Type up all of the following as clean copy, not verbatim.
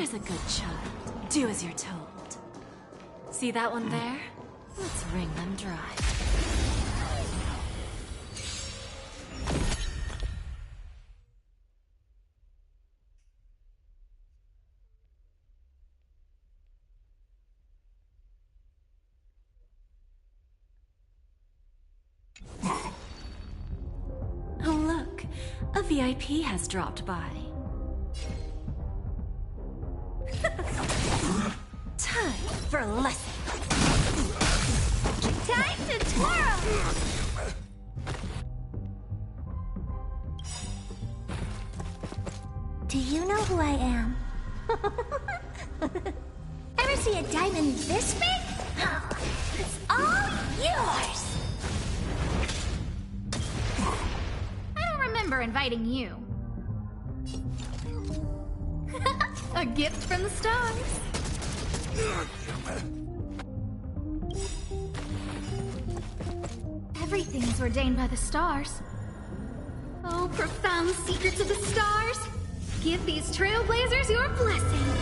There's a good child. Do as you're told. See that one there? Let's wring them dry. Oh look, a VIP has dropped by. Time for a lesson. Time to twirl! Do you know who I am? Ever see a diamond this big? It's all yours! I don't remember inviting you. A gift from the stars. Everything is ordained by the stars. Oh, profound secrets of the stars. Give these trailblazers your blessing.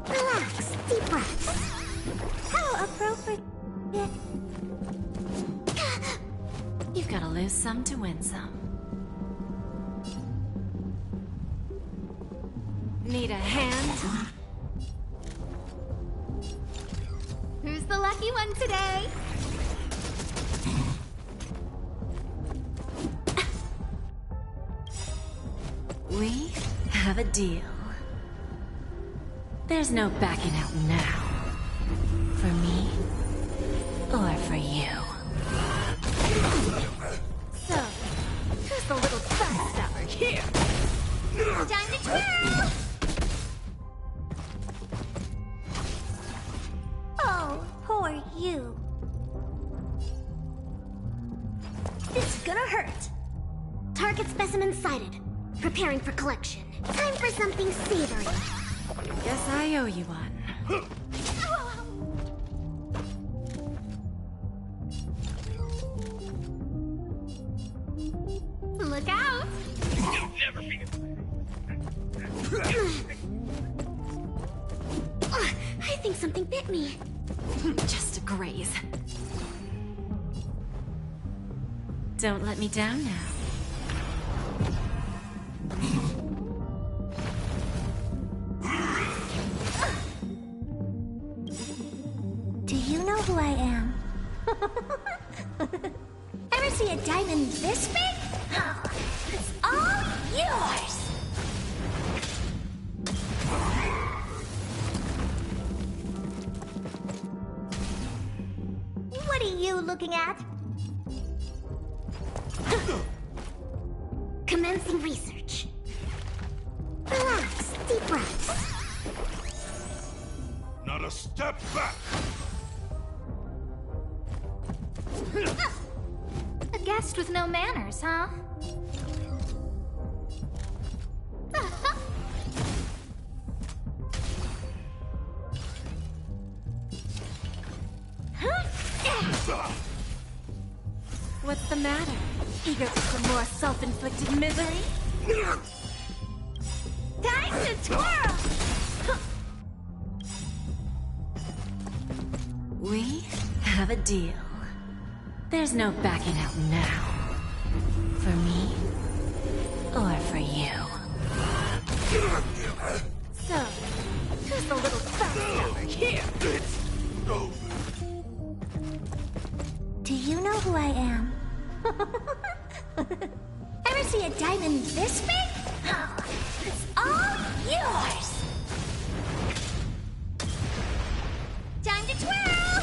Relax, deep breaths. How appropriate. You've got to lose some to win some. Need a hand? Who's the lucky one today? We have a deal. There's no backing out now. For me, or for you. So, who's the little backstabber here? Time to twirl! Oh, poor you. This is gonna hurt. Target specimen sighted. Preparing for collection. Time for something savory. Guess I owe you one. Look out! I think something bit me. Just a graze. Don't let me down now. Do you know who I am? Ever see a diamond this big? It's all yours! What are you looking at? Commencing research. Relax, deep breaths. Not a step back! A guest with no manners, huh? What's the matter? Eager for some more self-inflicted misery? Time to twirl! We have a deal. There's no backing out now. For me, or for you. So, who's the little backstabber here? It's over. Do you know who I am? Ever see a diamond this big? It's all yours! Time to twirl!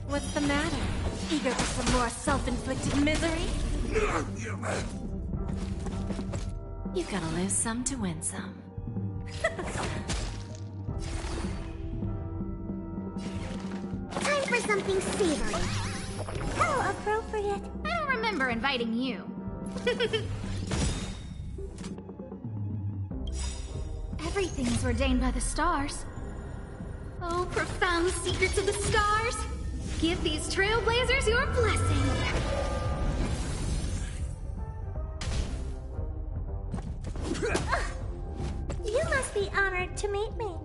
What's the matter? Eager for some more self-inflicted misery? You've got to lose some to win some. Time for something savory. How appropriate. I don't remember inviting you. Everything is ordained by the stars. Oh, profound secrets of the stars! Give these trailblazers your blessing! You must be honored to meet me.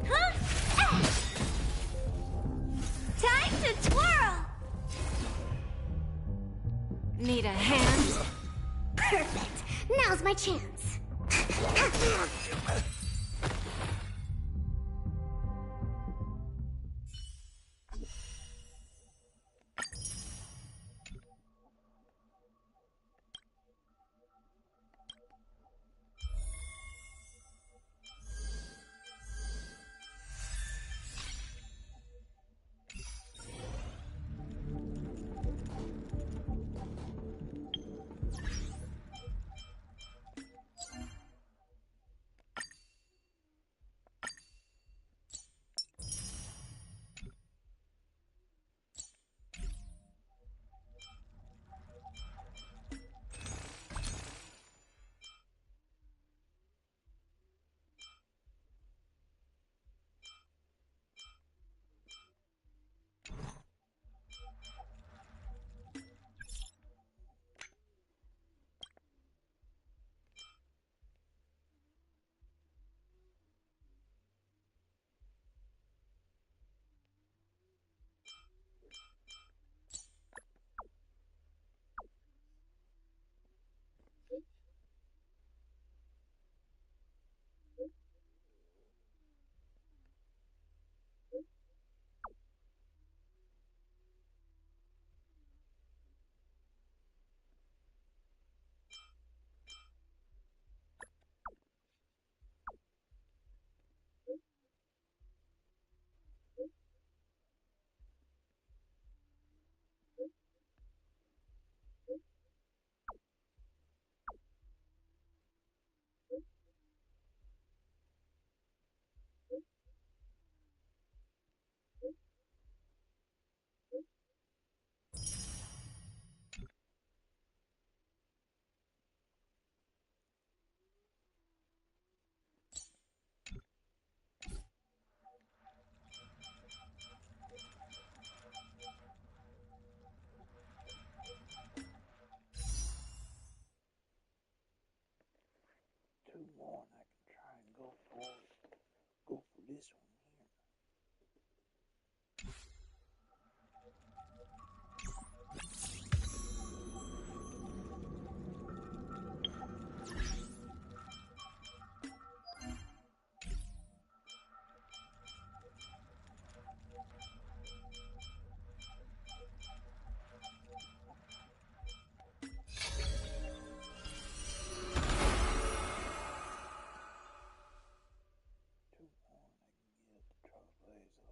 Huh? Time to twirl! Need a hand? Perfect. Now's my chance. Two more and I can try and go for this one here. Two more and I can get the Trailblazer.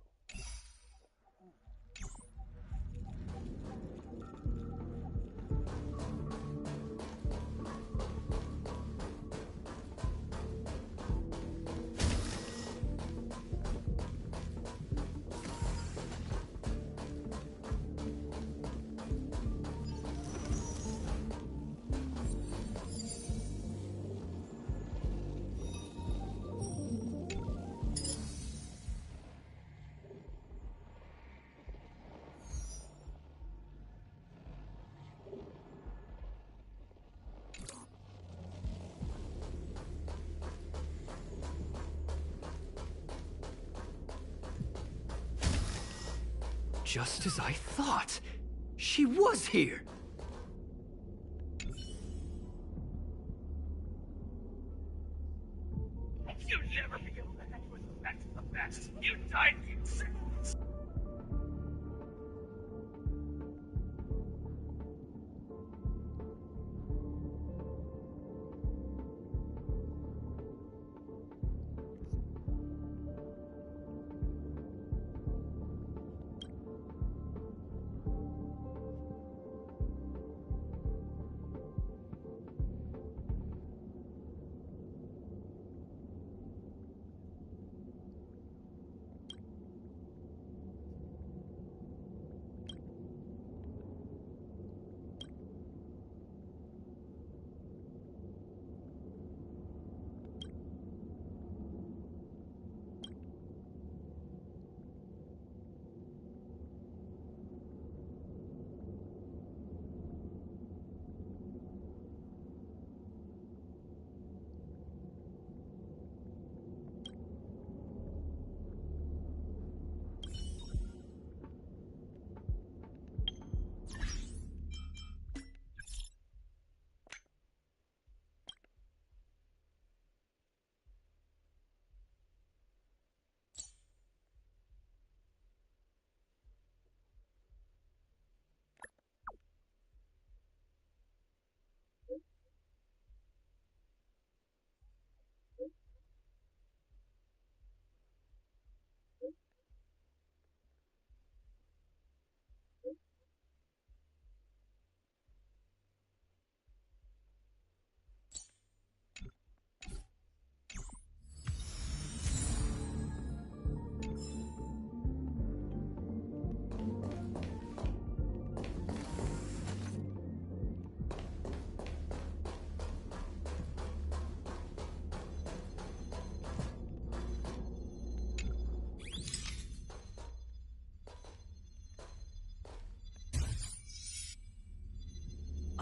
Just as I thought. She was here. You'll never be able to hang with the best of the best. You died in seconds.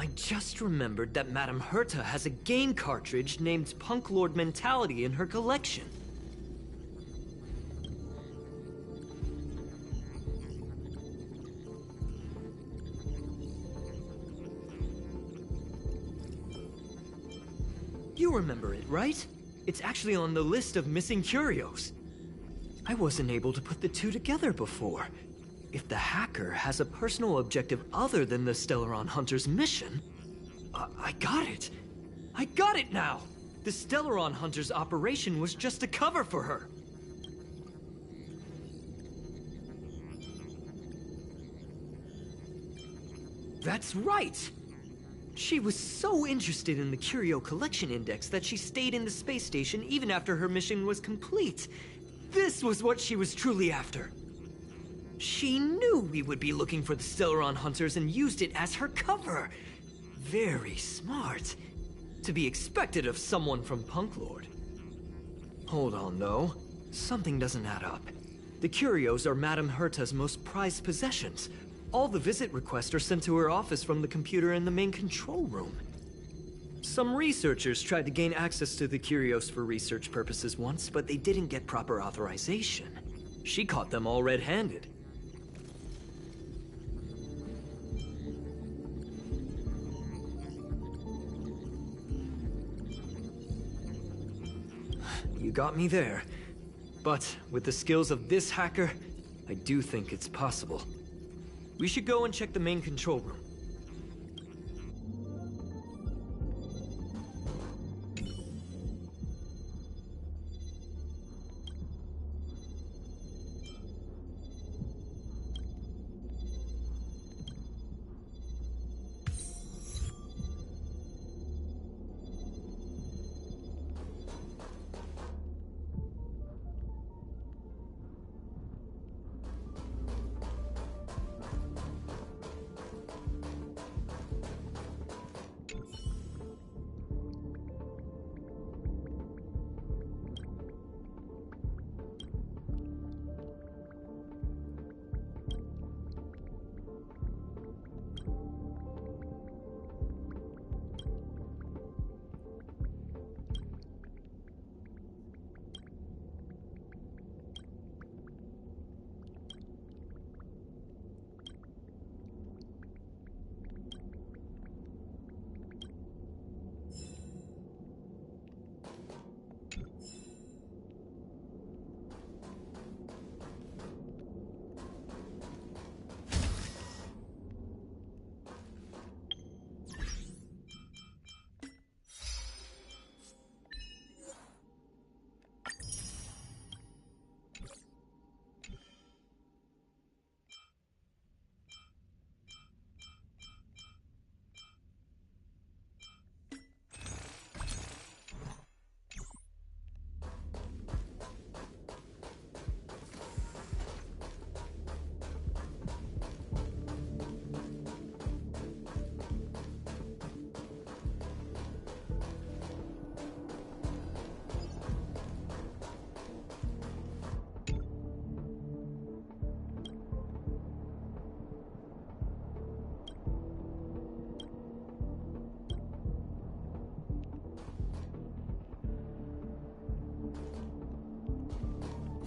I just remembered that Madame Herta has a game cartridge named Punk Lord Mentality in her collection. You remember it, right? It's actually on the list of missing curios. I wasn't able to put the two together before. If the hacker has a personal objective other than the Stellaron Hunter's mission... I got it! I got it now! The Stellaron Hunter's operation was just a cover for her! That's right! She was so interested in the Curio Collection Index that she stayed in the space station even after her mission was complete. This was what she was truly after. She knew we would be looking for the Stellaron Hunters and used it as her cover. Very smart. To be expected of someone from Punk Lord. Hold on, though. Something doesn't add up. The curios are Madame Herta's most prized possessions. All the visit requests are sent to her office from the computer in the main control room. Some researchers tried to gain access to the curios for research purposes once, but they didn't get proper authorization. She caught them all red-handed. You got me there. But with the skills of this hacker, I do think it's possible. We should go and check the main control room.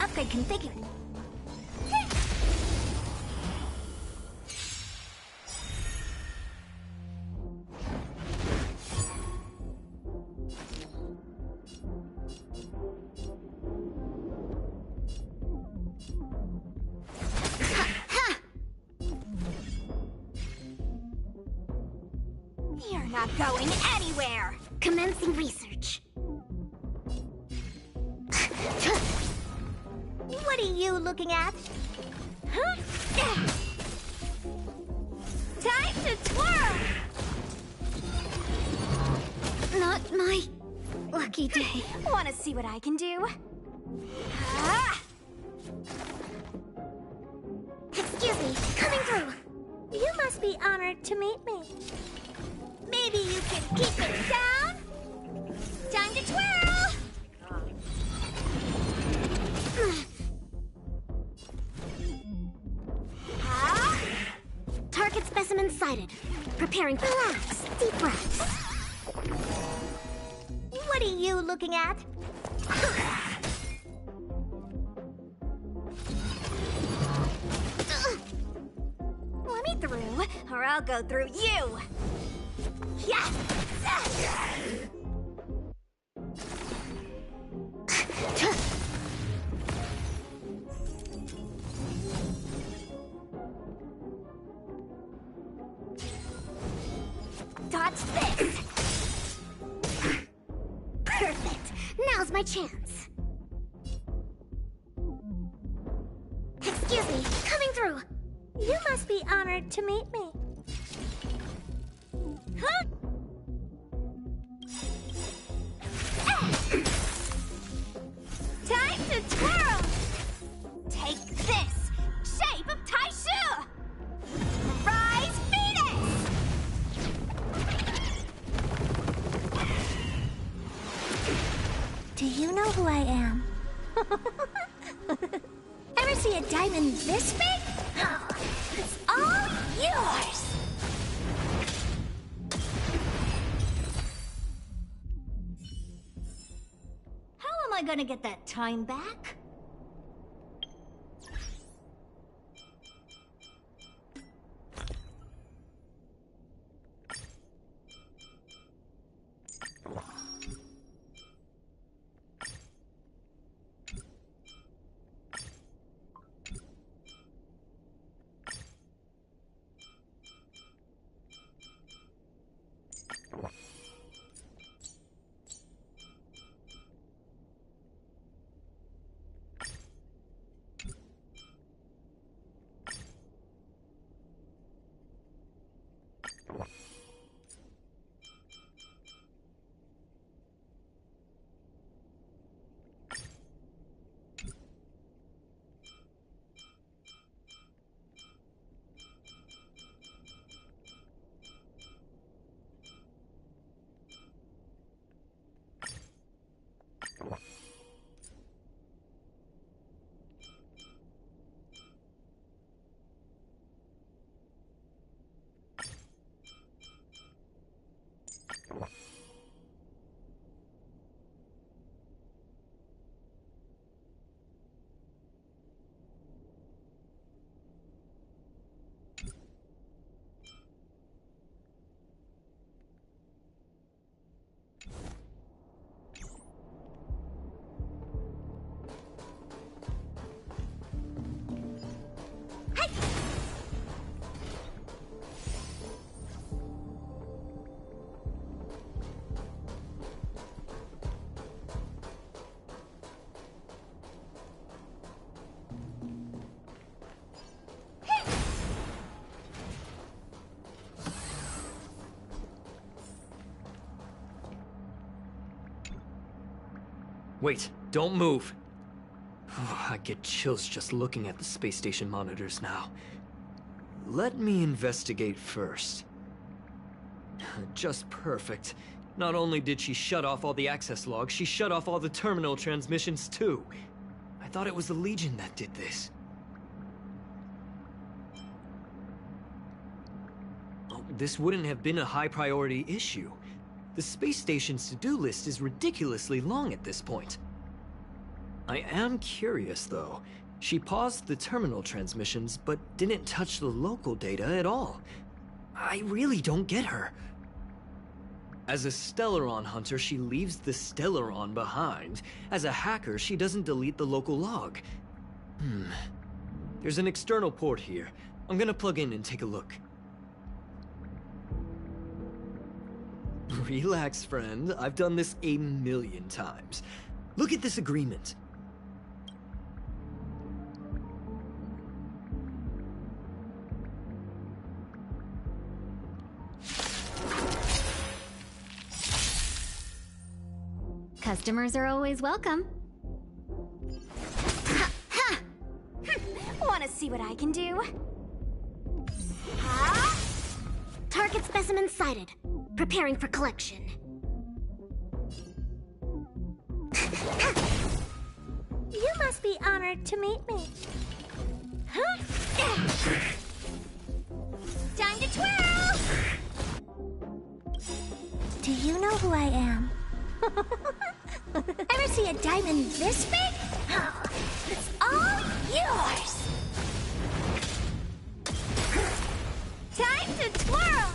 Upgrade configured. You're not going anywhere! Commencing research. What are you looking at? Huh? Time to twirl! Not my lucky day. Wanna see what I can do? Ah! Excuse me, coming through. You must be honored to meet me. Maybe you can keep it down? Time to twirl! Target specimen sighted. Preparing for relax. Deep breaths. What are you looking at? Let me through, or I'll go through you. Yeah. Dodge this. Perfect. Now's my chance. Excuse me, coming through. You must be honored to meet me. Huh? Time to twirl! Take this! Shape of Taishu! Rise Venus! Do you know who I am? Ever see a diamond this big? It's all yours! How am I gonna get that time back? Wait, don't move. I get chills just looking at the space station monitors now. Let me investigate first. Just perfect. Not only did she shut off all the access logs, she shut off all the terminal transmissions too. I thought it was the Legion that did this. Oh, this wouldn't have been a high priority issue. The space station's to-do list is ridiculously long at this point. I am curious, though. She paused the terminal transmissions, but didn't touch the local data at all. I really don't get her. As a Stellaron hunter, she leaves the Stellaron behind. As a hacker, she doesn't delete the local log. There's an external port here. I'm gonna plug in and take a look. Relax, friend. I've done this a million times. Look at this agreement. Customers are always welcome. Ha! Ha! Wanna see what I can do? Ha! Target specimen sighted. Preparing for collection. You must be honored to meet me. Huh? Time to twirl! You know who I am. Ever see a diamond this big? Oh, it's all yours! Time to twirl!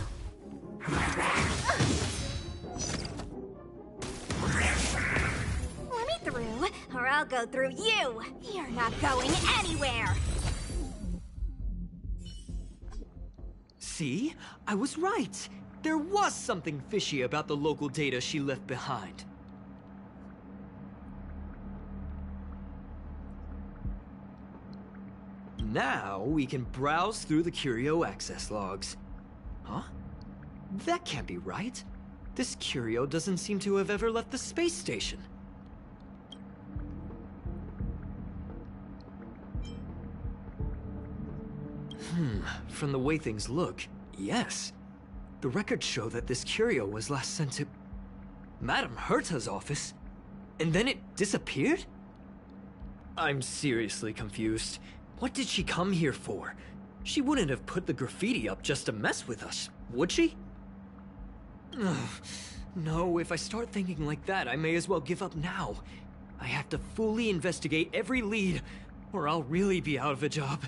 Let me through, or I'll go through you. You're not going anywhere. See? I was right. There was something fishy about the local data she left behind. Now we can browse through the Curio access logs. Huh? That can't be right. This Curio doesn't seem to have ever left the space station. From the way things look, yes. The records show that this Curio was last sent to Madame Herta's office, and then it disappeared? I'm seriously confused. What did she come here for? She wouldn't have put the graffiti up just to mess with us, would she? Ugh. No, if I start thinking like that, I may as well give up now. I have to fully investigate every lead, or I'll really be out of a job.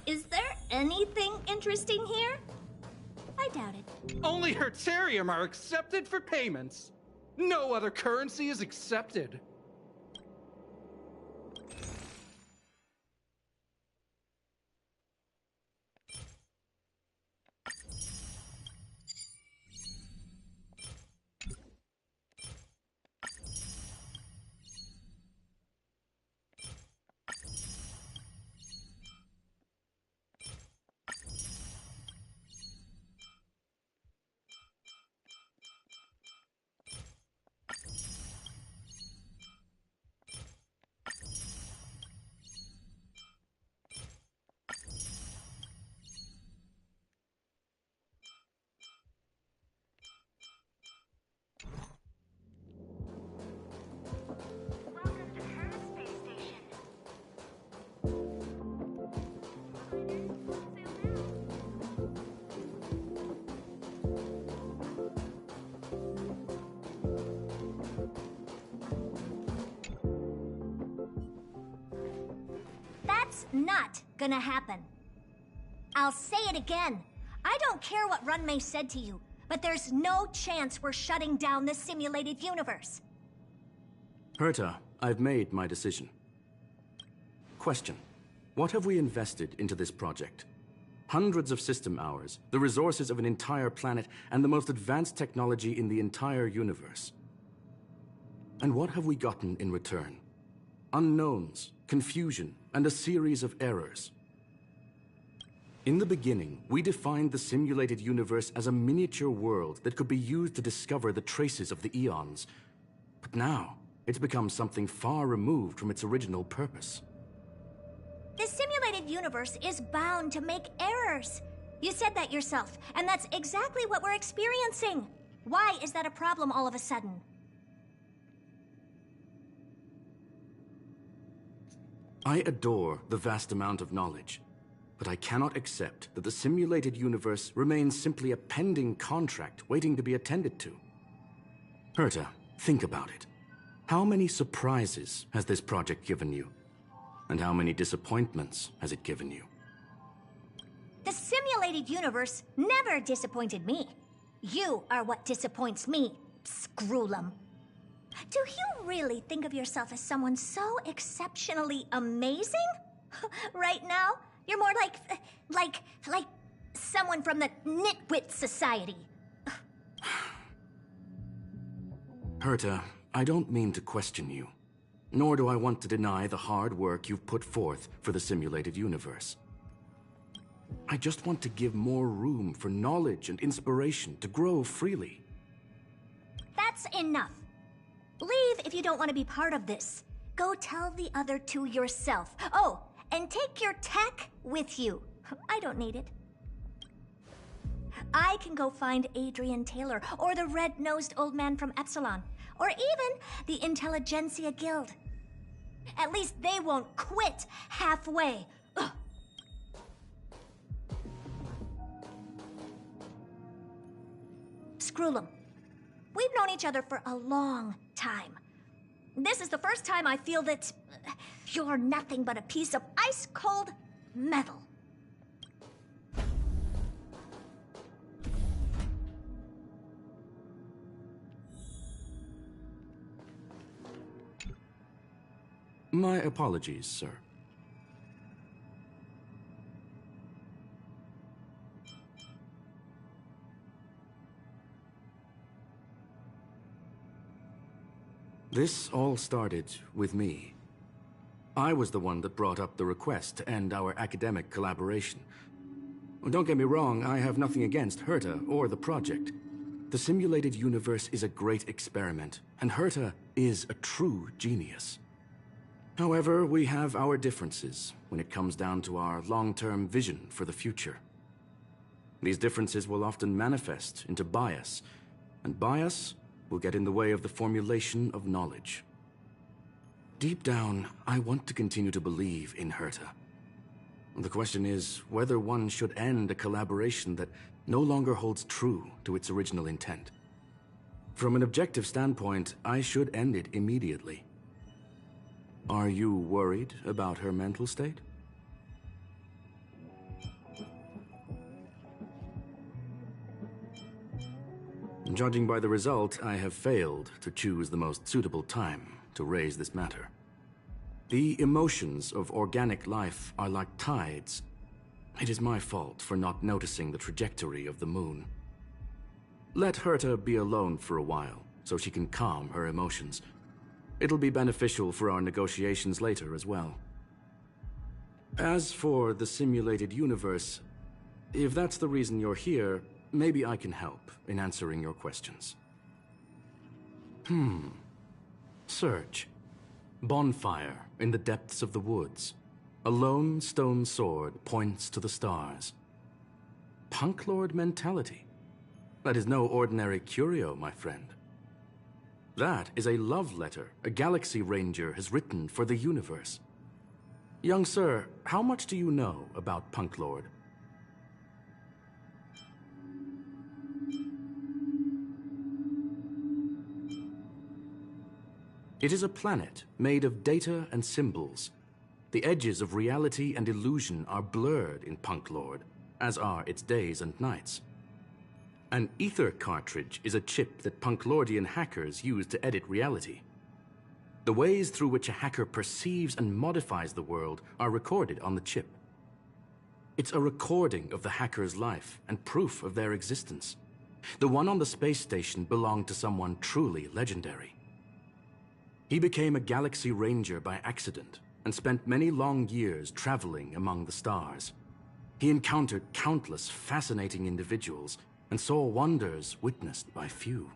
Is there anything interesting here? I doubt it. Only Hertarium are accepted for payments. No other currency is accepted. That's not gonna happen. I'll say it again. I don't care what Runmei said to you, but there's no chance we're shutting down this simulated universe. Herta, I've made my decision. Question. What have we invested into this project? Hundreds of system hours, the resources of an entire planet, and the most advanced technology in the entire universe. And what have we gotten in return? Unknowns, confusion, and a series of errors. In the beginning, we defined the simulated universe as a miniature world that could be used to discover the traces of the Eons. But now, it's become something far removed from its original purpose. The simulated universe is bound to make errors. You said that yourself, and that's exactly what we're experiencing. Why is that a problem all of a sudden? I adore the vast amount of knowledge, but I cannot accept that the simulated universe remains simply a pending contract waiting to be attended to. Herta, think about it. How many surprises has this project given you? And how many disappointments has it given you? The simulated universe never disappointed me. You are what disappoints me, Scroolum. Do you really think of yourself as someone so exceptionally amazing? Right now, you're more like someone from the Nitwit Society. Herta, I don't mean to question you, nor do I want to deny the hard work you've put forth for the simulated universe. I just want to give more room for knowledge and inspiration to grow freely. That's enough. Leave if you don't want to be part of this. Go tell the other two yourself. Oh, and take your tech with you. I don't need it. I can go find Adrian Taylor, or the red-nosed old man from Epsilon, or even the Intelligentsia Guild. At least they won't quit halfway. Ugh. Scroolum, we've known each other for a long time. This is the first time I feel that you're nothing but a piece of ice-cold metal. My apologies, sir. This all started with me. I was the one that brought up the request to end our academic collaboration. Don't get me wrong, I have nothing against Herta or the project. The simulated universe is a great experiment, and Herta is a true genius. However, we have our differences when it comes down to our long-term vision for the future. These differences will often manifest into bias, and bias will get in the way of the formulation of knowledge. Deep down, I want to continue to believe in Herta. The question is whether one should end a collaboration that no longer holds true to its original intent. From an objective standpoint, I should end it immediately. Are you worried about her mental state? Judging by the result, I have failed to choose the most suitable time to raise this matter. The emotions of organic life are like tides. It is my fault for not noticing the trajectory of the moon. Let Herta be alone for a while, so she can calm her emotions. It'll be beneficial for our negotiations later as well. As for the simulated universe, if that's the reason you're here, maybe I can help in answering your questions. Search. Bonfire in the depths of the woods. A lone stone sword points to the stars. Punk Lord mentality. That is no ordinary curio, my friend. That is a love letter a Galaxy Ranger has written for the universe. Young sir, how much do you know about Punk Lord? It is a planet made of data and symbols. The edges of reality and illusion are blurred in Punk Lord, as are its days and nights. An ether cartridge is a chip that Punklordian hackers use to edit reality. The ways through which a hacker perceives and modifies the world are recorded on the chip. It's a recording of the hacker's life and proof of their existence. The one on the space station belonged to someone truly legendary. He became a Galaxy Ranger by accident and spent many long years traveling among the stars. He encountered countless fascinating individuals and saw wonders witnessed by few.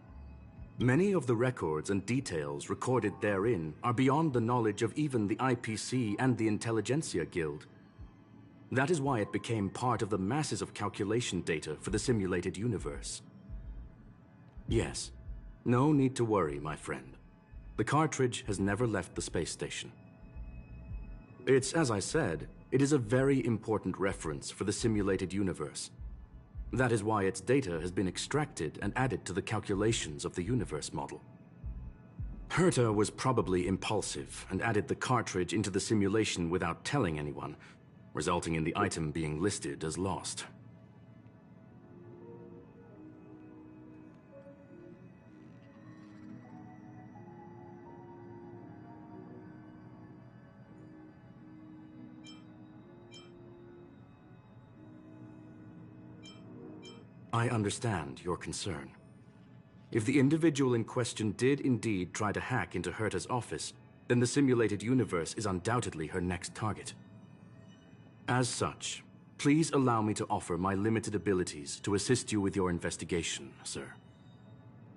Many of the records and details recorded therein are beyond the knowledge of even the IPC and the Intelligentsia Guild. That is why it became part of the masses of calculation data for the simulated universe. Yes, no need to worry, my friend. The cartridge has never left the space station. It's, as I said, it is a very important reference for the simulated universe. That is why its data has been extracted and added to the calculations of the universe model. Herta was probably impulsive and added the cartridge into the simulation without telling anyone, resulting in the item being listed as lost. I understand your concern. If the individual in question did indeed try to hack into Herta's office, then the simulated universe is undoubtedly her next target. As such, please allow me to offer my limited abilities to assist you with your investigation, sir.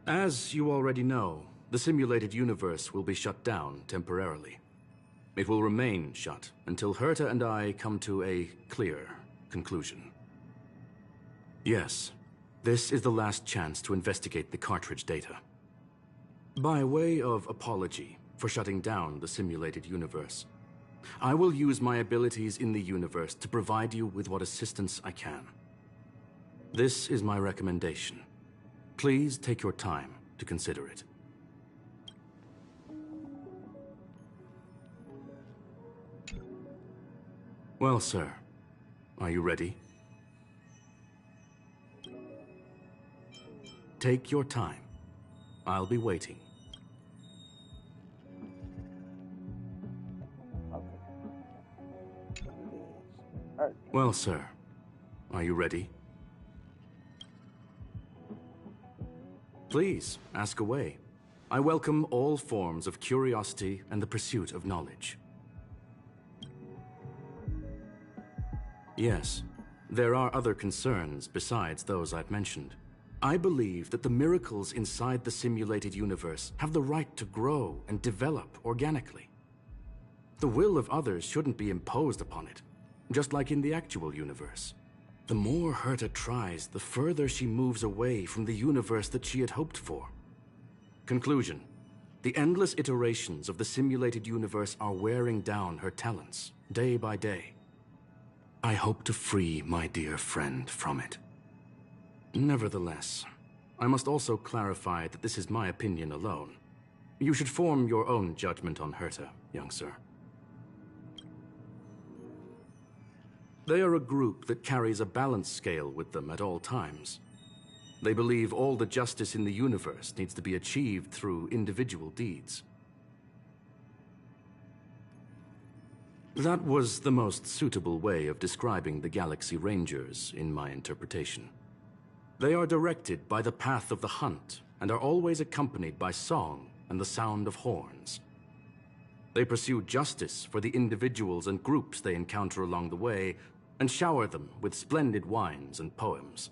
As you already know, the simulated universe will be shut down temporarily. It will remain shut until Herta and I come to a clear conclusion. Yes, this is the last chance to investigate the cartridge data. By way of apology for shutting down the simulated universe, I will use my abilities in the universe to provide you with what assistance I can. This is my recommendation. Please take your time to consider it. Well, sir, are you ready? Take your time. I'll be waiting. Well, sir, are you ready? Please, ask away. I welcome all forms of curiosity and the pursuit of knowledge. Yes, there are other concerns besides those I've mentioned. I believe that the miracles inside the simulated universe have the right to grow and develop organically. The will of others shouldn't be imposed upon it, just like in the actual universe. The more Herta tries, the further she moves away from the universe that she had hoped for. Conclusion: the endless iterations of the simulated universe are wearing down her talents, day by day. I hope to free my dear friend from it. Nevertheless, I must also clarify that this is my opinion alone. You should form your own judgment on Herta, young sir. They are a group that carries a balance scale with them at all times. They believe all the justice in the universe needs to be achieved through individual deeds. That was the most suitable way of describing the Galaxy Rangers, in my interpretation. They are directed by the path of the hunt, and are always accompanied by song and the sound of horns. They pursue justice for the individuals and groups they encounter along the way, and shower them with splendid wines and poems.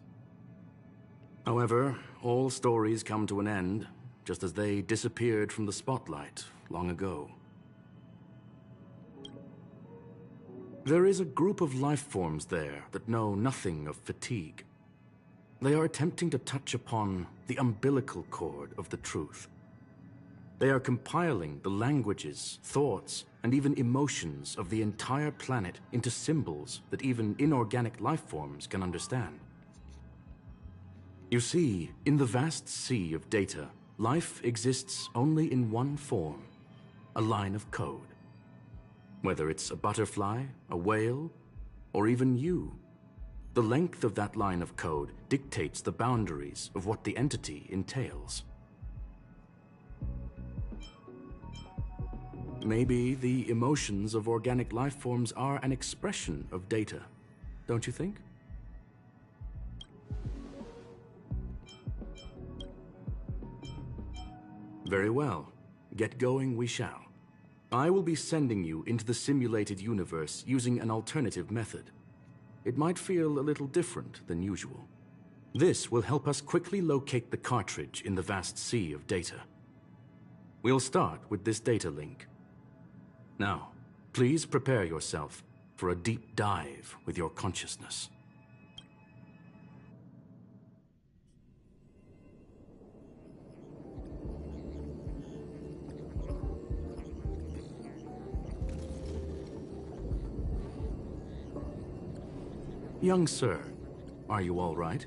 However, all stories come to an end, just as they disappeared from the spotlight long ago. There is a group of life forms there that know nothing of fatigue. They are attempting to touch upon the umbilical cord of the truth. They are compiling the languages, thoughts, and even emotions of the entire planet into symbols that even inorganic life forms can understand. You see, in the vast sea of data, life exists only in one form: a line of code. Whether it's a butterfly, a whale, or even you, the length of that line of code dictates the boundaries of what the entity entails. Maybe the emotions of organic life forms are an expression of data, don't you think? Very well. Get going we shall. I will be sending you into the simulated universe using an alternative method. It might feel a little different than usual. This will help us quickly locate the cartridge in the vast sea of data. We'll start with this data link. Now, please prepare yourself for a deep dive with your consciousness. Young sir, are you all right?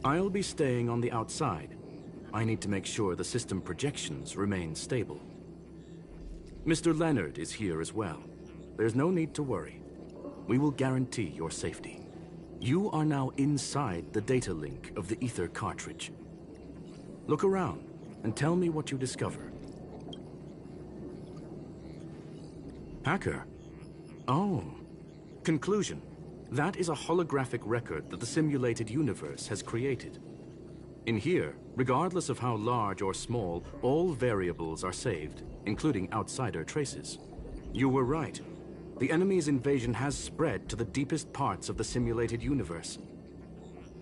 I'll be staying on the outside. I need to make sure the system projections remain stable. Mr. Leonard is here as well. There's no need to worry. We will guarantee your safety. You are now inside the data link of the Ether cartridge. Look around and tell me what you discover. Hacker? Oh. Conclusion. That is a holographic record that the simulated universe has created. In here, regardless of how large or small, all variables are saved, including outsider traces. You were right. The enemy's invasion has spread to the deepest parts of the simulated universe.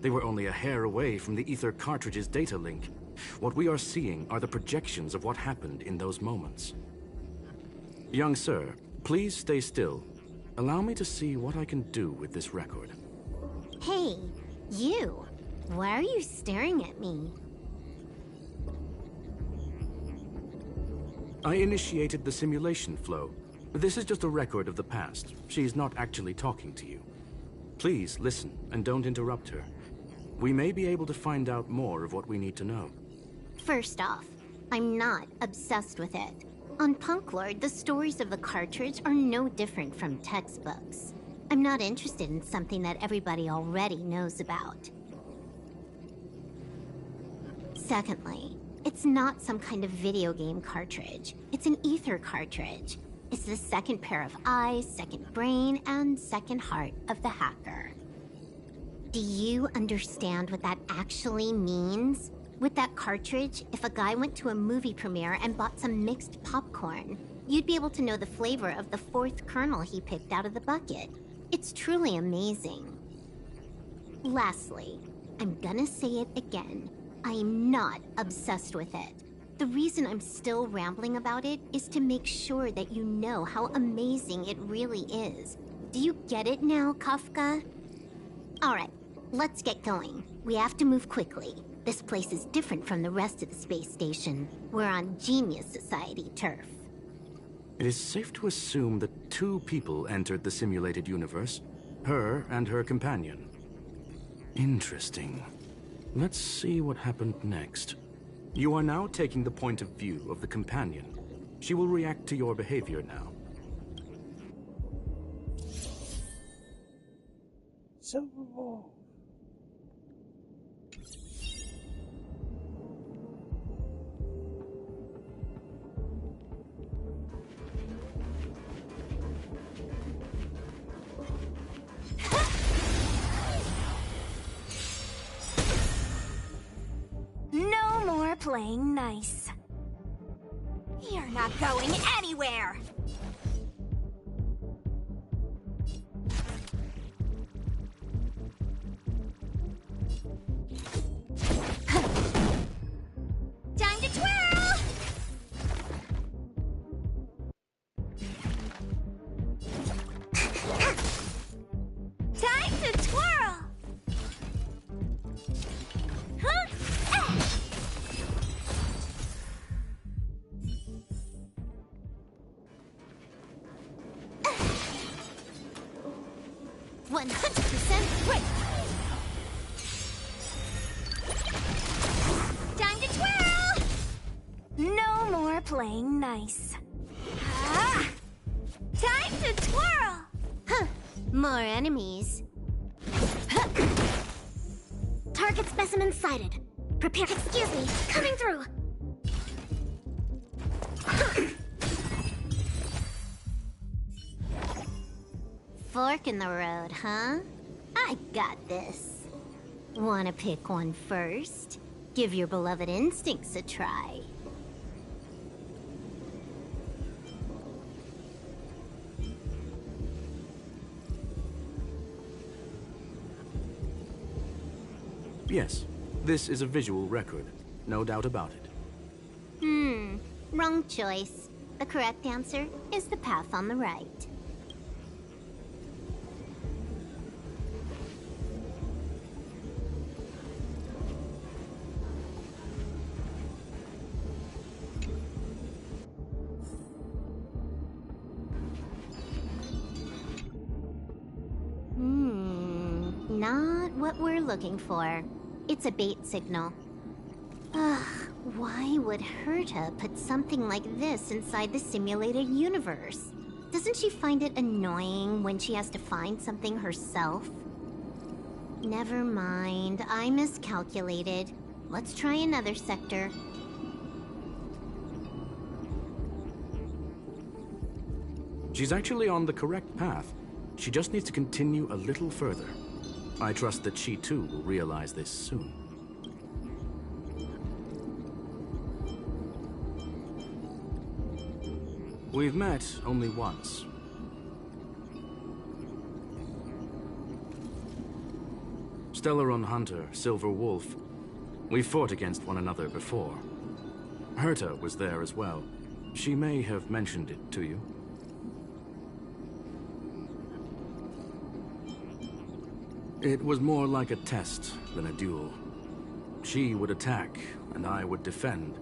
They were only a hair away from the Ether cartridge's data link. What we are seeing are the projections of what happened in those moments. Young sir, please stay still. Allow me to see what I can do with this record. Hey, you! Why are you staring at me? I initiated the simulation flow. This is just a record of the past. She's not actually talking to you. Please listen and don't interrupt her. We may be able to find out more of what we need to know. First off, I'm not obsessed with it. On Punk Lord, the stories of the cartridge are no different from textbooks. I'm not interested in something that everybody already knows about. Secondly, it's not some kind of video game cartridge. It's an Ether cartridge. It's the second pair of eyes, second brain, and second heart of the hacker. Do you understand what that actually means? With that cartridge, if a guy went to a movie premiere and bought some mixed popcorn, you'd be able to know the flavor of the fourth kernel he picked out of the bucket. It's truly amazing. Lastly, I'm gonna say it again. I'm not obsessed with it. The reason I'm still rambling about it is to make sure that you know how amazing it really is. Do you get it now, Kafka? Alright, let's get going. We have to move quickly. This place is different from the rest of the space station. We're on Genius Society turf. It is safe to assume that two people entered the simulated universe. Her and her companion. Interesting. Let's see what happened next. You are now taking the point of view of the companion. She will react to your behavior now. Silver Ball. No more playing nice. You're not going anywhere! Time to twirl! Time to twirl! Huh? Ah! 100% quick! Time to twirl! No more playing nice. Ah! Time to twirl! Huh, more enemies. Huh. Target specimen sighted. Prepare. Excuse me, coming through. Fork in the road, huh? I got this. Wanna pick one first? Give your beloved instincts a try. Yes, this is a visual record. No doubt about it. Wrong choice. The correct answer is the path on the right. Not what we're looking for. It's a bait signal. Ugh, why would Herta put something like this inside the simulated universe? Doesn't she find it annoying when she has to find something herself? Never mind, I miscalculated. Let's try another sector. She's actually on the correct path. She just needs to continue a little further. I trust that she too will realize this soon. We've met only once. Stellaron Hunter, Silver Wolf. We fought against one another before. Herta was there as well. She may have mentioned it to you. It was more like a test than a duel. She would attack, and I would defend.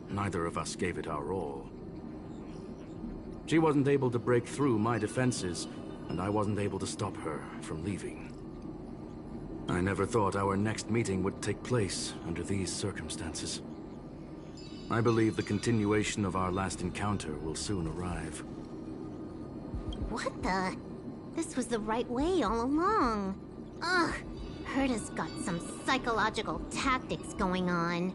Neither of us gave it our all. She wasn't able to break through my defenses, and I wasn't able to stop her from leaving. I never thought our next meeting would take place under these circumstances. I believe the continuation of our last encounter will soon arrive. What the? This was the right way all along. Ugh, Herta's got some psychological tactics going on.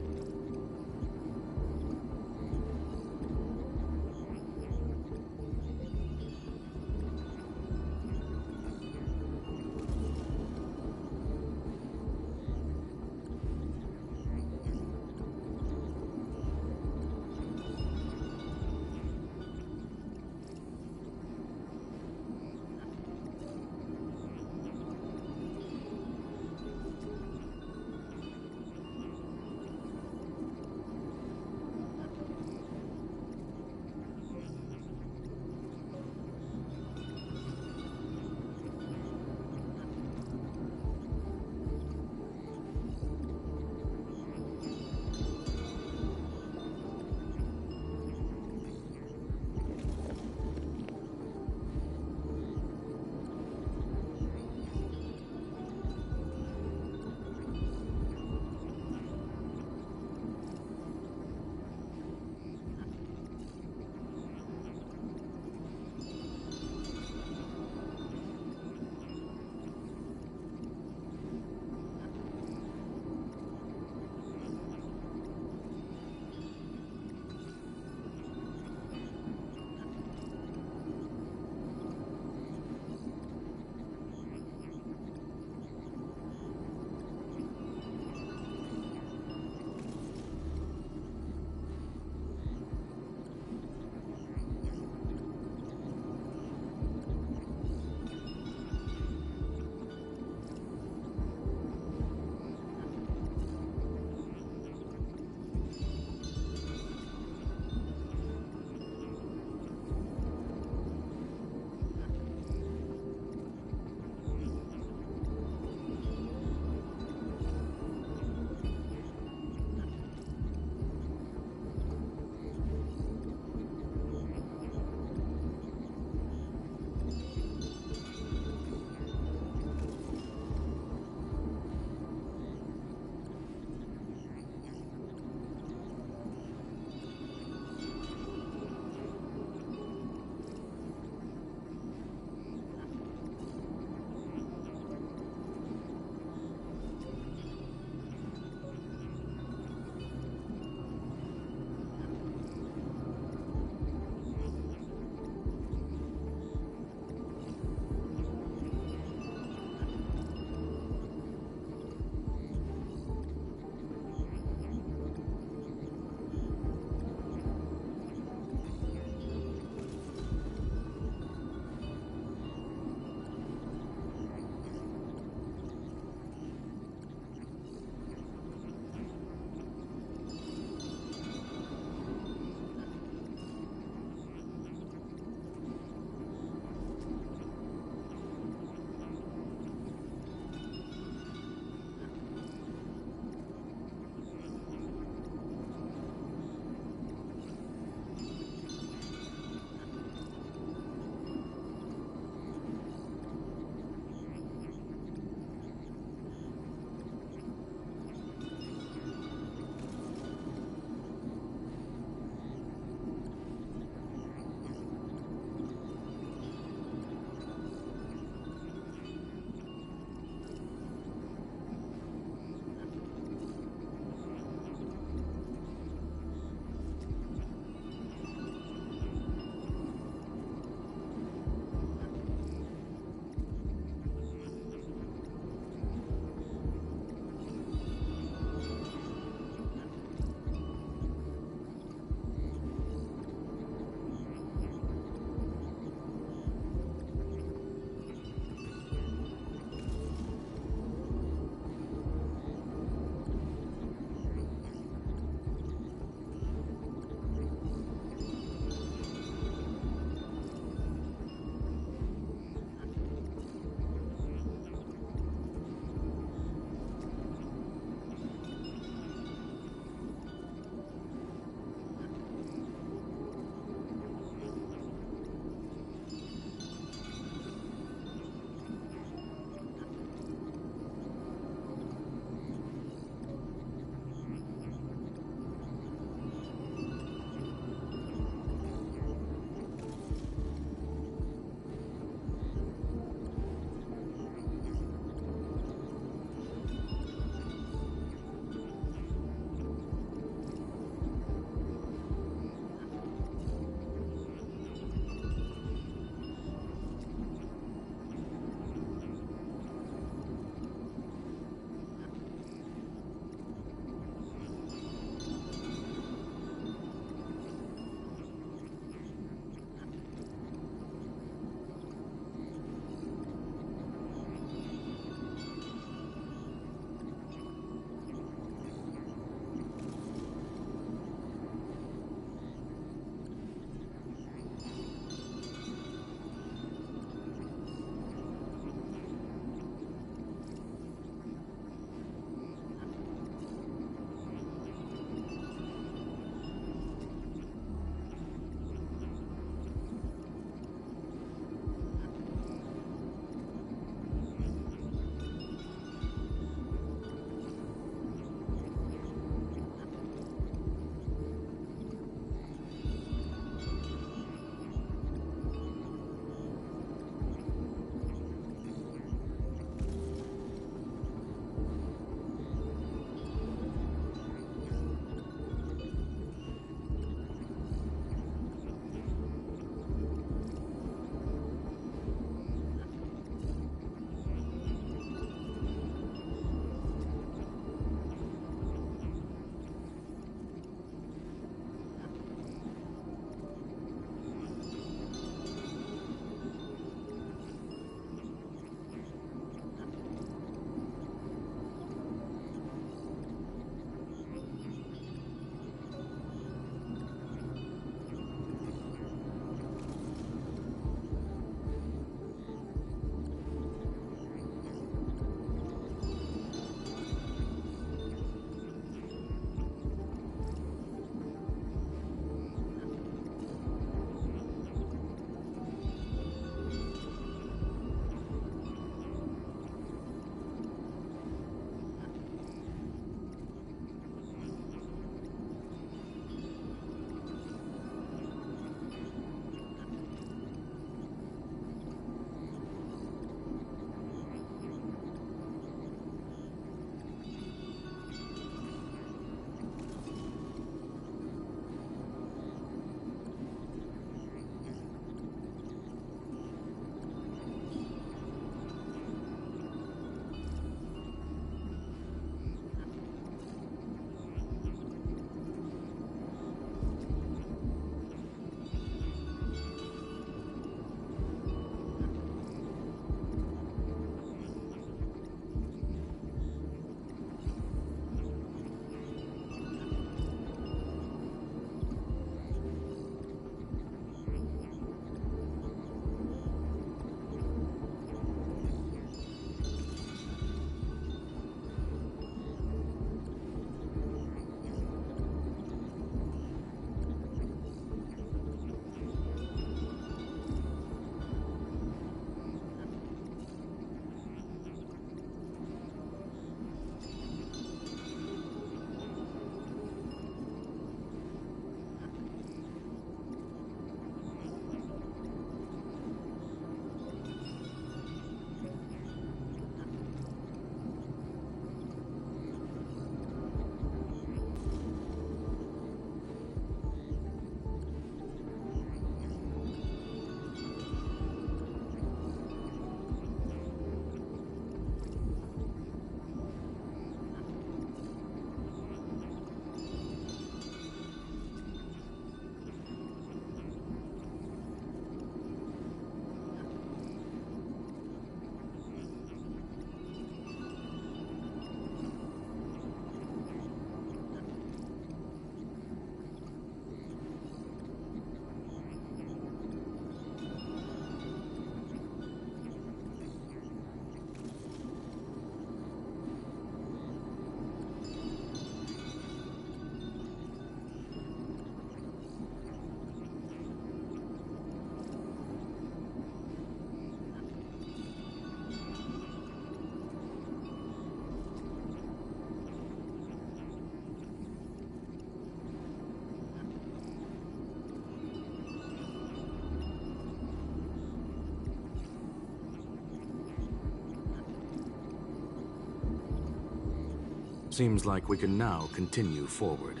Seems like we can now continue forward.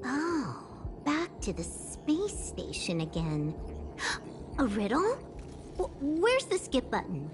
Oh, back to the space station again. A riddle? Where's the skip button?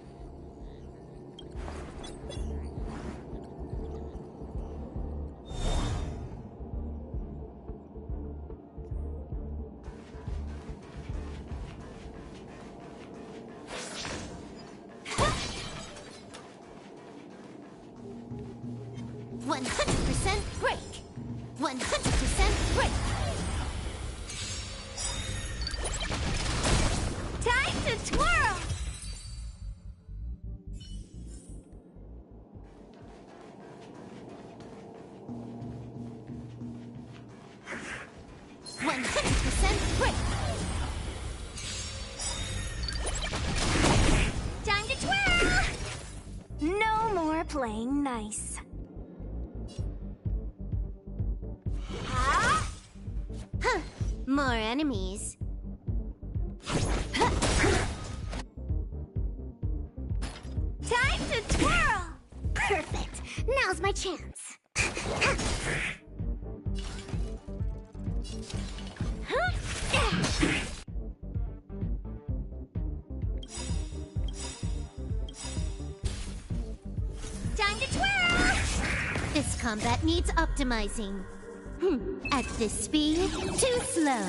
Playing nice. More enemies. Time to twirl! Perfect. Now's my chance. Time to twirl! This combat needs optimizing. At this speed, too slow.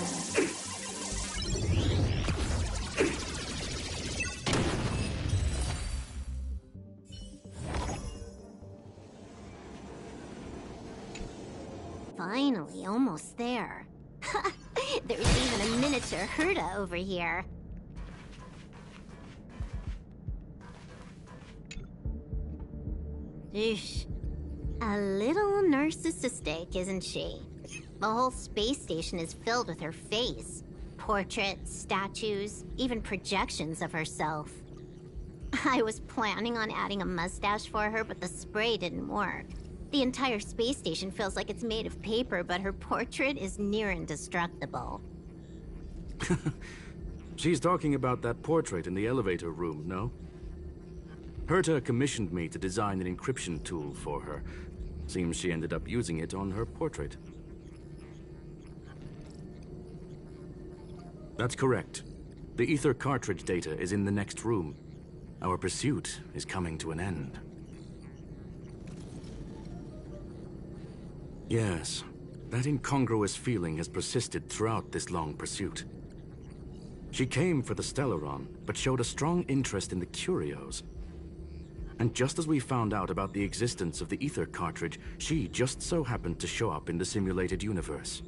Finally, almost there. There's even a miniature Herta over here. Eesh. A little narcissistic, isn't she? The whole space station is filled with her face. Portraits, statues, even projections of herself. I was planning on adding a mustache for her, but the spray didn't work. The entire space station feels like it's made of paper, but her portrait is near indestructible. She's talking about that portrait in the elevator room, no? Herta commissioned me to design an encryption tool for her. Seems she ended up using it on her portrait. That's correct. The ether cartridge data is in the next room. Our pursuit is coming to an end. Yes, that incongruous feeling has persisted throughout this long pursuit. She came for the Stellaron, but showed a strong interest in the curios. And just as we found out about the existence of the ether cartridge, she just so happened to show up in the simulated universe.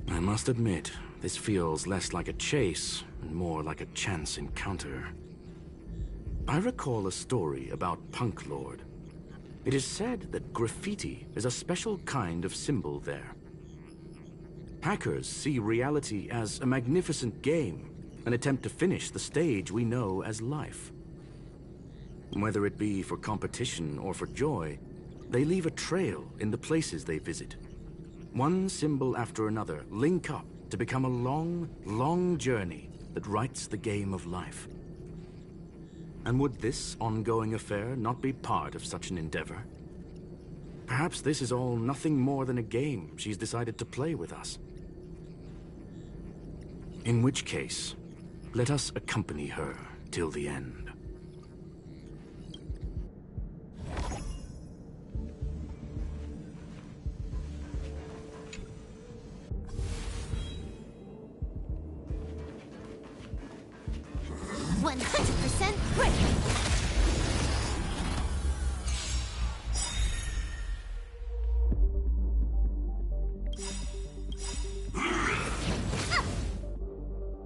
I must admit, this feels less like a chase and more like a chance encounter. I recall a story about Punk Lord. It is said that graffiti is a special kind of symbol there. Hackers see reality as a magnificent game, an attempt to finish the stage we know as life. Whether it be for competition or for joy, they leave a trail in the places they visit. One symbol after another link up to become a long, long journey that writes the game of life. And would this ongoing affair not be part of such an endeavor? Perhaps this is all nothing more than a game she's decided to play with us. In which case, let us accompany her till the end.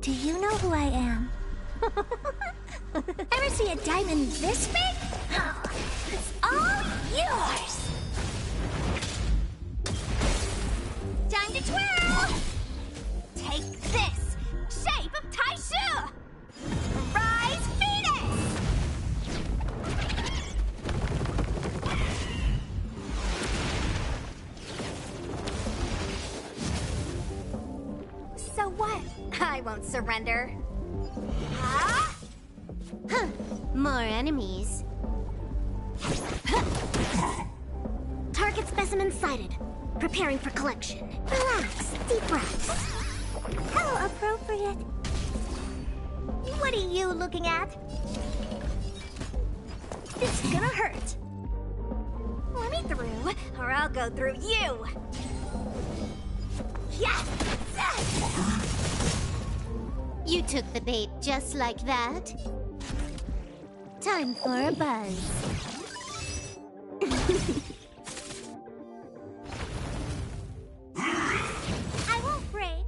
Do you know who I am? Ever see a diamond this big? It's all yours! Time to twirl! Take this! Shape of Taishu! Rise Phoenix! I won't surrender. Huh? Huh. More enemies. Target specimen sighted. Preparing for collection. Relax. Deep breaths. How appropriate. What are you looking at? This is gonna hurt. Let me through, or I'll go through you. Yes! You took the bait just like that. Time for a buzz. I won't break.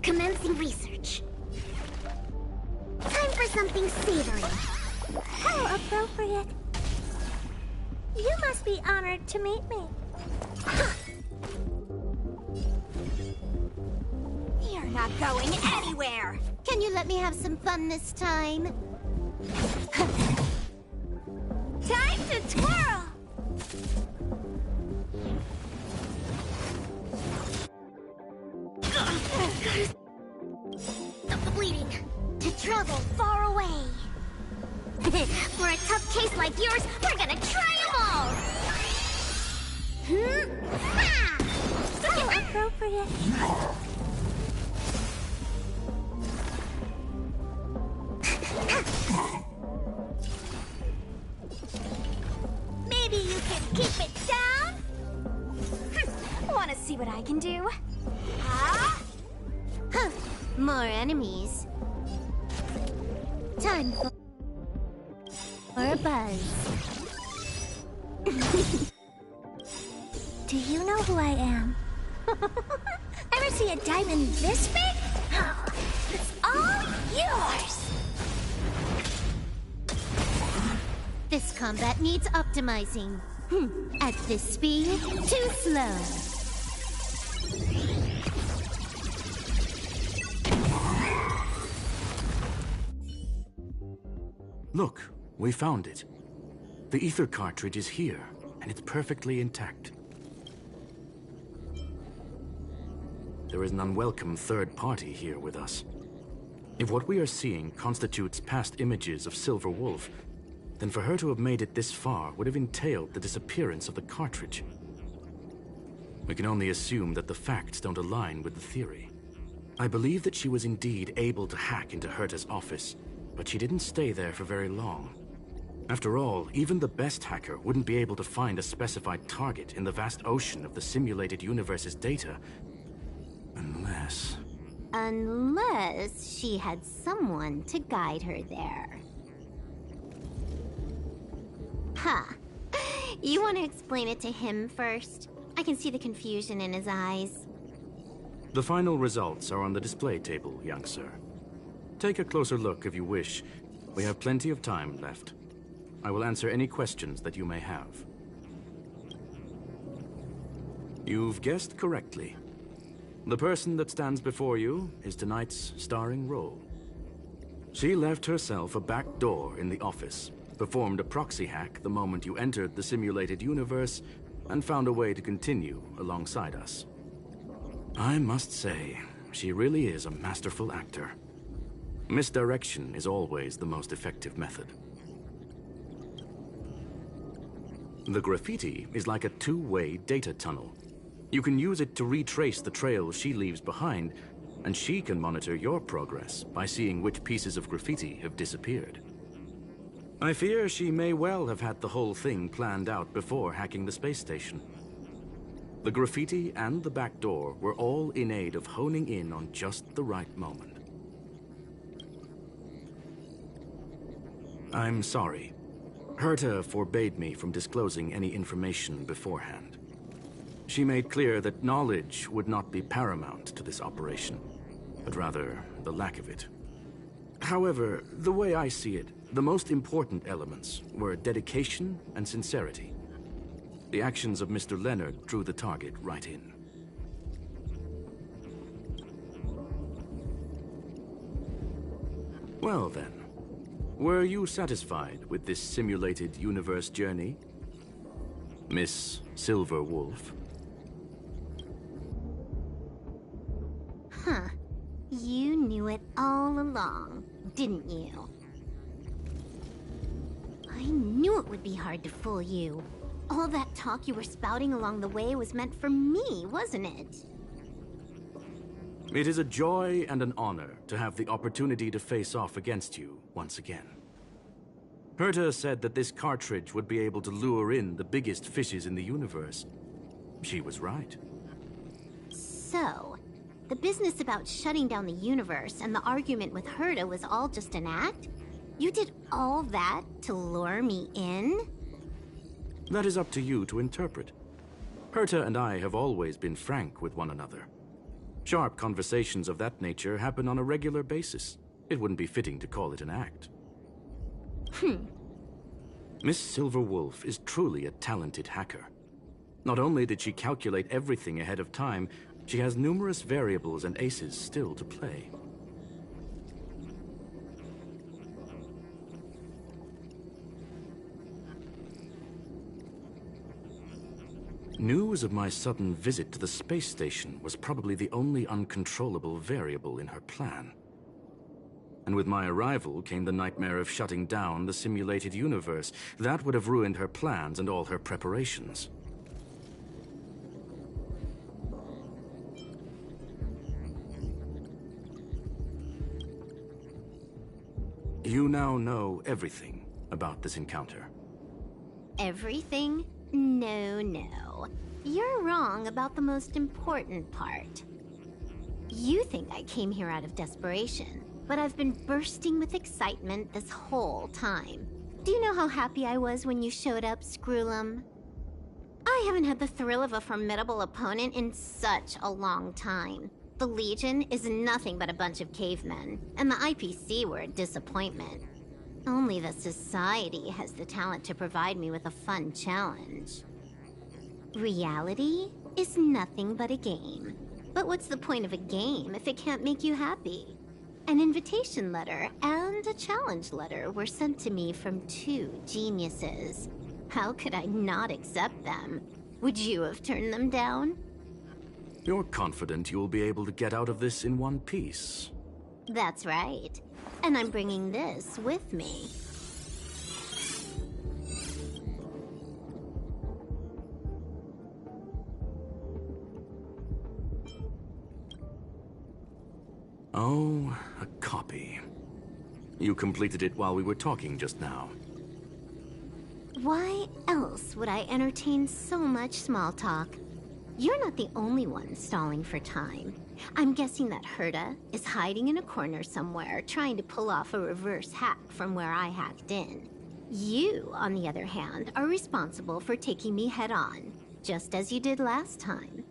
Commencing research. Time for something savory. How appropriate. You must be honored to meet me. You're not going anywhere. Can you let me have some fun this time? Time to twirl! Stop the bleeding. To travel far away. For a tough case like yours, we're gonna try them all! How appropriate. Maybe you can keep it down? Wanna see what I can do? Huh? Huh. More enemies. Time for a buzz. Do you know who I am? Ever see a diamond this big? It's all yours! This combat needs optimizing. At this speed, too slow. Look, we found it. The ether cartridge is here, and it's perfectly intact. There is an unwelcome third party here with us. If what we are seeing constitutes past images of Silver Wolf, then for her to have made it this far would have entailed the disappearance of the cartridge. We can only assume that the facts don't align with the theory. I believe that she was indeed able to hack into Herta's office, but she didn't stay there for very long. After all, even the best hacker wouldn't be able to find a specified target in the vast ocean of the simulated universe's data. Unless she had someone to guide her there. Huh. You want to explain it to him first? I can see the confusion in his eyes. The final results are on the display table, young sir. Take a closer look if you wish. We have plenty of time left. I will answer any questions that you may have. You've guessed correctly. The person that stands before you is tonight's starring role. She left herself a back door in the office, performed a proxy hack the moment you entered the simulated universe, and found a way to continue alongside us. I must say, she really is a masterful actor. Misdirection is always the most effective method. The graffiti is like a two-way data tunnel. You can use it to retrace the trail she leaves behind, and she can monitor your progress by seeing which pieces of graffiti have disappeared. I fear she may well have had the whole thing planned out before hacking the space station. The graffiti and the back door were all in aid of honing in on just the right moment. I'm sorry. Herta forbade me from disclosing any information beforehand. She made clear that knowledge would not be paramount to this operation, but rather the lack of it. However, the way I see it, the most important elements were dedication and sincerity. The actions of Mr. Leonard drew the target right in. Well then, were you satisfied with this simulated universe journey, Miss Silver Wolf? knew it all along, didn't you? I knew it would be hard to fool you. All that talk you were spouting along the way was meant for me, wasn't it? It is a joy and an honor to have the opportunity to face off against you once again. Herta said that this cartridge would be able to lure in the biggest fishes in the universe. She was right. So, the business about shutting down the universe and the argument with Herta was all just an act? You did all that to lure me in? That is up to you to interpret. Herta and I have always been frank with one another. Sharp conversations of that nature happen on a regular basis. It wouldn't be fitting to call it an act. Miss Silverwolf is truly a talented hacker. Not only did she calculate everything ahead of time, she has numerous variables and aces still to play. News of my sudden visit to the space station was probably the only uncontrollable variable in her plan. And with my arrival came the nightmare of shutting down the simulated universe. That would have ruined her plans and all her preparations. You now know everything about this encounter. Everything? No. You're wrong about the most important part. You think I came here out of desperation, but I've been bursting with excitement this whole time. Do you know how happy I was when you showed up, Screwlum? I haven't had the thrill of a formidable opponent in such a long time. The Legion is nothing but a bunch of cavemen, and the IPC were a disappointment. Only the Society has the talent to provide me with a fun challenge. Reality is nothing but a game. But what's the point of a game if it can't make you happy? An invitation letter and a challenge letter were sent to me from two geniuses. How could I not accept them? Would you have turned them down? You're confident you'll be able to get out of this in one piece. That's right. And I'm bringing this with me. Oh, a copy. You completed it while we were talking just now. Why else would I entertain so much small talk? You're not the only one stalling for time. I'm guessing that Herta is hiding in a corner somewhere, trying to pull off a reverse hack from where I hacked in. You, on the other hand, are responsible for taking me head-on, just as you did last time.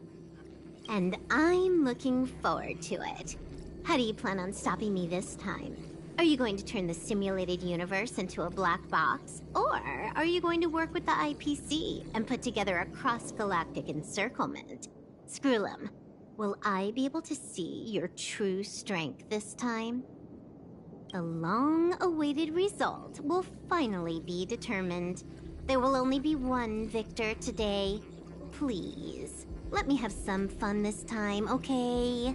And I'm looking forward to it. How do you plan on stopping me this time? Are you going to turn the simulated universe into a black box? Or are you going to work with the IPC and put together a cross-galactic encirclement? Screwlum, will I be able to see your true strength this time? The long-awaited result will finally be determined. There will only be one victor today. Please, let me have some fun this time, okay?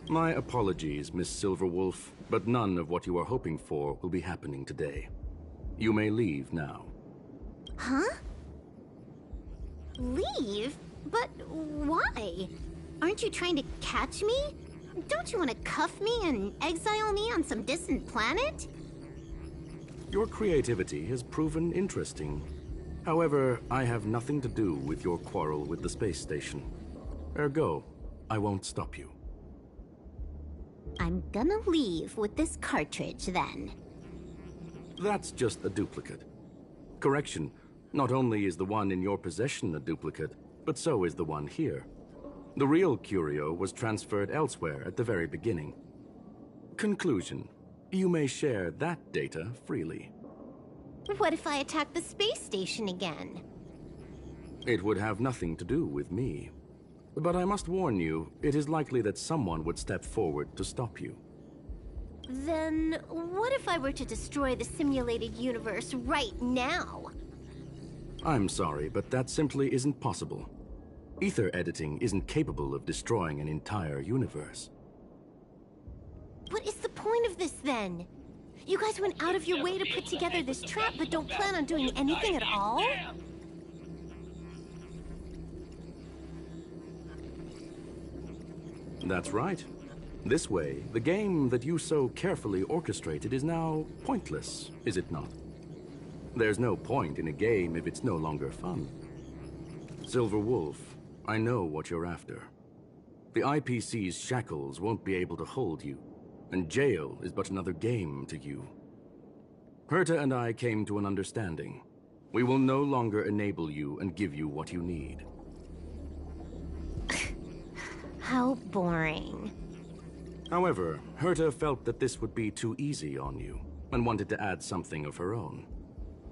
My apologies, Miss Silverwolf, but none of what you are hoping for will be happening today. You may leave now. Huh? Leave? But why? Aren't you trying to catch me? Don't you want to cuff me and exile me on some distant planet? Your creativity has proven interesting. However, I have nothing to do with your quarrel with the space station. Ergo, I won't stop you. I'm gonna leave with this cartridge, then. That's just a duplicate. Correction, not only is the one in your possession a duplicate, but so is the one here. The real curio was transferred elsewhere at the very beginning. Conclusion, you may share that data freely. What if I attack the space station again? It would have nothing to do with me. But I must warn you, it is likely that someone would step forward to stop you. Then what if I were to destroy the simulated universe right now? I'm sorry, but that simply isn't possible. Ether editing isn't capable of destroying an entire universe. What is the point of this then? You guys went out of your way to put together this trap, but don't plan on doing anything at all? That's right. This way, the game that you so carefully orchestrated is now pointless, is it not? There's no point in a game if it's no longer fun. Silver Wolf, I know what you're after. The IPC's shackles won't be able to hold you, and jail is but another game to you. Herta and I came to an understanding. We will no longer enable you and give you what you need. How boring. However, Herta felt that this would be too easy on you, and wanted to add something of her own.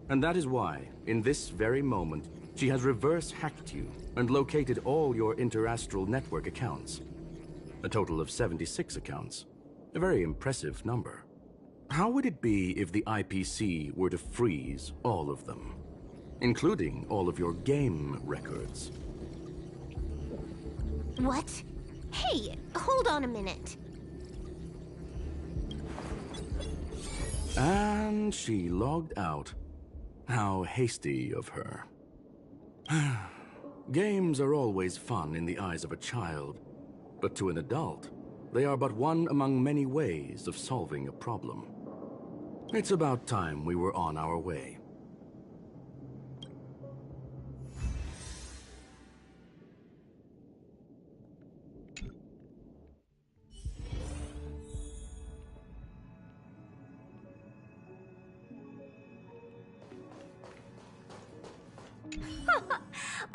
And that is why, in this very moment, she has reverse-hacked you and located all your interastral network accounts. A total of 76 accounts. A very impressive number. How would it be if the IPC were to freeze all of them, including all of your game records? What? Hey, hold on a minute. And she logged out. How hasty of her. Games are always fun in the eyes of a child, but to an adult, they are but one among many ways of solving a problem. It's about time we were on our way.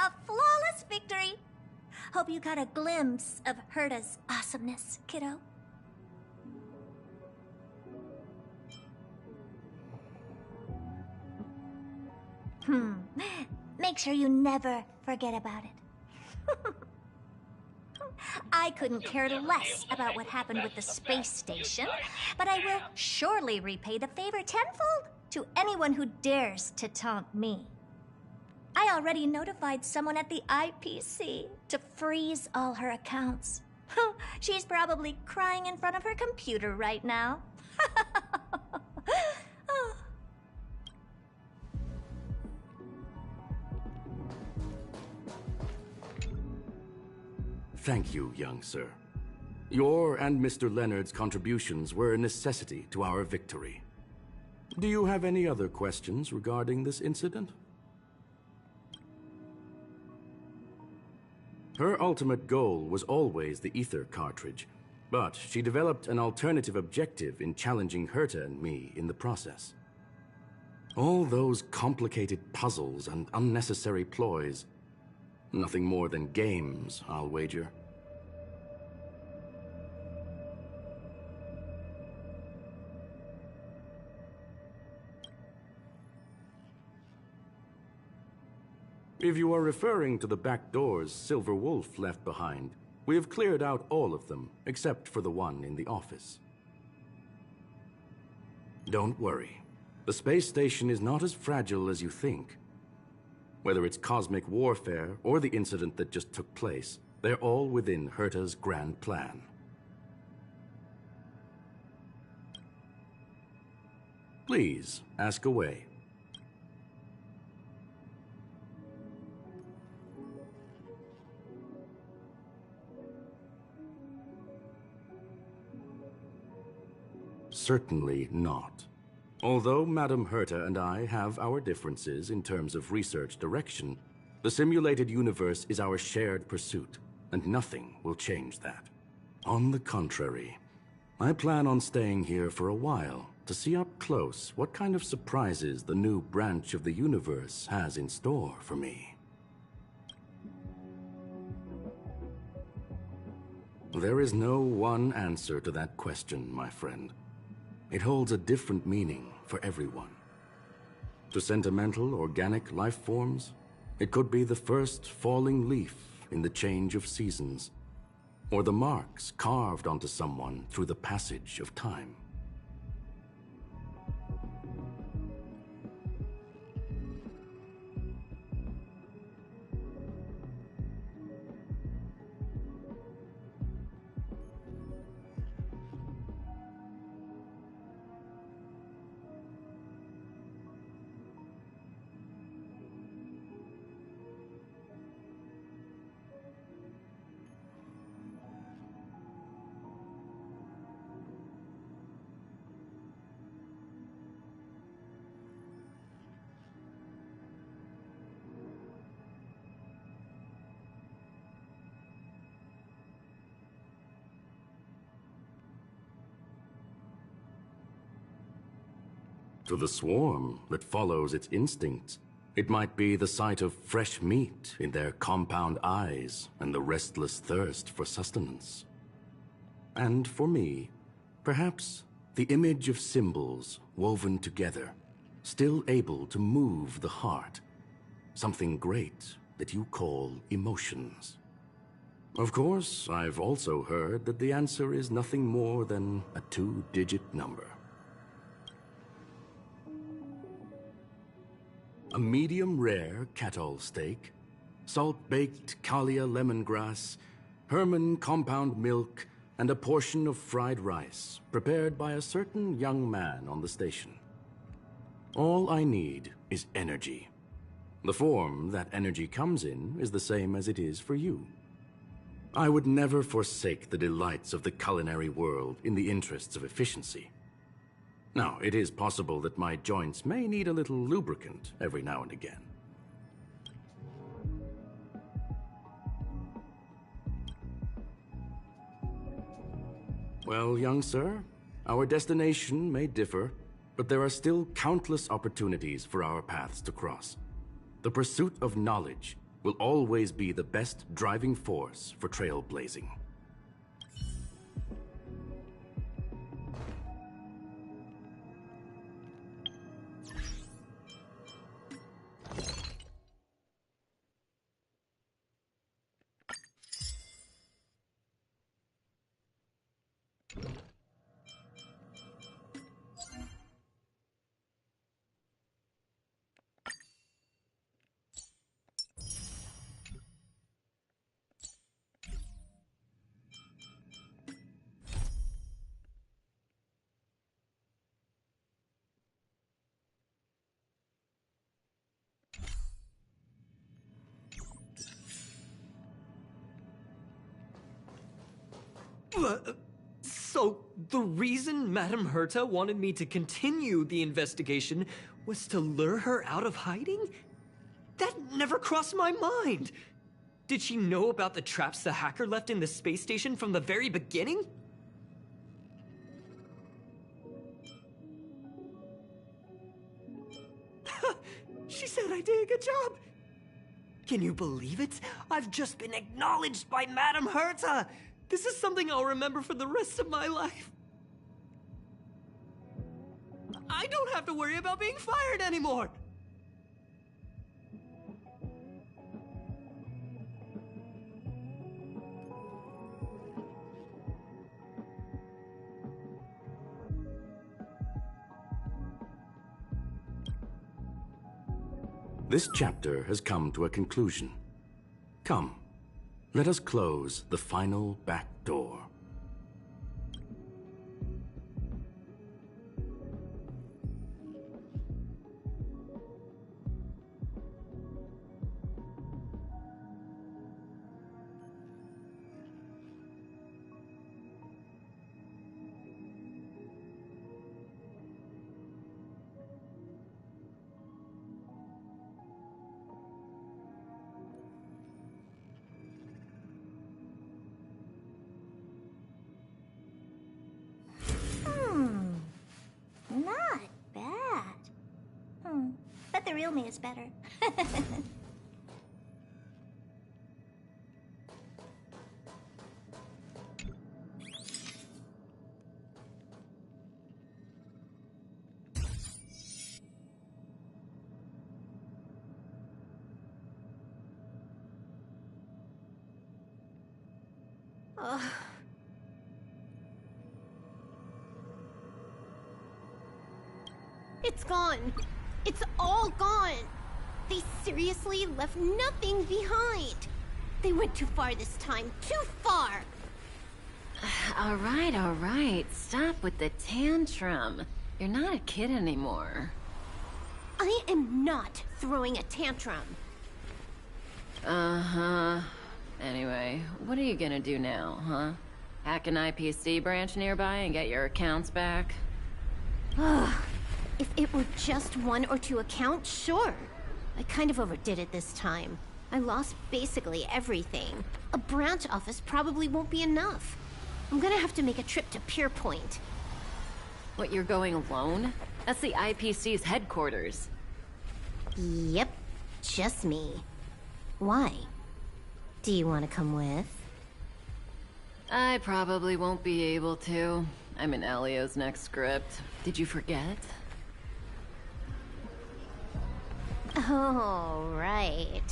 A flawless victory! Hope you got a glimpse of Herta's awesomeness, kiddo. Make sure you never forget about it. I couldn't care less about what happened with the space station, but I will surely repay the favor tenfold to anyone who dares to taunt me. I already notified someone at the IPC to freeze all her accounts. She's probably crying in front of her computer right now. Oh. Thank you, young sir. Your and Mr. Leonard's contributions were a necessity to our victory. Do you have any other questions regarding this incident? Her ultimate goal was always the ether cartridge, but she developed an alternative objective in challenging Herta and me in the process. All those complicated puzzles and unnecessary ploys. Nothing more than games, I'll wager. If you are referring to the back doors Silver Wolf left behind, we have cleared out all of them, except for the one in the office. Don't worry. The space station is not as fragile as you think. Whether it's cosmic warfare or the incident that just took place, they're all within Herta's grand plan. Please, ask away. Certainly not. Although Madame Herta and I have our differences in terms of research direction, the simulated universe is our shared pursuit, and nothing will change that. On the contrary, I plan on staying here for a while to see up close what kind of surprises the new branch of the universe has in store for me. There is no one answer to that question, my friend. It holds a different meaning for everyone. To sentimental, organic life forms, it could be the first falling leaf in the change of seasons, or the marks carved onto someone through the passage of time. To the swarm that follows its instincts, it might be the sight of fresh meat in their compound eyes and the restless thirst for sustenance. And for me, perhaps the image of symbols woven together, still able to move the heart, something great that you call emotions. Of course, I've also heard that the answer is nothing more than a 2-digit number. A medium rare Catol steak, salt-baked Kalia lemongrass, Herman compound milk, and a portion of fried rice prepared by a certain young man on the station. All I need is energy. The form that energy comes in is the same as it is for you. I would never forsake the delights of the culinary world in the interests of efficiency. Now, it is possible that my joints may need a little lubricant every now and again. Well, young sir, our destination may differ, but there are still countless opportunities for our paths to cross. The pursuit of knowledge will always be the best driving force for trailblazing. So, the reason Madame Herta wanted me to continue the investigation was to lure her out of hiding? That never crossed my mind! Did she know about the traps the hacker left in the space station from the very beginning? She said I did a good job! Can you believe it? I've just been acknowledged by Madame Herta! This is something I'll remember for the rest of my life. I don't have to worry about being fired anymore! This chapter has come to a conclusion. Come, let us close the final back door. Not bad. But the real me is better. It's gone. It's all gone. They seriously left nothing behind. They went too far this time. Too far. All right. Stop with the tantrum. You're not a kid anymore. I am not throwing a tantrum. Uh-huh. Anyway, what are you gonna do now, huh? Hack an IPC branch nearby and get your accounts back? If it were just 1 or 2 accounts, sure. I kind of overdid it this time. I lost basically everything. A branch office probably won't be enough. I'm gonna have to make a trip to Pierpoint. What, you're going alone? That's the IPC's headquarters. Yep, just me. Why? Do you want to come with? I probably won't be able to. I'm in Elio's next script. Did you forget? Oh, right.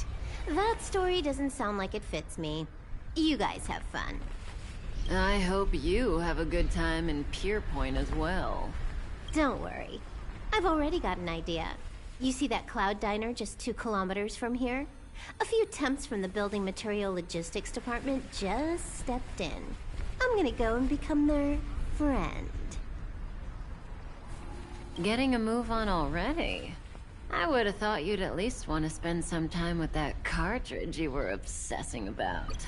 That story doesn't sound like it fits me. You guys have fun. I hope you have a good time in Pierpoint as well. Don't worry. I've already got an idea. You see that Cloud Diner just 2 kilometers from here? A few temps from the Building Material Logistics Department just stepped in. I'm gonna go and become their friend. Getting a move on already? I would have thought you'd at least want to spend some time with that cartridge you were obsessing about.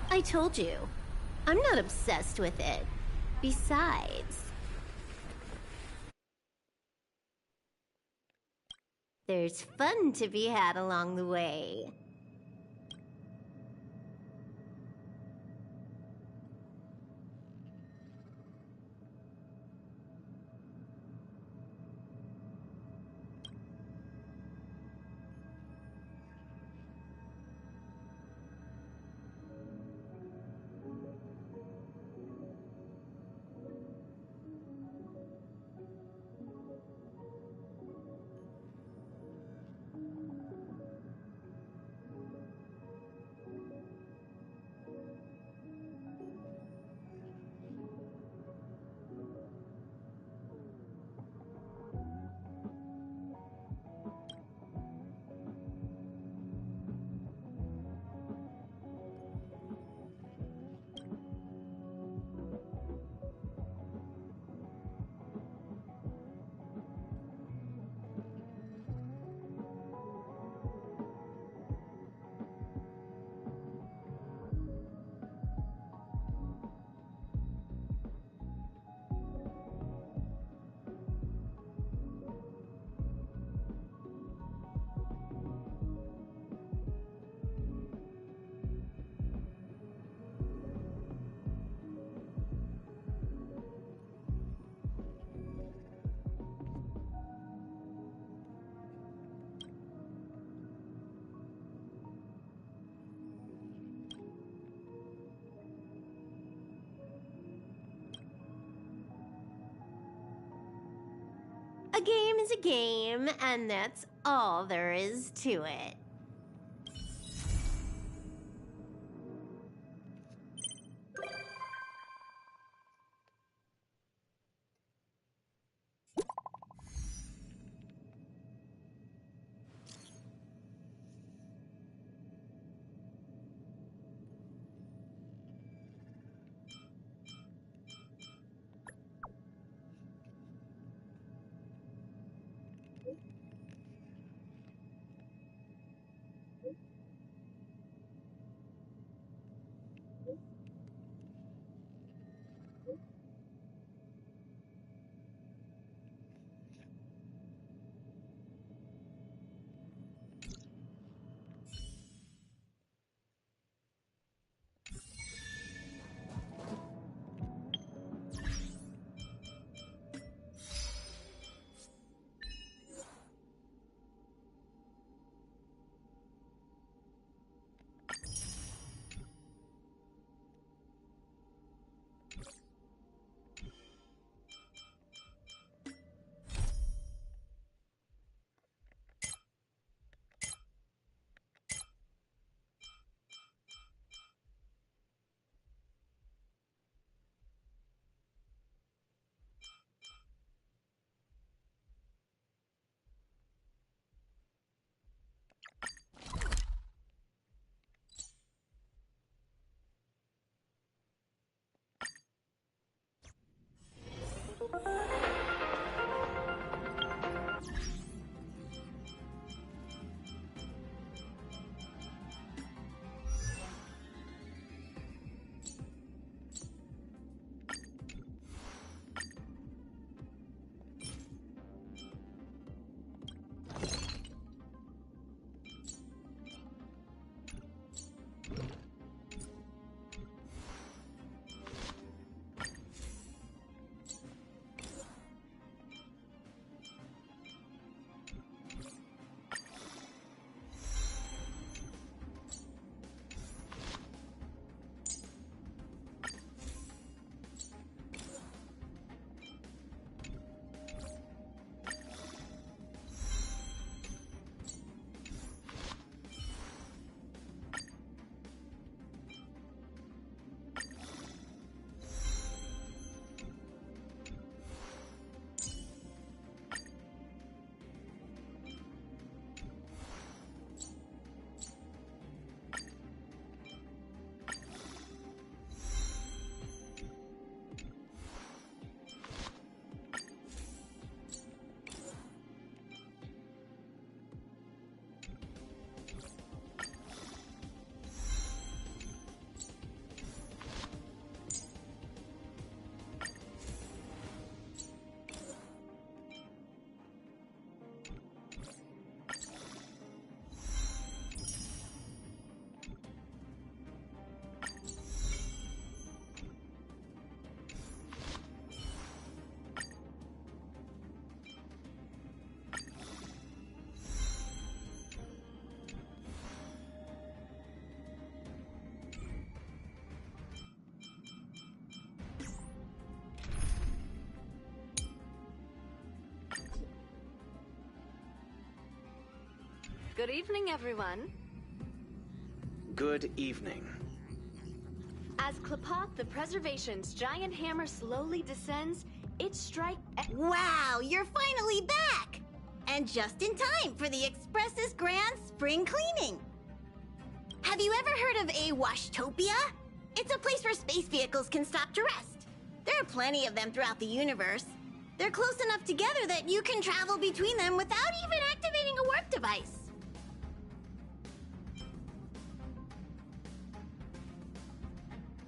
I told you. I'm not obsessed with it. Besides... there's fun to be had along the way. A game is a game, and that's all there is to it. Good evening, everyone. Good evening. As Klapoth, the Preservation's giant hammer slowly descends, it strikes. Wow, you're finally back! And just in time for the Express's grand spring cleaning. Have you ever heard of a Washtopia? It's a place where space vehicles can stop to rest. There are plenty of them throughout the universe. They're close enough together that you can travel between them without even activating a warp device.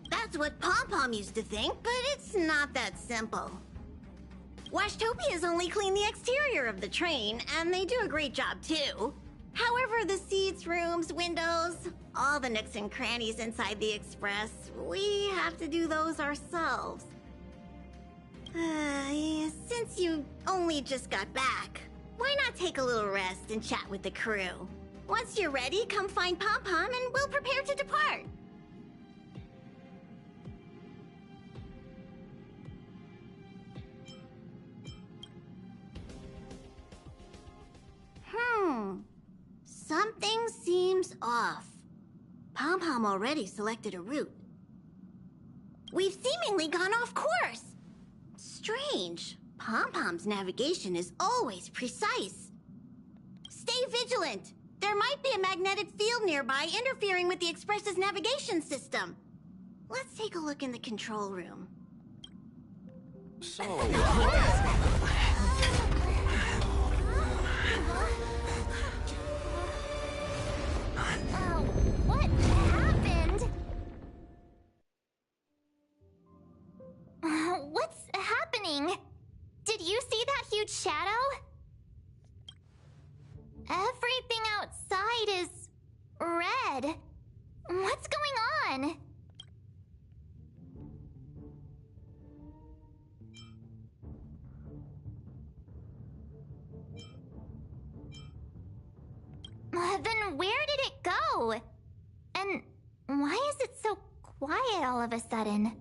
That's what Pom-Pom used to think, but it's not that simple. Washtopias only clean the exterior of the train, and they do a great job too. However, the seats, rooms, windows, all the nooks and crannies inside the Express, we have to do those ourselves. Since you only just got back, why not take a little rest and chat with the crew? Once you're ready, come find Pom-Pom and we'll prepare to depart. Something seems off. Pom-Pom already selected a route. We've seemingly gone off course. Strange. Pom-Pom's navigation is always precise. Stay vigilant. There might be a magnetic field nearby interfering with the Express's navigation system. Let's take a look in the control room. So... What happened? What's happening? Did you see that huge shadow? Everything outside is red. What's going on? Then where did it go? And why is it so quiet all of a sudden?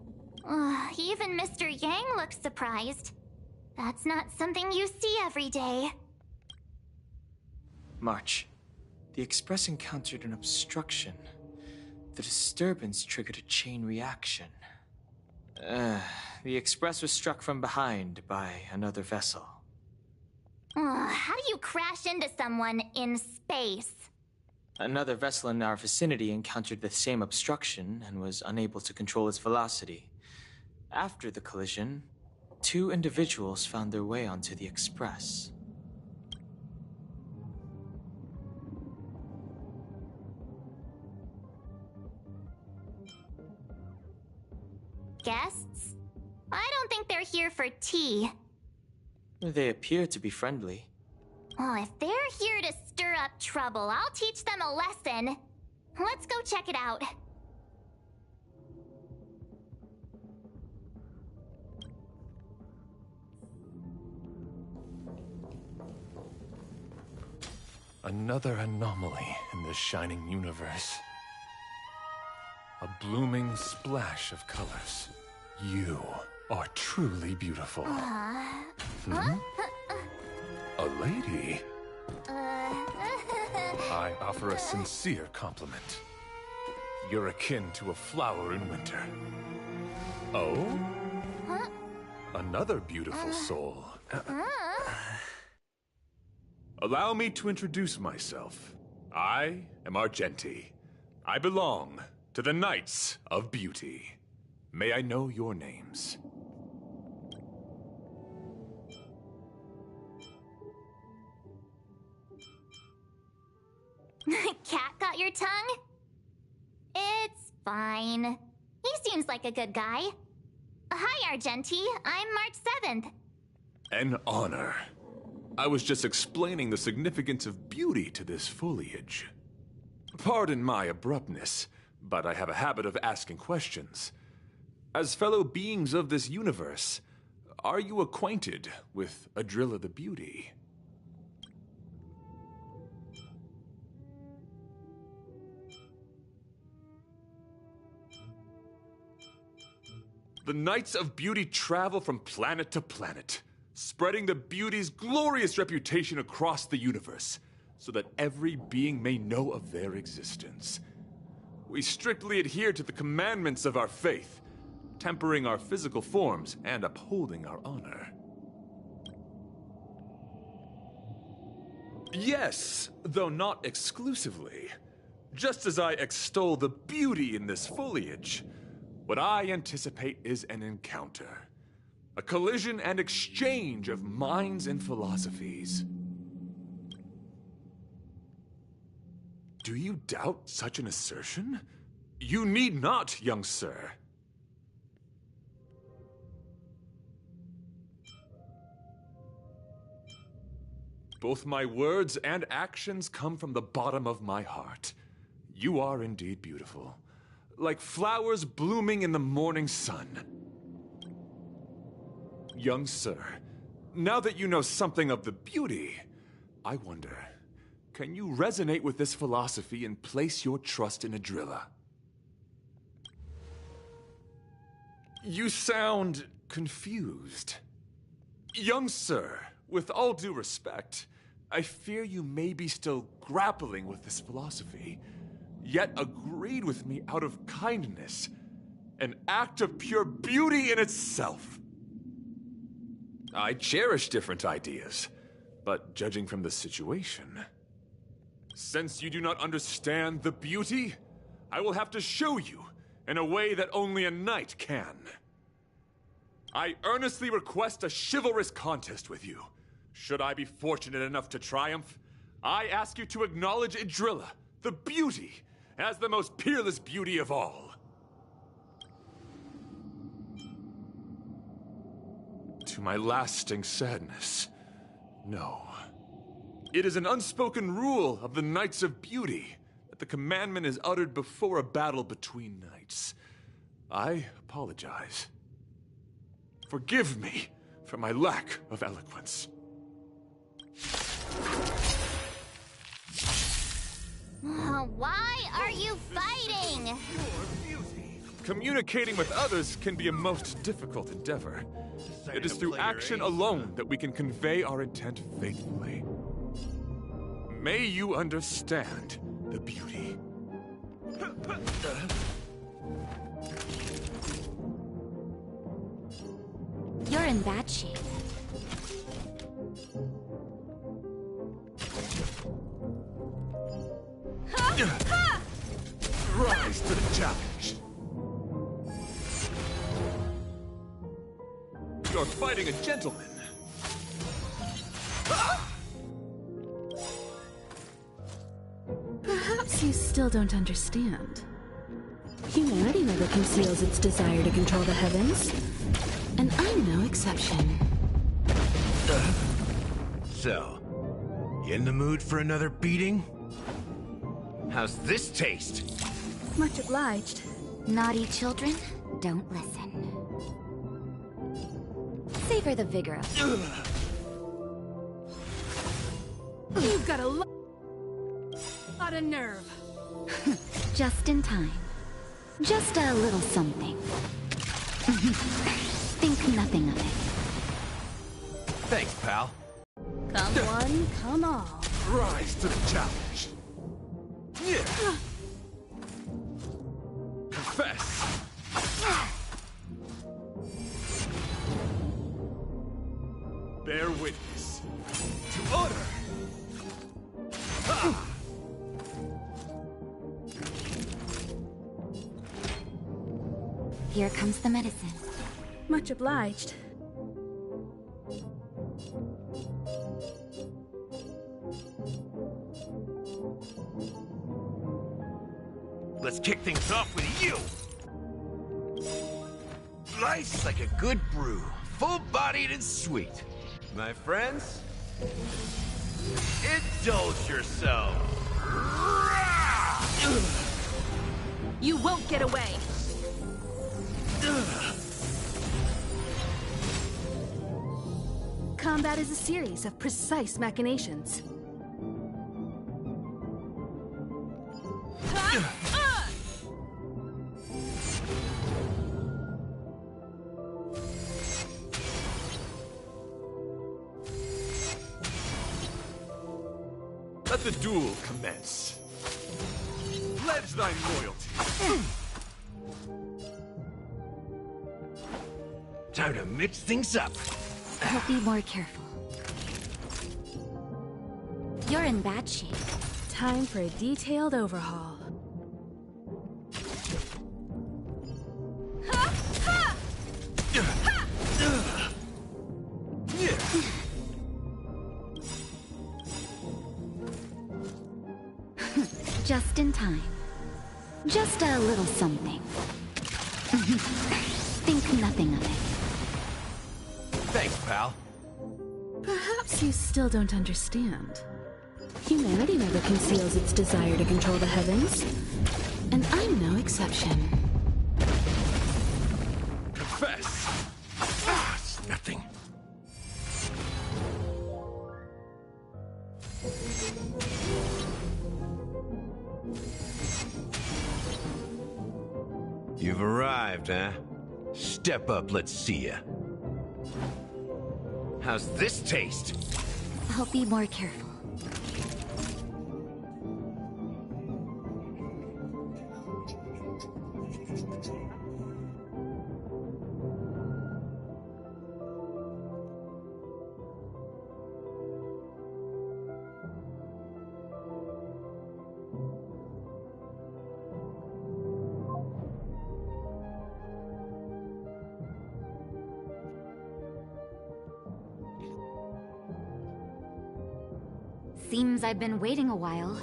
Even Mr. Yang looks surprised. That's not something you see every day. March, the Express encountered an obstruction. The disturbance triggered a chain reaction. The Express was struck from behind by another vessel. How do you crash into someone in space? Another vessel in our vicinity encountered the same obstruction and was unable to control its velocity. After the collision, 2 individuals found their way onto the Express. Guests? I don't think they're here for tea. They appear to be friendly. If they're here to stir up trouble, I'll teach them a lesson. Let's go check it out. Another anomaly in this shining universe. A blooming splash of colors. You are truly beautiful. A lady? I offer a sincere compliment. You're akin to a flower in winter. Oh? Another beautiful soul. Allow me to introduce myself. I am Argenti. I belong to the Knights of Beauty. May I know your names? Cat got your tongue? It's fine. He seems like a good guy. Hi, Argenti. I'm March 7th. An honor. I was just explaining the significance of beauty to this foliage. Pardon my abruptness, but I have a habit of asking questions. As fellow beings of this universe, are you acquainted with Adrilla the Beauty? The Knights of Beauty travel from planet to planet, spreading the beauty's glorious reputation across the universe. so that every being may know of their existence. We strictly adhere to the commandments of our faith, tempering our physical forms and upholding our honor. Yes, though not exclusively. Just as I extol the beauty in this foliage, what I anticipate is an encounter. A collision and exchange of minds and philosophies. Do you doubt such an assertion? You need not, young sir. Both my words and actions come from the bottom of my heart. You are indeed beautiful, like flowers blooming in the morning sun. Young sir, now that you know something of the beauty, I wonder, can you resonate with this philosophy and place your trust in Adrilla? You sound confused. Young sir, with all due respect, I fear you may be still grappling with this philosophy, yet agreed with me out of kindness, an act of pure beauty in itself. I cherish different ideas, but judging from the situation, since you do not understand the beauty, I will have to show you in a way that only a knight can. I earnestly request a chivalrous contest with you. Should I be fortunate enough to triumph, I ask you to acknowledge Adrilla, the beauty, as the most peerless beauty of all. To my lasting sadness, no. It is an unspoken rule of the Knights of Beauty that the commandment is uttered before a battle between knights. I apologize. Forgive me for my lack of eloquence. Why are you fighting? Communicating with others can be a most difficult endeavor. It is through action alone that we can convey our intent faithfully. May you understand the beauty. You're in bad shape. Rise to the challenge. You're fighting a gentleman. Perhaps you still don't understand. Humanity never conceals its desire to control the heavens. And I'm no exception. So, you in the mood for another beating? How's this taste? Much obliged. Naughty children, don't listen. Savor the vigor of it. You've got a lot of nerve. Just in time. Just a little something. Think nothing of it. Thanks, pal. Come one, come all. Rise to the challenge. Yeah. Confess. Bear witness to honor. Ah. Here comes the medicine. Much obliged. Let's kick things off with you! Nice like a good brew, full-bodied and sweet. My friends, indulge yourself. You won't get away. Combat is a series of precise machinations. Let the duel commence. Pledge thy loyalty. Time to mix things up. I'll be more careful. You're in bad shape. Time for a detailed overhaul. Just in time. Just a little something. Think nothing of it. Thanks, pal. Perhaps you still don't understand. Humanity never conceals its desire to control the heavens. And I'm no exception. Confess! It's nothing. You've arrived, huh? Step up, let's see ya. How's this taste? I'll be more careful. Seems I've been waiting a while.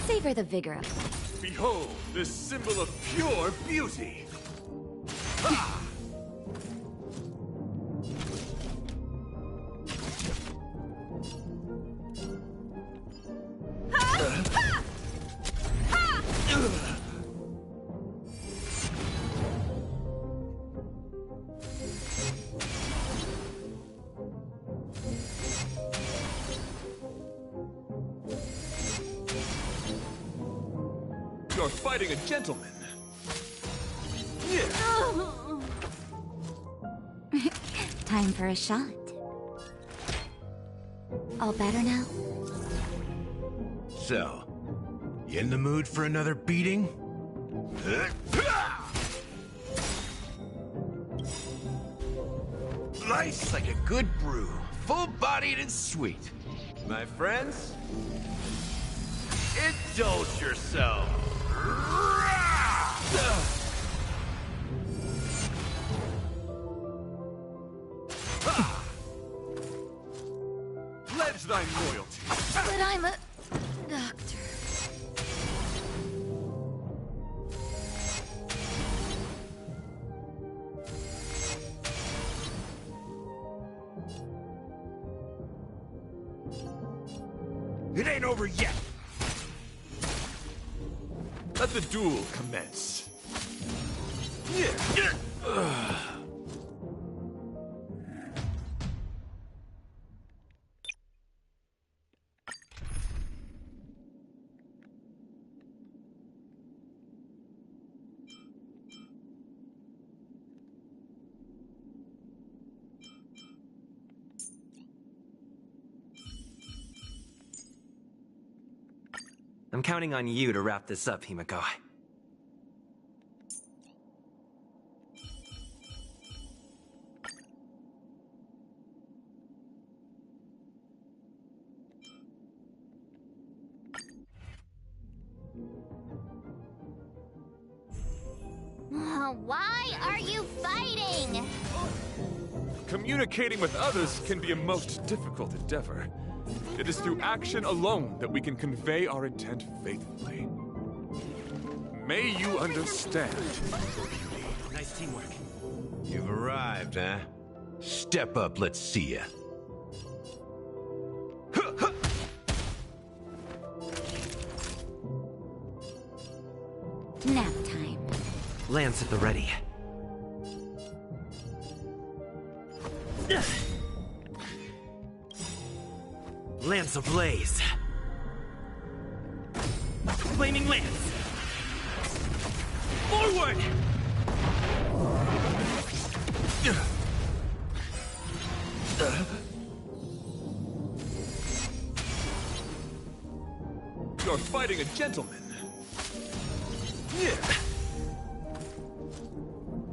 Savor the vigor of life. Behold, this symbol of pure beauty! Ha! You're fighting a gentleman. Time for a shot. All better now? So, you in the mood for another beating? Nice like a good brew, full-bodied and sweet. My friends, indulge yourself. Pledge thy loyalty. But I'm a doctor. It ain't over yet. Let the duel commence. I'm counting on you to wrap this up, Himiko. Why are you fighting? Communicating with others can be a most difficult endeavor. It is through action alone that we can convey our intent faithfully. May you understand. Nice teamwork. You've arrived, huh? Step up, let's see ya. Nap time. Lance at the ready. Lance ablaze. Flaming lance. Forward! You're fighting a gentleman. Yeah.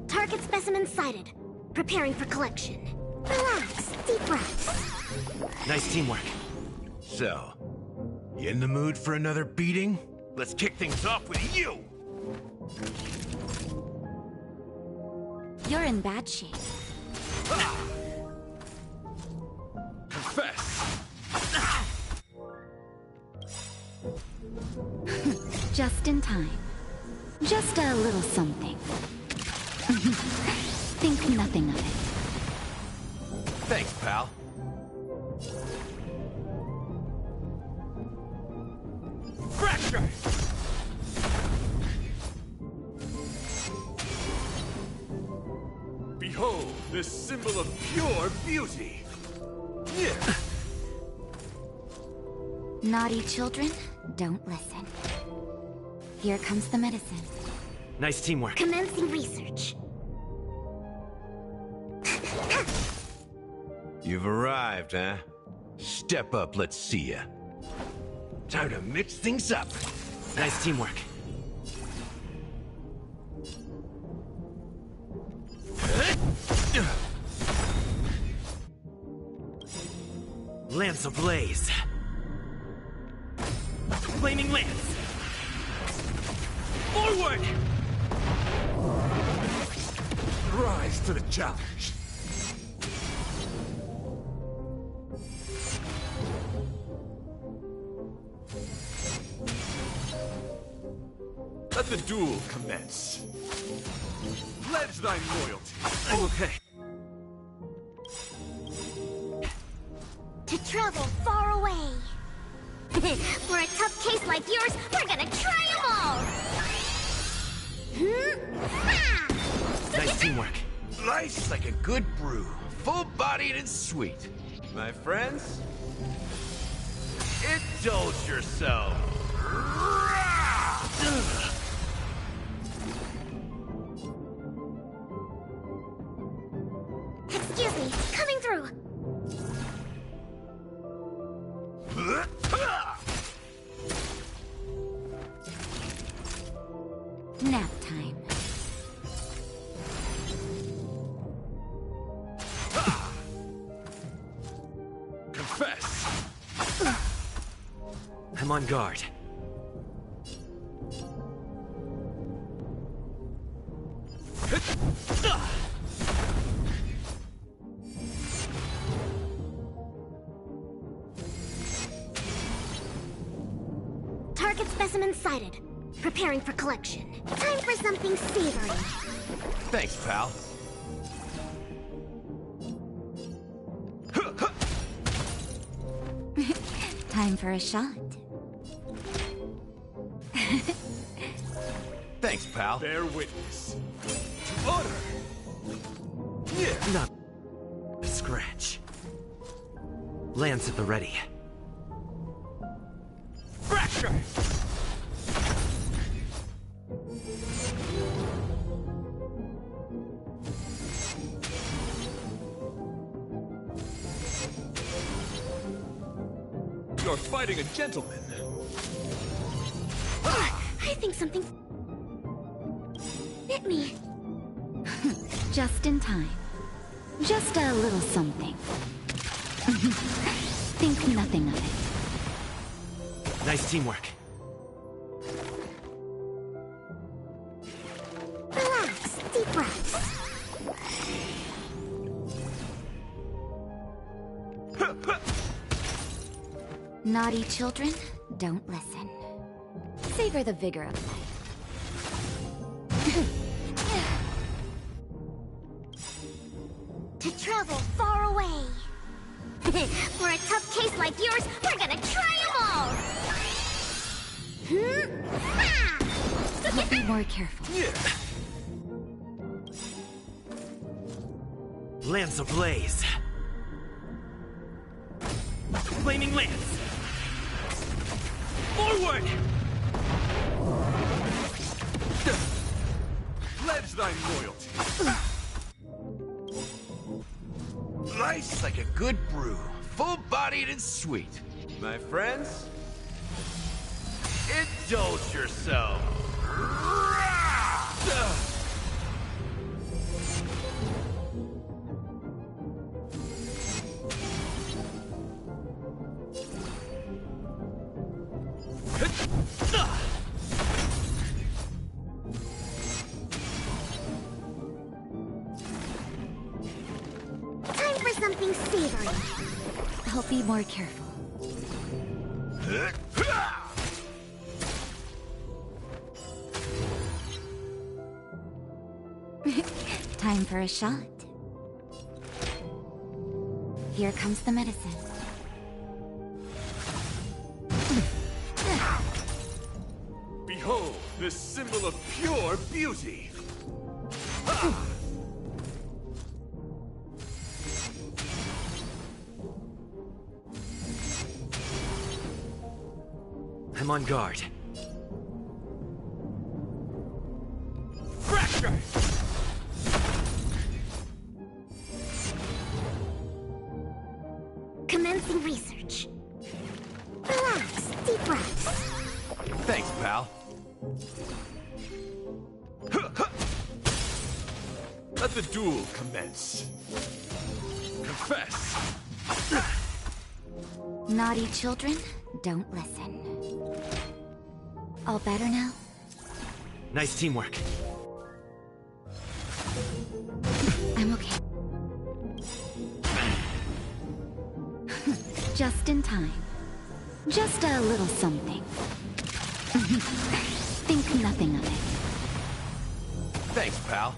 Target specimen sighted. Preparing for collection. Relax, deep breaths. Nice teamwork. So, you in the mood for another beating? Let's kick things off with you! You're in bad shape. Confess! Just in time. Just a little something. Think nothing of it. Thanks, pal. Fracture! Behold, this symbol of pure beauty! Yeah. Naughty children, don't listen. Here comes the medicine. Nice teamwork. Commencing research. You've arrived, huh? Step up, let's see ya. Time to mix things up. Nice teamwork. Lance ablaze. Flaming lance. Forward! Rise to the challenge. Let the duel commence. Pledge thy loyalty. I'm okay. To travel far away. For a tough case like yours, we're gonna try them all! Nice teamwork. Life's like a good brew, full-bodied and sweet. My friends, indulge yourself. Excuse me, coming through. Nap time. Confess! I'm on guard. Target specimen sighted. Preparing for collection. Time for something savory. Thanks, pal. Time for a shot. Thanks, pal. Bear witness. To honor! Yeah! Not a scratch. Lance at the ready. Fracture! You're fighting a gentleman. I think something hit me. Just in time. Just a little something. Think nothing of it. Nice teamwork. Relax, deep breaths. Naughty children, don't listen. Savor the vigor of life. To travel far away. For a tough case like yours, we're gonna try them all! Be more careful. Lance ablaze. Flaming lance. Forward! Pledge thy loyalty. Life's like a good brew, full-bodied and sweet. My friends, Indulge yourself. Time for something savory. I'll be more careful. Time for a shot. Here comes the medicine. Behold, this symbol of pure beauty! I'm on guard. Fracture! Commencing research. Relax, deep breaths. Thanks, pal. Let the duel commence. Confess! Naughty children, don't listen. All better now? Nice teamwork. I'm okay. Just in time. Just a little something. Think nothing of it. Thanks, pal.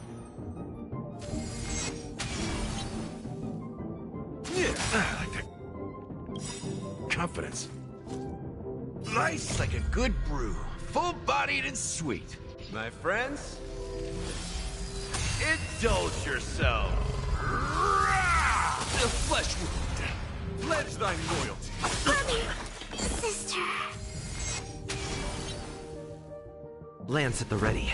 Confidence. Nice like a good brew. Full-bodied and sweet. My friends, indulge yourself. The flesh wound. Pledge thy loyalty. Brother, sister. Lance at the ready.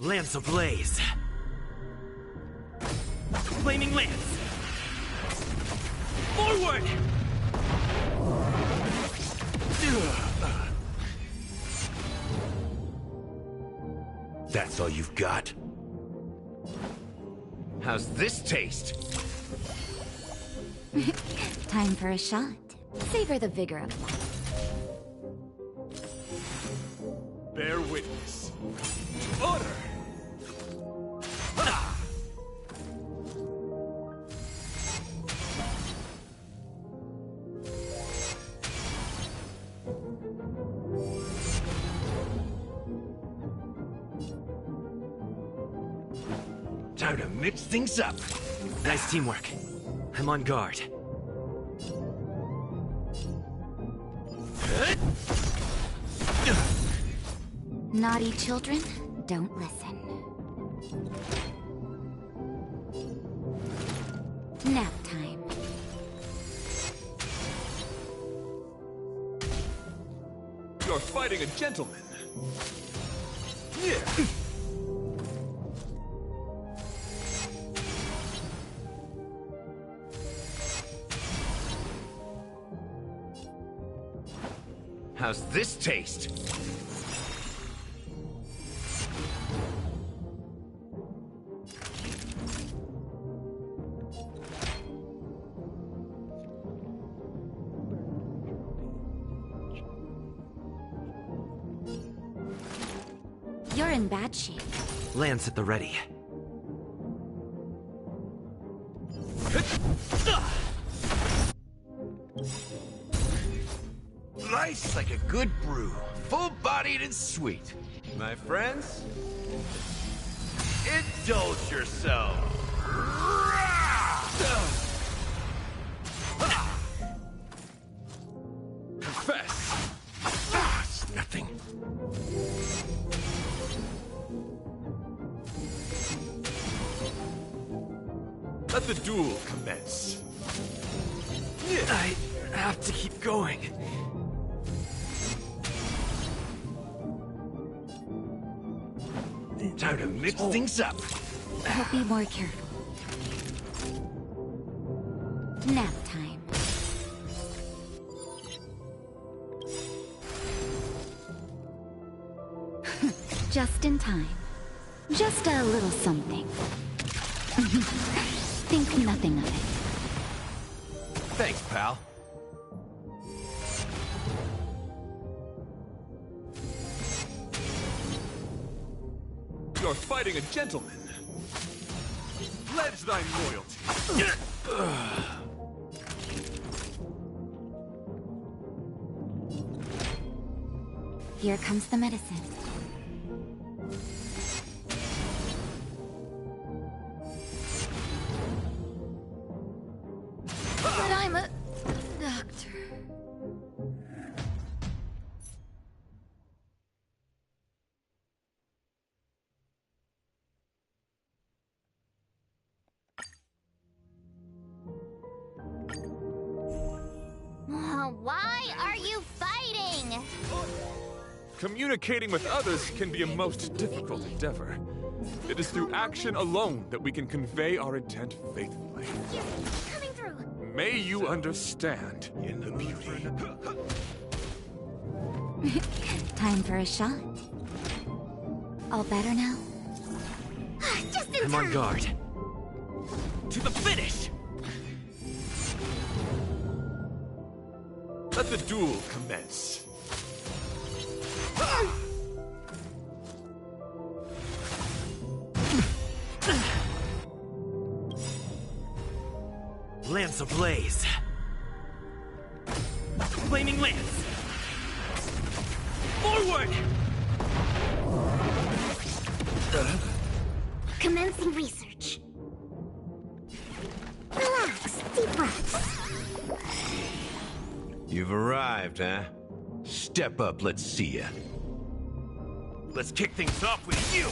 Lance ablaze. Flaming lance. Forward! That's all you've got? How's this taste? Time for a shot. Savor the vigor of life. Bear witness. Honor! Time to mix things up. Nice teamwork. I'm on guard. Naughty children, don't listen. Nap time. You're fighting a gentleman. Yeah. How's this taste? You're in bad shape. Lance at the ready. Nice like a good brew. Full-bodied and sweet. My friends, indulge yourself. Confess! It's nothing. Let the duel commence. I have to keep going. Time to mix things up. I'll be more careful. Nap time. Just in time. Just a little something. Think nothing of it. Thanks, pal. You're fighting a gentleman. Pledge thy loyalty. Here comes the medicine. But I'm a doctor. Why are you fighting? Communicating with others can be a most difficult endeavor. It is through action alone that we can convey our intent faithfully. Coming through. May you understand in the beauty. Time for a shot. All better now? Just in I'm on guard. To the finish! Let the duel commence. Lance ablaze. Flaming lance. Forward! Commencing research. Relax, deep breaths. You've arrived, huh? Step up, let's see ya. Let's kick things off with you!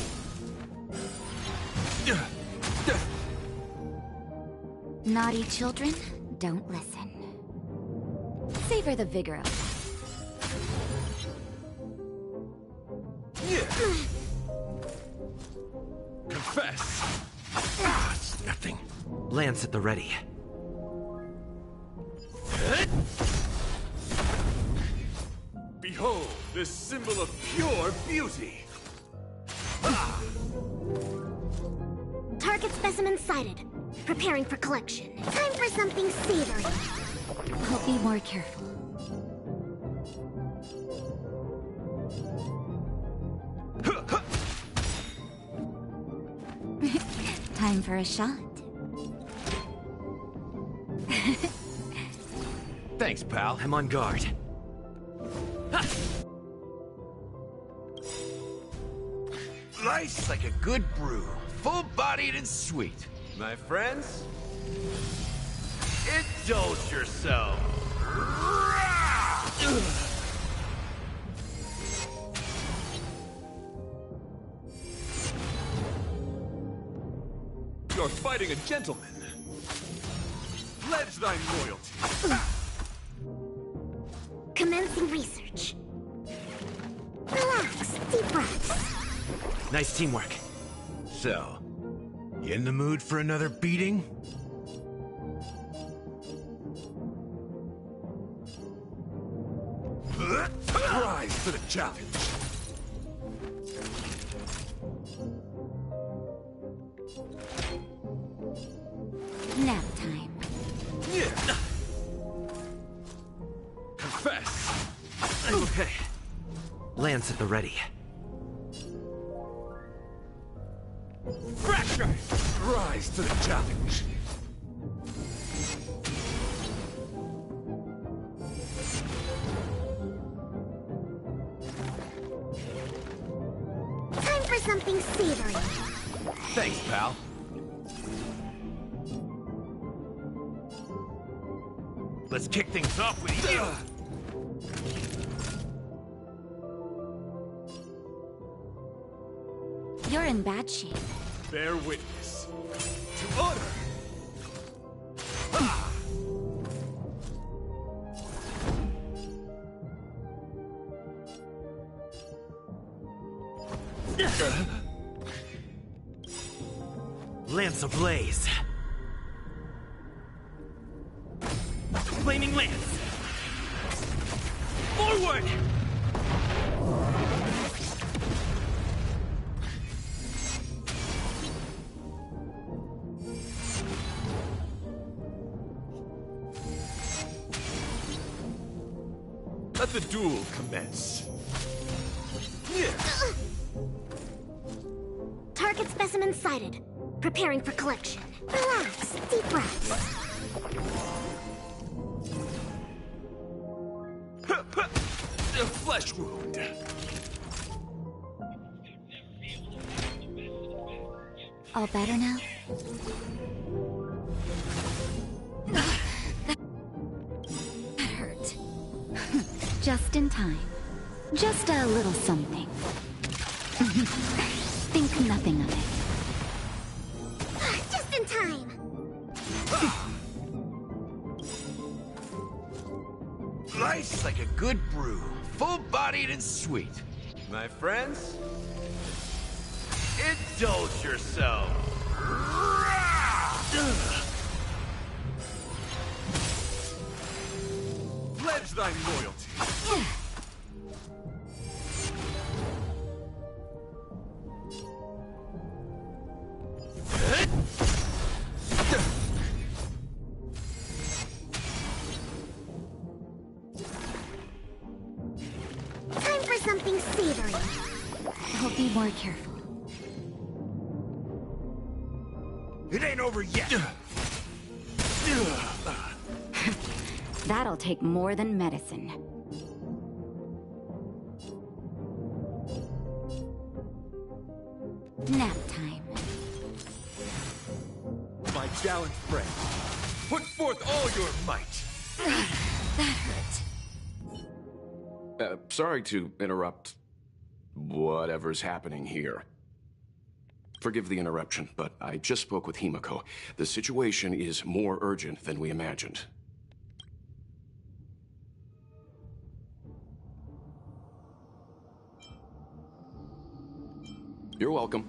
Naughty children, don't listen. Savor the vigor of Confess. It's nothing. Lance at the ready. Behold, this symbol of pure beauty. Target specimen sighted. Preparing for collection. Time for something savory. I'll be more careful. Time for a shot. Thanks, pal. I'm on guard. Nice like a good brew. Full-bodied and sweet. My friends, indulge yourself. You're fighting a gentleman. Pledge thy loyalty. Commencing research. Relax, deep breaths. Nice teamwork. So, you in the mood for another beating? Rise to the challenge. Nap time. Confess. Okay. Lance at the ready. Fracture! Rise to the challenge. Time for something savory. Thanks, pal. Let's kick things off with you! You're in bad shape. Bear witness to honor. Lance ablaze. flaming lance! Forward! Let the duel commence. Target specimen sighted. Preparing for collection. Relax. Deep breaths. A flesh wound. All better now? That hurt. Just in time. Just a little something. Think nothing of it. Just in time. Nice like a good brew. Full-bodied and sweet. My friends, indulge yourself. Pledge thy loyalty. Time for something savory. I'll be more careful. It ain't over yet. That'll take more than medicine. Nap time. My gallant friend, put forth all your might. That hurt. Sorry to interrupt whatever's happening here. Forgive the interruption, but I just spoke with Himiko. The situation is more urgent than we imagined. You're welcome.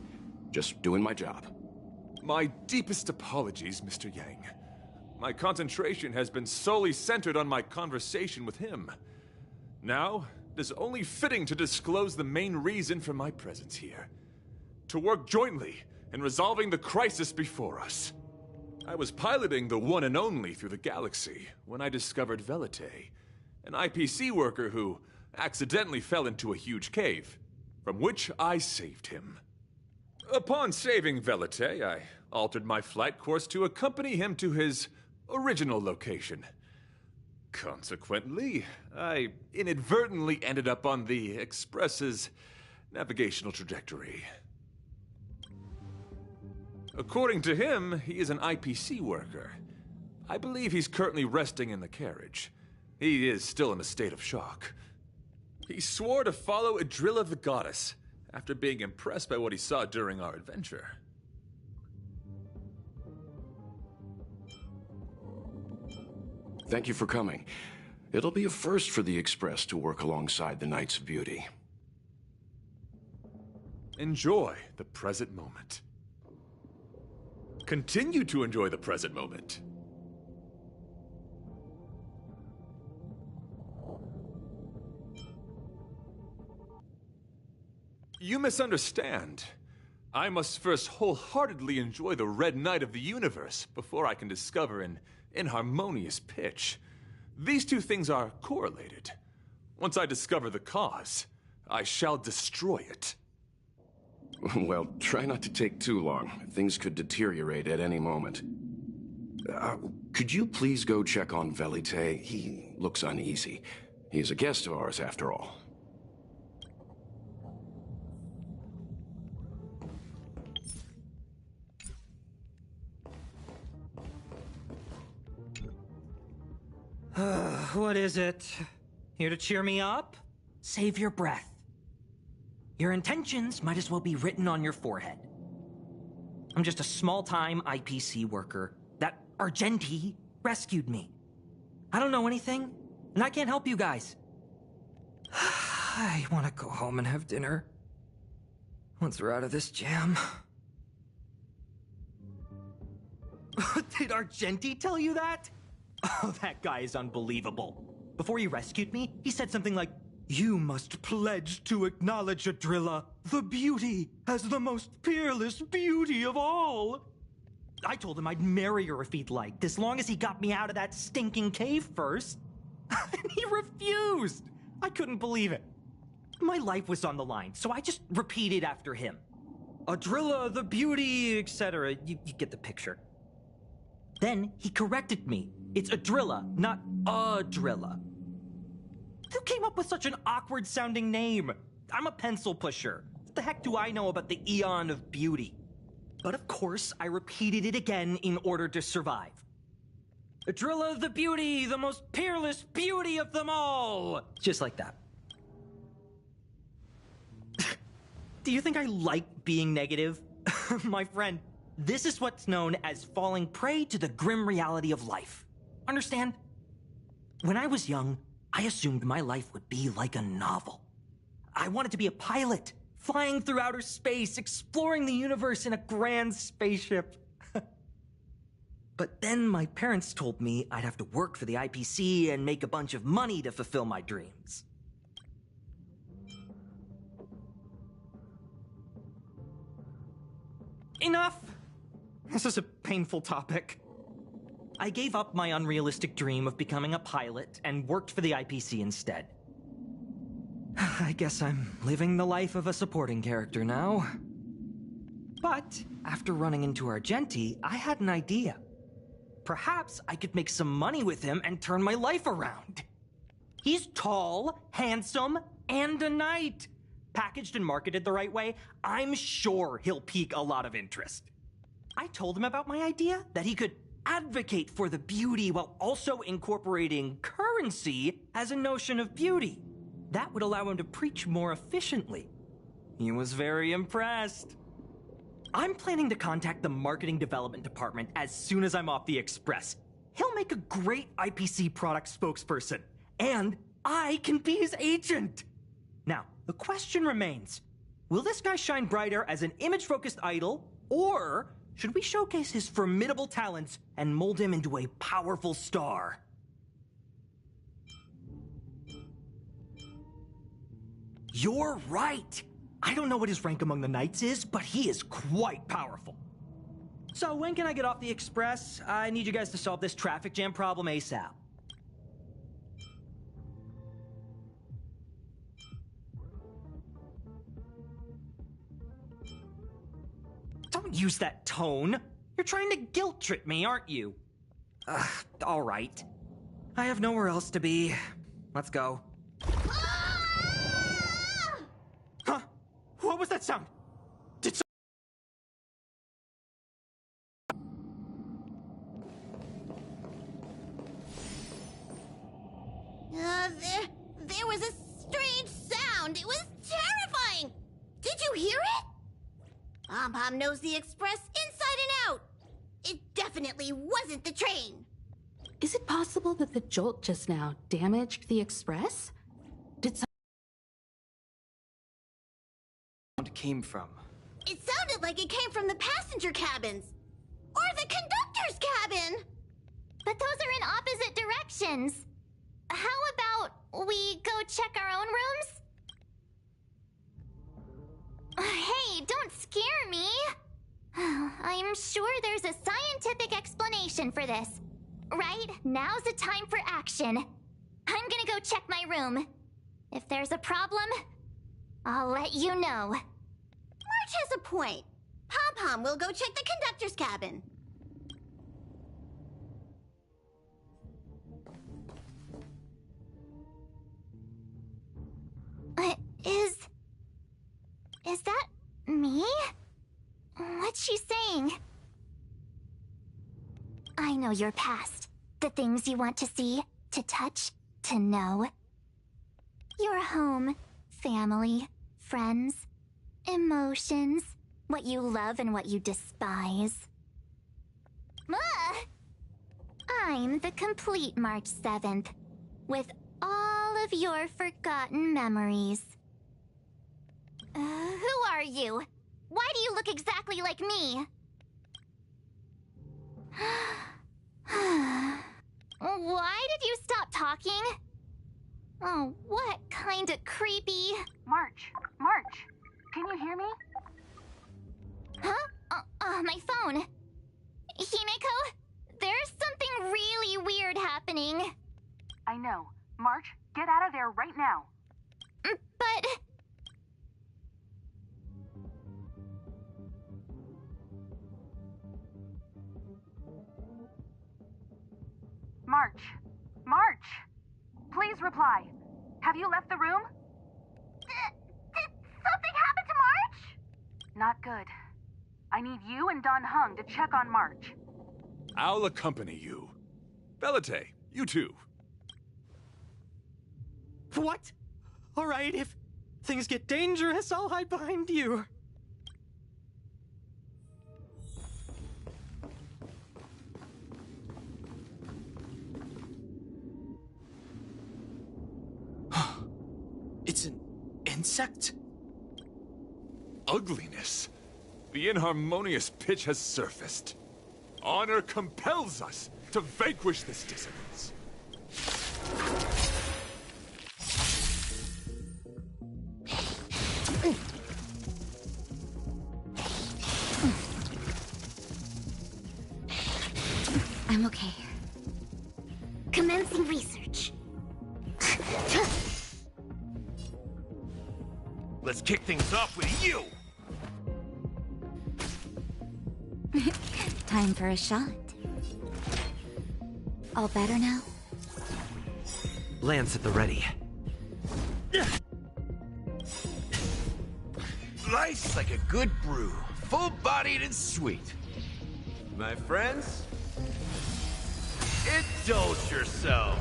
Just doing my job. My deepest apologies, Mr. Yang. My concentration has been solely centered on my conversation with him. Now, it is only fitting to disclose the main reason for my presence here. To work jointly in resolving the crisis before us. I was piloting the one and only through the galaxy when I discovered Velite, an IPC worker who accidentally fell into a huge cave, from which I saved him. Upon saving Velite, I altered my flight course to accompany him to his original location. Consequently, I inadvertently ended up on the Express's navigational trajectory. According to him, he is an IPC worker. I believe he's currently resting in the carriage. He is still in a state of shock. He swore to follow Idrilla the Goddess after being impressed by what he saw during our adventure. Thank you for coming. It'll be a first for the Express to work alongside the Knights of Beauty. Enjoy the present moment. Continue to enjoy the present moment. You misunderstand. I must first wholeheartedly enjoy the Red Knight of the universe before I can discover an inharmonious pitch. These two things are correlated. Once I discover the cause, I shall destroy it. Well, try not to take too long. Things could deteriorate at any moment. Could you please go check on Velite? He looks uneasy. He's a guest of ours, after all. What is it? Here to cheer me up? Save your breath. Your intentions might as well be written on your forehead. I'm just a small-time IPC worker. That Argenti rescued me. I don't know anything, and I can't help you guys. I want to go home and have dinner. Once we're out of this jam. Did Argenti tell you that? Oh, that guy is unbelievable. Before he rescued me, he said something like, "You must pledge to acknowledge Adrilla, the beauty, as the most peerless beauty of all." I told him I'd marry her if he'd liked, as long as he got me out of that stinking cave first. And he refused! I couldn't believe it. My life was on the line, so I just repeated after him. Adrilla, the beauty, etc. You get the picture. Then he corrected me. It's Adrilla, not Adrilla. Who came up with such an awkward-sounding name? I'm a pencil pusher. What the heck do I know about the Eon of Beauty? But of course, I repeated it again in order to survive. Adrilla the beauty, the most peerless beauty of them all! Just like that. Do you think I like being negative? My friend, this is what's known as falling prey to the grim reality of life. Understand? When I was young, I assumed my life would be like a novel. I wanted to be a pilot, flying through outer space, exploring the universe in a grand spaceship. But then my parents told me I'd have to work for the IPC and make a bunch of money to fulfill my dreams. Enough! This is a painful topic. I gave up my unrealistic dream of becoming a pilot and worked for the IPC instead. I guess I'm living the life of a supporting character now. But after running into Argenti, I had an idea. Perhaps I could make some money with him and turn my life around. He's tall, handsome, and a knight. Packaged and marketed the right way, I'm sure he'll pique a lot of interest. I told him about my idea, that he could advocate for the beauty while also incorporating currency as a notion of beauty. That would allow him to preach more efficiently. He was very impressed. I'm planning to contact the marketing development department as soon as I'm off the Express. He'll make a great IPC product spokesperson, and I can be his agent. Now, the question remains, will this guy shine brighter as an image-focused idol, or should we showcase his formidable talents and mold him into a powerful star? You're right! I don't know what his rank among the knights is, but he is quite powerful. So when can I get off the Express? I need you guys to solve this traffic jam problem ASAP. Don't use that tone. You're trying to guilt trip me, aren't you? All right. I have nowhere else to be. Let's go. Huh? What was that sound? Did There was a strange sound. It was terrifying. Did you hear it? Pom-Pom knows the Express inside and out. It definitely wasn't the train. Is it possible that the jolt just now damaged the Express? Did some It came from? It sounded like it came from the passenger cabins. Or the conductor's cabin. But those are in opposite directions. How about we go check our own rooms? Hey, don't scare me. I'm sure there's a scientific explanation for this. Right, now's the time for action. I'm gonna go check my room. If there's a problem, I'll let you know. March has a point. Pom-Pom will go check the conductor's cabin. Is that me? What's she saying? I know your past. The things you want to see, to touch, to know. Your home, family, friends, emotions, what you love and what you despise. I'm the complete March 7th, with all of your forgotten memories. Who are you? Why do you look exactly like me? Why did you stop talking? Oh, what kind of creepy... March, can you hear me? Huh? My phone. Himeko, there's something really weird happening. I know. March, get out of there right now. But... March! Please reply. Have you left the room? Did something happen to March? Not good. I need you and Don Hung to check on March. I'll accompany you. Velite, you too. What? All right, if things get dangerous, I'll hide behind you. It's an insect? Ugliness. The inharmonious pitch has surfaced. Honor compels us to vanquish this dissonance. I'm okay. Commencing research. Let's kick things off with you! Time for a shot. All better now? Lance at the ready. Nice like a good brew, full-bodied and sweet. My friends, indulge yourself.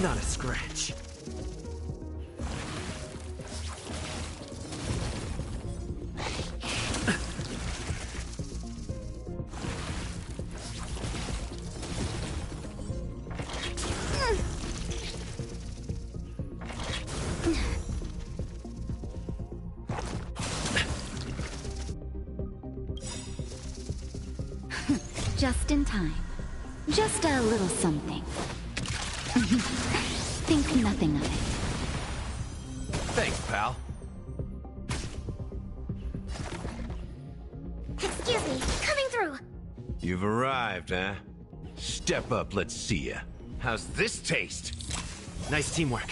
Not a scratch. Just in time. Just a little something. Think nothing of it. Thanks, pal. Excuse me, coming through. You've arrived, huh? Step up, let's see ya. How's this taste? Nice teamwork.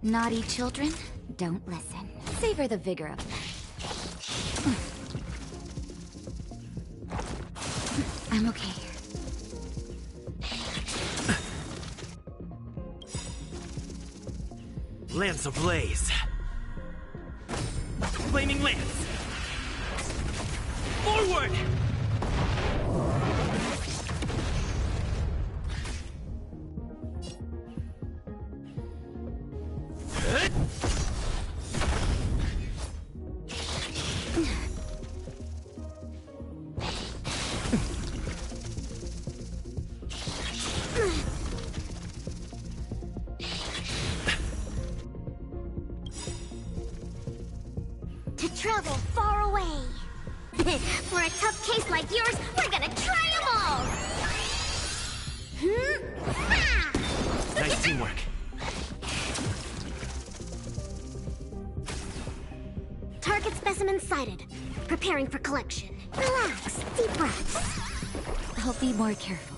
Naughty children, don't listen. Savor the vigor of them. I'm okay. Lance ablaze. Flaming Lance. Forward! To travel far away. For a tough case like yours, we're gonna try them all! Nice teamwork. Target specimen sighted. Preparing for collection. Relax, deep breaths. I'll be more careful.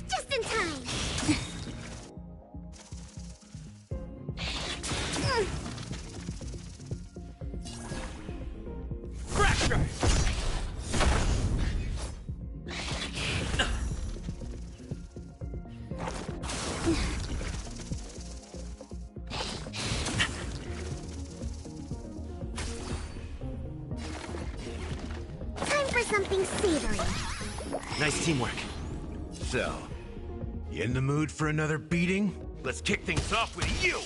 Just in time. Fracture! Time for something savory. Nice teamwork. So, you in the mood for another beating? Let's kick things off with you!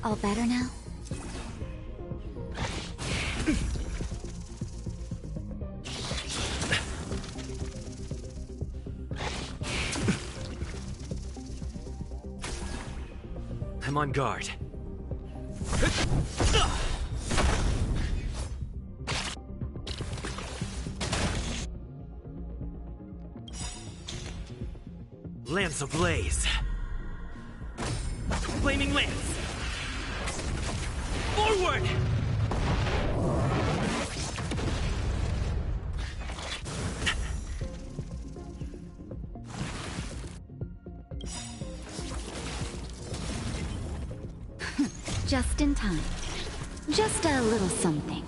All better now? I'm on guard. Lance ablaze. Flaming lance. Forward! Just in time. Just a little something.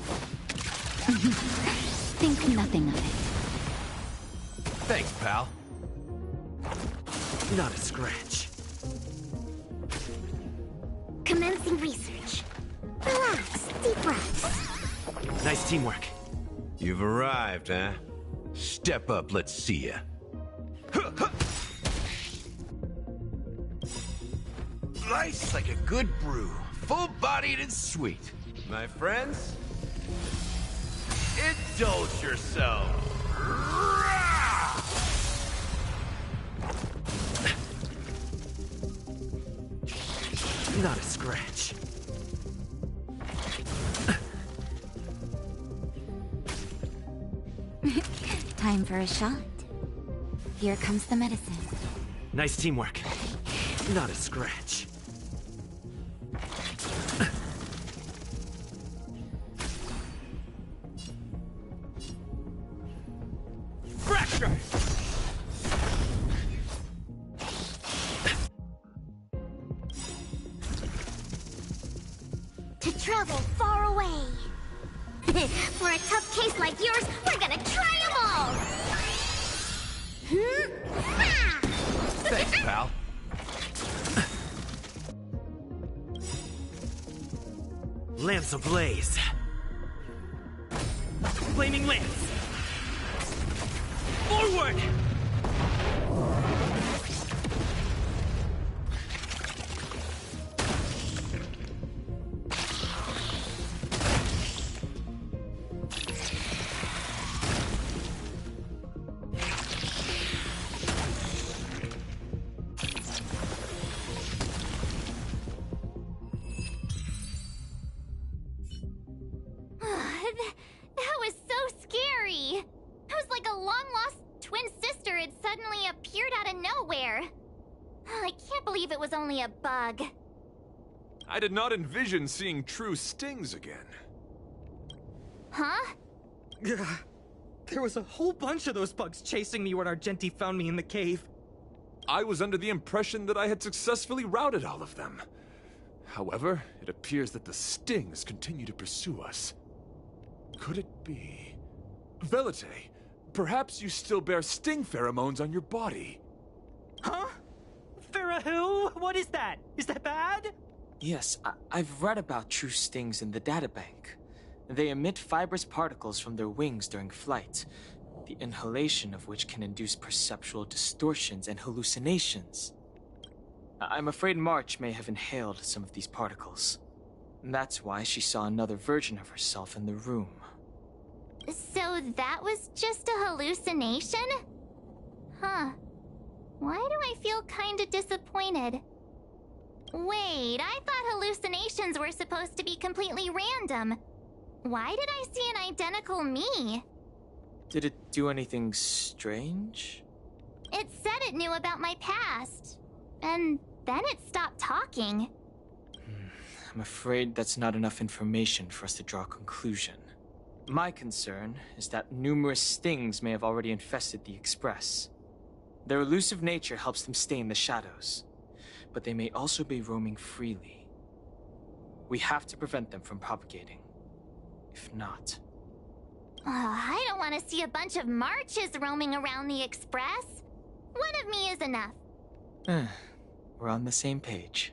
Think nothing of it. Thanks, pal. Not a scratch. Commencing research. Relax, deep breaths. Nice teamwork. You've arrived, huh? Step up, let's see ya. Nice like a good brew. Full-bodied and sweet. My friends, indulge yourselves. Not a scratch. Time for a shot. Here comes the medicine. Nice teamwork. Not a scratch. Fracture! To travel far away. For a tough case like yours, we're gonna try them all! Thanks, pal. Lance ablaze. Flaming lance. Forward! That was so scary. It was like a long-lost twin sister had suddenly appeared out of nowhere. I can't believe it was only a bug. I did not envision seeing true stings again. Huh? There was a whole bunch of those bugs chasing me when Argenti found me in the cave. I was under the impression that I had successfully routed all of them. However, it appears that the stings continue to pursue us. Could it be... Velite, perhaps you still bear sting pheromones on your body. Huh? Farah, what is that? Is that bad? Yes, I've read about true stings in the databank. They emit fibrous particles from their wings during flight, the inhalation of which can induce perceptual distortions and hallucinations. I'm afraid March may have inhaled some of these particles. That's why she saw another version of herself in the room. So that was just a hallucination? Huh. Why do I feel kinda disappointed? Wait, I thought hallucinations were supposed to be completely random. Why did I see an identical me? Did it do anything strange? It said it knew about my past. And then it stopped talking. I'm afraid that's not enough information for us to draw a conclusion. My concern is that numerous stings may have already infested the Express. Their elusive nature helps them stay in the shadows, but they may also be roaming freely. We have to prevent them from propagating. If not... I don't want to see a bunch of Marches roaming around the Express. One of me is enough. We're on the same page.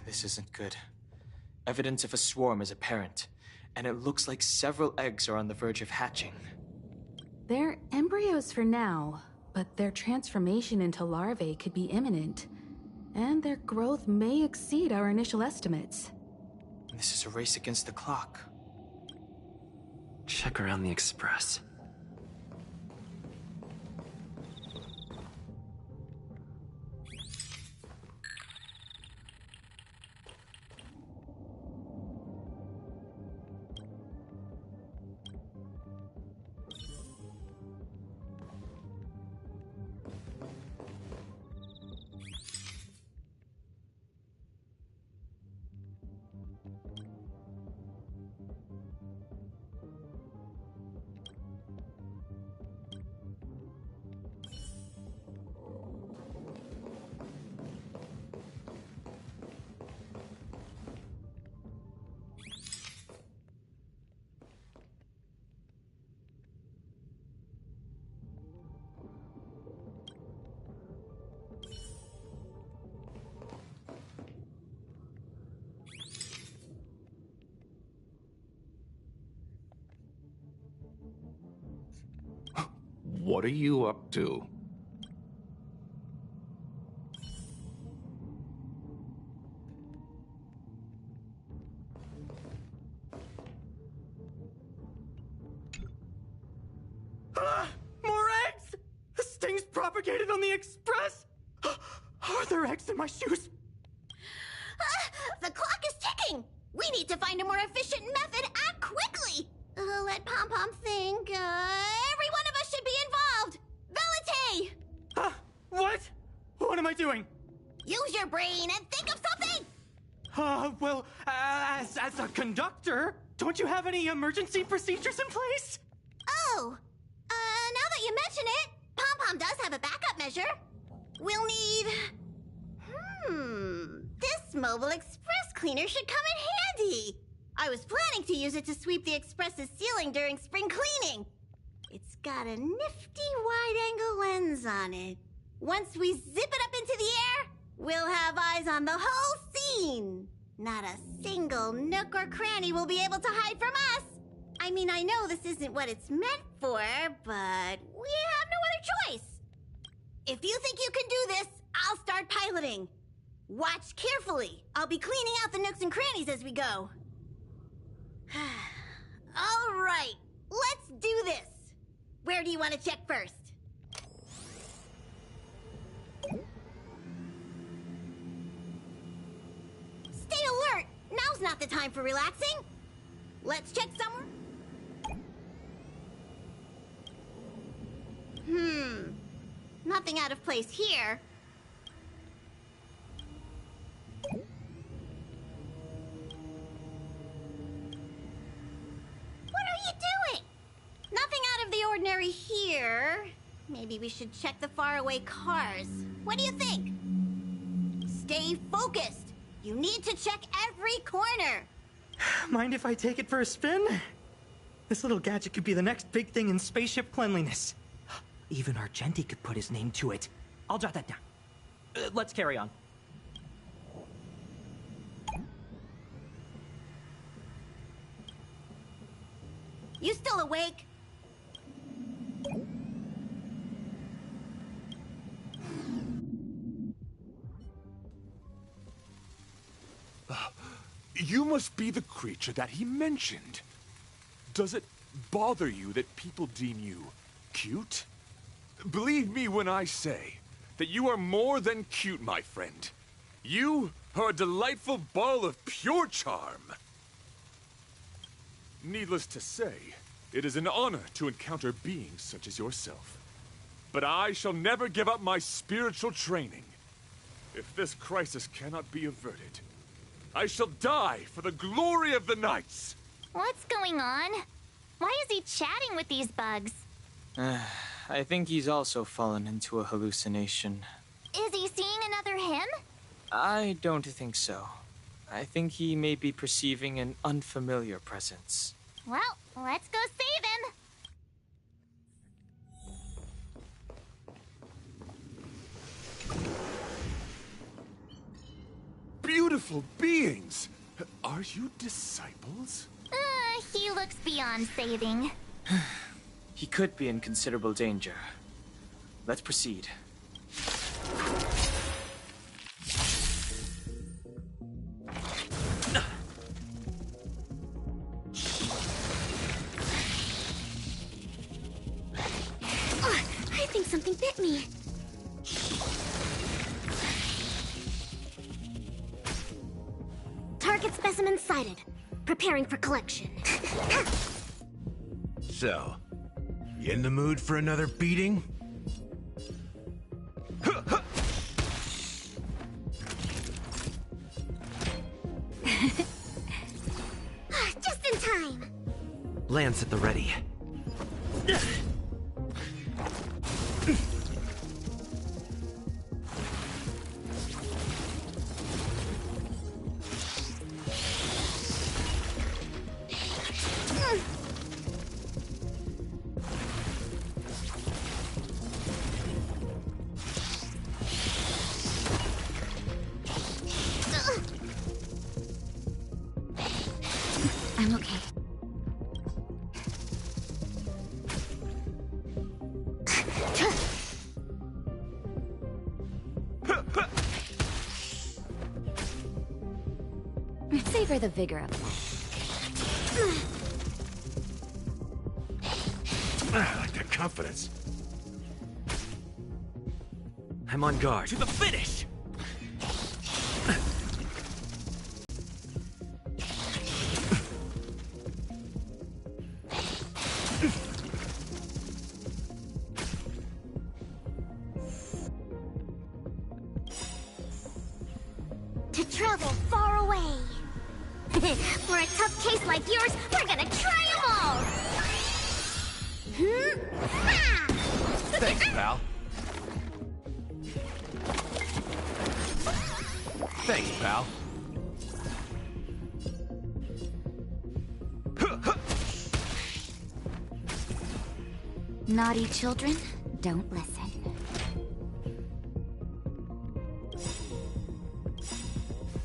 This isn't good. Evidence of a swarm is apparent, and it looks like several eggs are on the verge of hatching. They're embryos for now, but their transformation into larvae could be imminent, and their growth may exceed our initial estimates. This is a race against the clock. Check around the Express. What are you up to? More eggs! This thing's propagated on the Express! Are there eggs in my shoes? The clock is ticking! We need to find a more efficient method. Act quickly! Let Pom-Pom think. Every one of us should be involved! Velite! What? What am I doing? Use your brain and think of something! Well, as a conductor, don't you have any emergency procedures in place? Oh! Now that you mention it, Pom-Pom does have a backup measure. We'll need... This mobile express cleaner should come in handy. I was planning to use it to sweep the express's ceiling during spring cleaning. It's got a nifty wide-angle lens on it. Once we zip it up into the air, we'll have eyes on the whole scene. Not a single nook or cranny will be able to hide from us. I mean, I know this isn't what it's meant for, but we have no other choice. If you think you can do this, I'll start piloting. Watch carefully. I'll be cleaning out the nooks and crannies as we go. All right, let's do this. Where do you want to check first? Stay alert. Now's not the time for relaxing. Let's check somewhere. Nothing out of place here. Nothing out of the ordinary here. Maybe we should check the faraway cars. What do you think? Stay focused. You need to check every corner. Mind if I take it for a spin? This little gadget could be the next big thing in spaceship cleanliness. Even Argenti could put his name to it. I'll jot that down. Let's carry on. You still awake? You must be the creature that he mentioned. Does it bother you that people deem you cute? Believe me when I say that you are more than cute, my friend. You are a delightful ball of pure charm. Needless to say, it is an honor to encounter beings such as yourself. But I shall never give up my spiritual training. If this crisis cannot be averted, I shall die for the glory of the Knights! What's going on? Why is he chatting with these bugs? I think he's also fallen into a hallucination. Is he seeing another him? I don't think so. I think he may be perceiving an unfamiliar presence. Well, let's go save him! beautiful beings! Are you disciples? He looks beyond saving. He could be in considerable danger. Let's proceed. I think something bit me. Target specimen sighted. Preparing for collection. So, you in the mood for another beating? Just in time. Lance at the ready. I'm okay. Savor the vigor of life. I like that confidence. I'm on guard. To the finish! To travel far away. For a tough case like yours, we're gonna try them all! Thanks, pal. Thanks, pal. Naughty children, don't listen.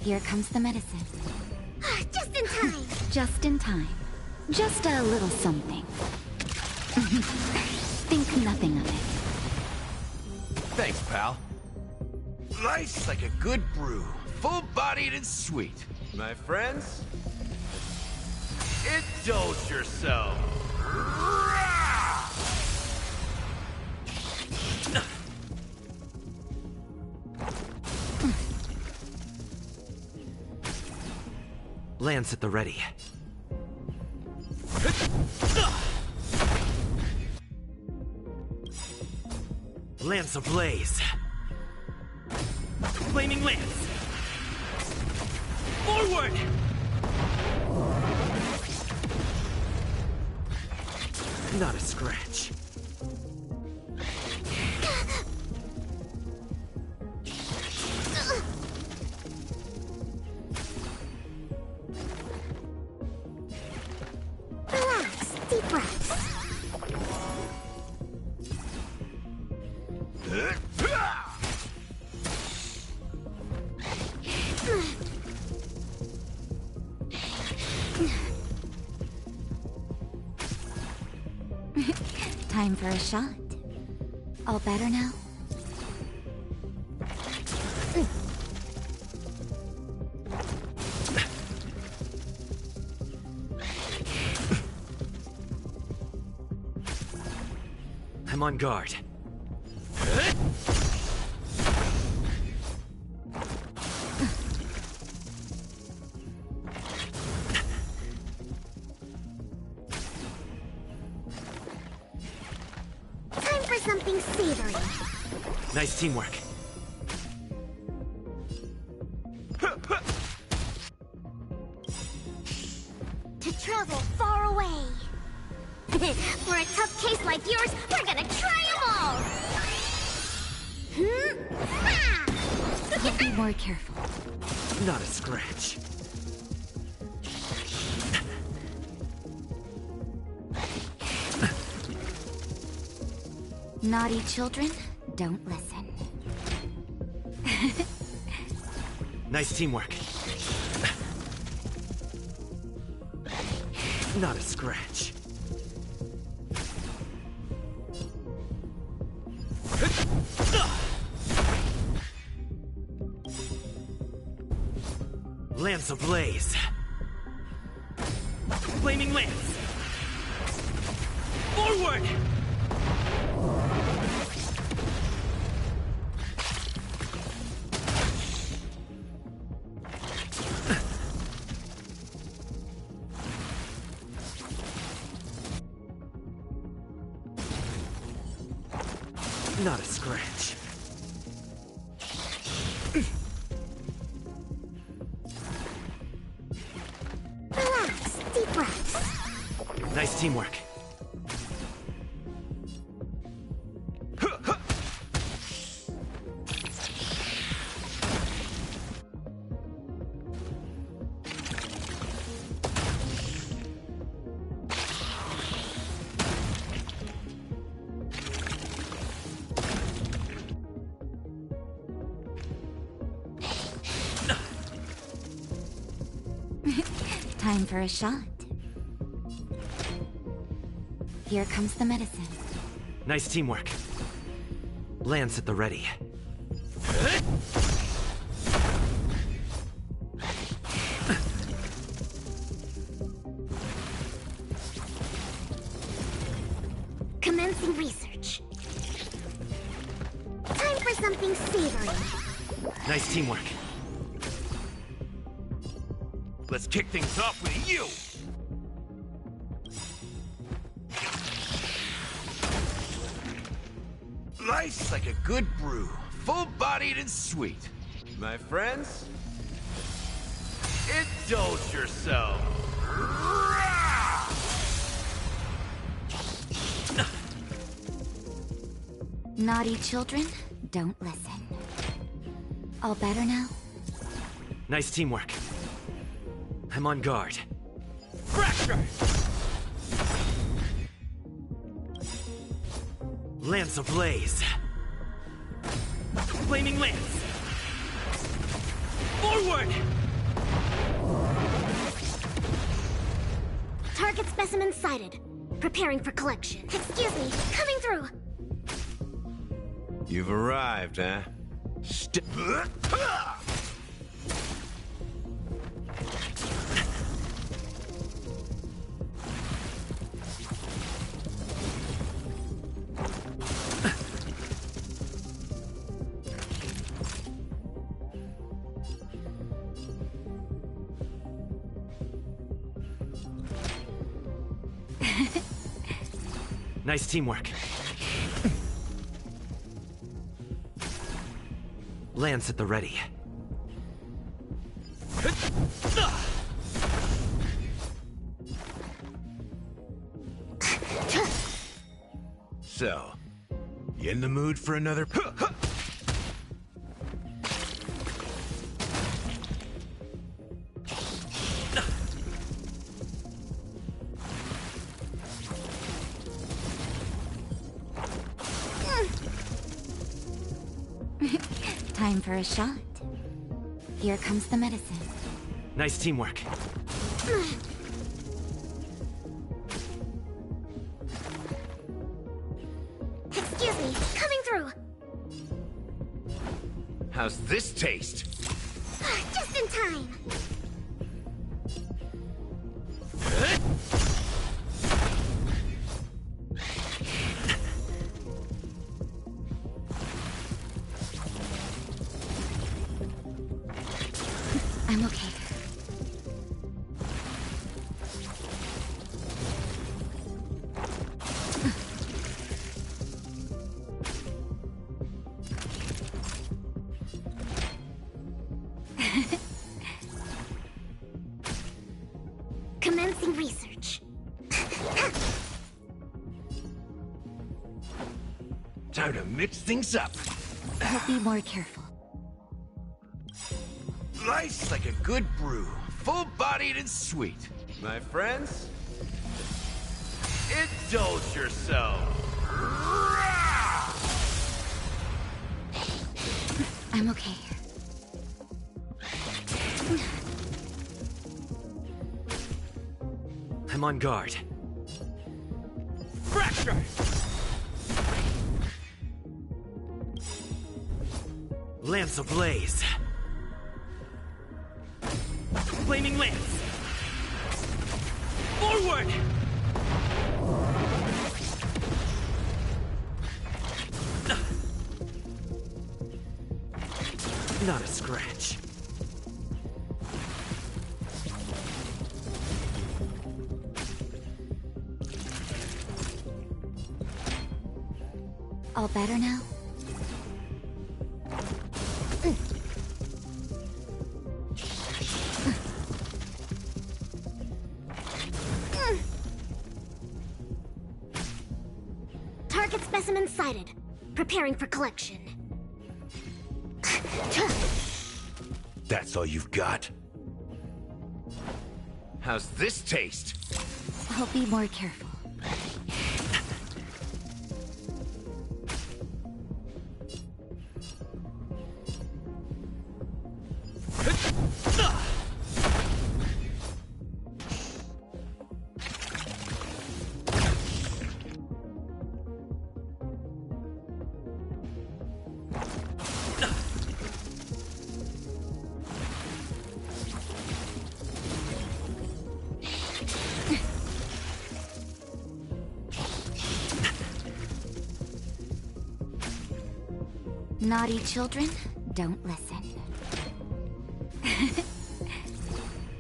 Here comes the medicine. Just in time. Just in time. Just a little something. Think nothing of it. Thanks, pal. Nice like a good brew. Full-bodied and sweet. My friends, indulge yourself. Lance at the ready. Lance ablaze. Flaming lance. Forward! Not a scratch. Relax, deep breaths. Time for a shot. All better now? I'm on guard. Time for something savory. Nice teamwork. To travel far away. For a tough case like yours, we're gonna try them all! Be more careful. Not a scratch. Naughty children, don't listen. Nice teamwork. Not a scratch. Lance ablaze. Flaming lance. Forward! Not a scratch. Relax, deep breaths. Nice teamwork. Time for a shot. Here comes the medicine. Nice teamwork. Lance at the ready. Commencing research. Time for something savory. Nice teamwork. Let's kick things off with you! Life's like a good brew, full-bodied and sweet. My friends, indulge yourself. Naughty children, don't listen. All better now? Nice teamwork. I'm on guard. Fracture! Lance ablaze. Flaming lance. Forward! Target specimen sighted. Preparing for collection. Excuse me, coming through. You've arrived, huh? Nice teamwork. Lance at the ready. So, you in the mood for another? Time for a shot. Here comes the medicine. Nice teamwork. Excuse me, coming through. How's this taste? Just in time. I'm okay. Commencing research. Time to mix things up. I'll be more careful. Life's like a good brew, full-bodied and sweet. My friends, indulge yourself. I'm okay. I'm on guard. Fracture! Lance ablaze. Flaming lance. Forward! Not a scratch. All better now? Target specimen sighted. Preparing for collection. That's all you've got? How's this taste? I'll be more careful. Naughty children, don't listen.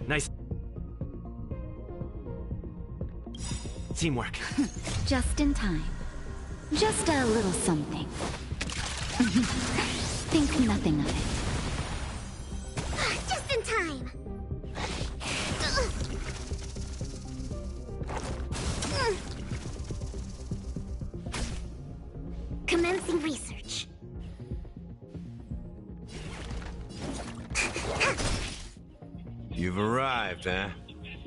Nice. Teamwork. Just in time. Just a little something. Think nothing of it. Just in time. Commencing research. You've arrived, huh?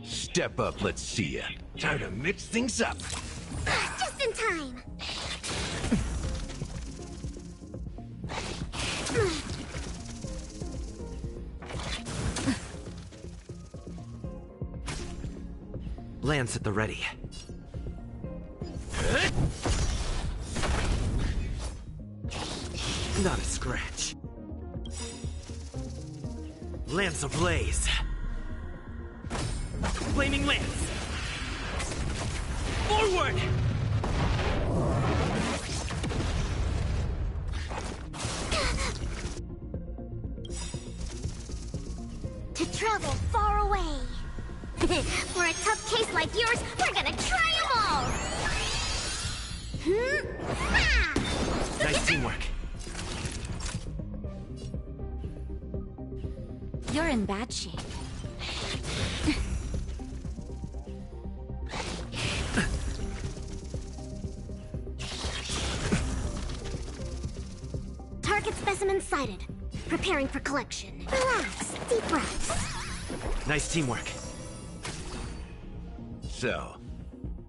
Step up, let's see ya. Time to mix things up. Just in time. Lance at the ready. Not a scratch. Lance ablaze. Flaming lance. Forward! To travel far away. For a tough case like yours, we're gonna try them all! Nice teamwork. You're in bad shape. Target specimen sighted. Preparing for collection. Relax. Deep breaths. Nice teamwork. So,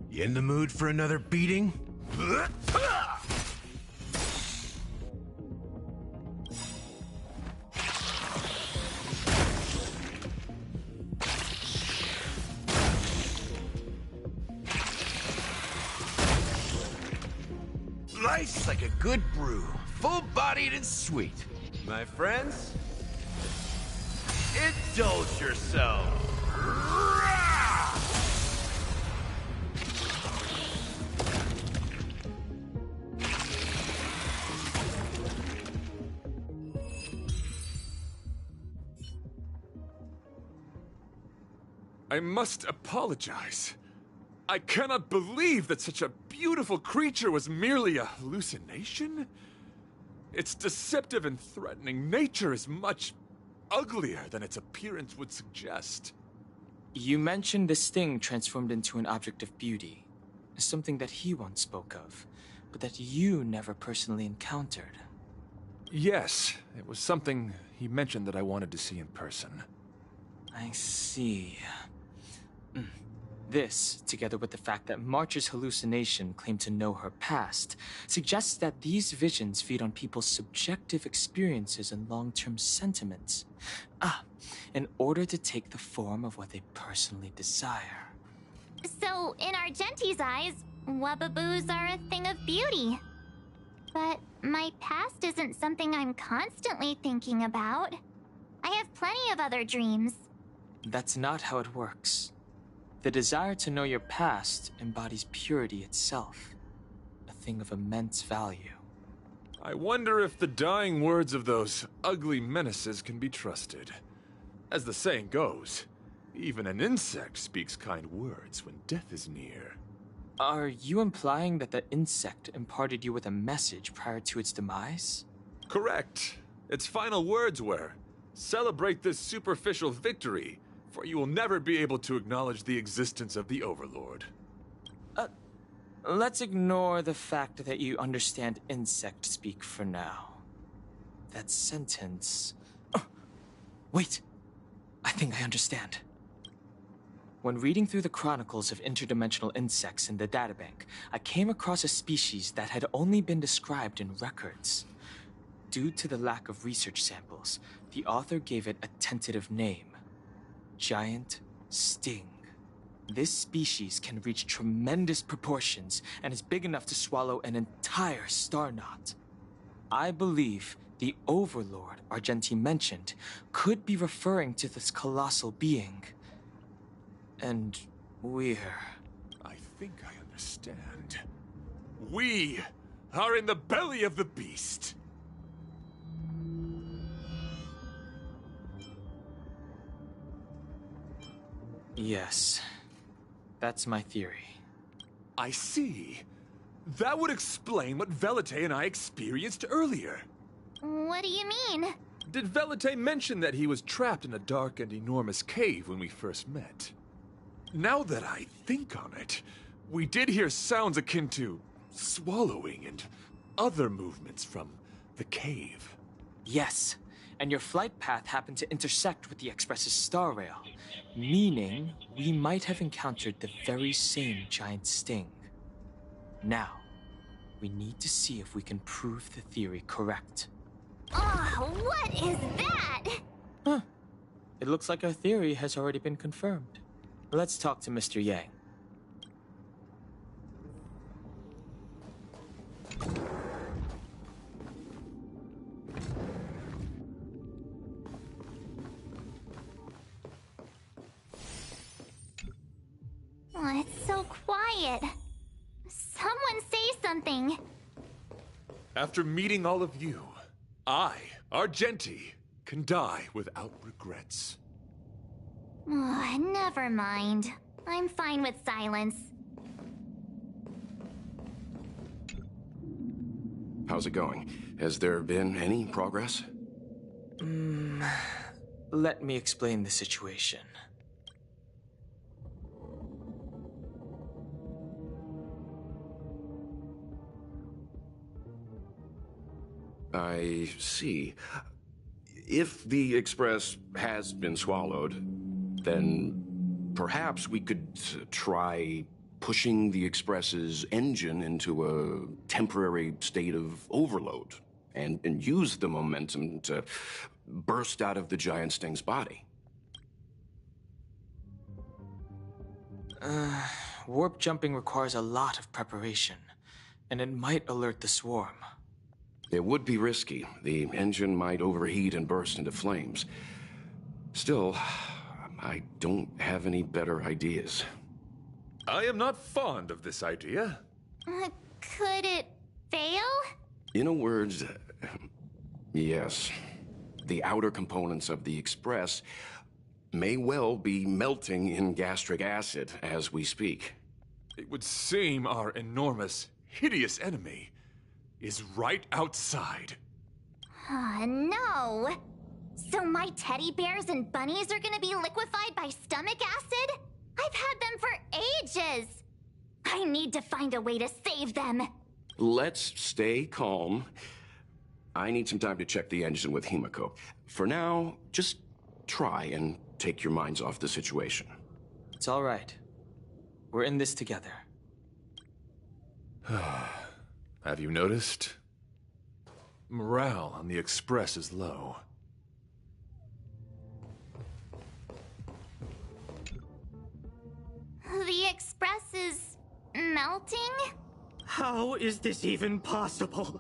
you in the mood for another beating? Life's like a good brew, full-bodied and sweet. My friends, indulge yourselves. I must apologize. I cannot believe that such a beautiful creature was merely a hallucination. Its deceptive and threatening nature is much uglier than its appearance would suggest. You mentioned this thing transformed into an object of beauty, something that he once spoke of, but that you never personally encountered. Yes, it was something he mentioned that I wanted to see in person. I see. This, together with the fact that March's hallucination claimed to know her past, suggests that these visions feed on people's subjective experiences and long-term sentiments. In order to take the form of what they personally desire. So, in Argenti's eyes, Wubbaboos are a thing of beauty. But my past isn't something I'm constantly thinking about. I have plenty of other dreams. That's not how it works. The desire to know your past embodies purity itself, a thing of immense value. I wonder if the dying words of those ugly menaces can be trusted. As the saying goes, even an insect speaks kind words when death is near. Are you implying that the insect imparted you with a message prior to its demise? Correct. Its final words were, "Celebrate this superficial victory, for you will never be able to acknowledge the existence of the Overlord." Let's ignore the fact that you understand insect speak for now. That sentence... Oh, wait! I think I understand. When reading through the chronicles of interdimensional insects in the databank, I came across a species that had only been described in records. Due to the lack of research samples, the author gave it a tentative name: Giant Sting. This species can reach tremendous proportions and is big enough to swallow an entire star knot. I believe the Overlord Argenti mentioned could be referring to this colossal being. And I think I understand. We are in the belly of the beast. Yes. That's my theory. I see. That would explain what Velite and I experienced earlier. What do you mean? Did Velite mention that he was trapped in a dark and enormous cave when we first met? Now that I think on it, we did hear sounds akin to swallowing and other movements from the cave. Yes, and your flight path happened to intersect with the Express's star rail, meaning we might have encountered the very same giant sting. Now, we need to see if we can prove the theory correct. Oh, what is that? Huh. It looks like our theory has already been confirmed. Let's talk to Mr. Yang. Oh, it's so quiet. Someone say something. After meeting all of you, I, Argenti, can die without regrets. Oh, never mind. I'm fine with silence. How's it going? Has there been any progress? Let me explain the situation. I see. If the Express has been swallowed, then perhaps we could try pushing the Express's engine into a temporary state of overload and use the momentum to burst out of the giant sting's body. Warp jumping requires a lot of preparation, and it might alert the swarm. It would be risky. The engine might overheat and burst into flames. Still, I don't have any better ideas. I am not fond of this idea. Could it fail? In a word, yes. The outer components of the Express may well be melting in gastric acid as we speak. It would seem our enormous, hideous enemy is right outside. No. So my teddy bears and bunnies are gonna be liquefied by stomach acid? I've had them for ages. I need to find a way to save them. Let's stay calm. I need some time to check the engine with Himiko. For now, just try and take your minds off the situation. It's all right. We're in this together. Have you noticed? Morale on the Express is low. The Express is melting? How is this even possible?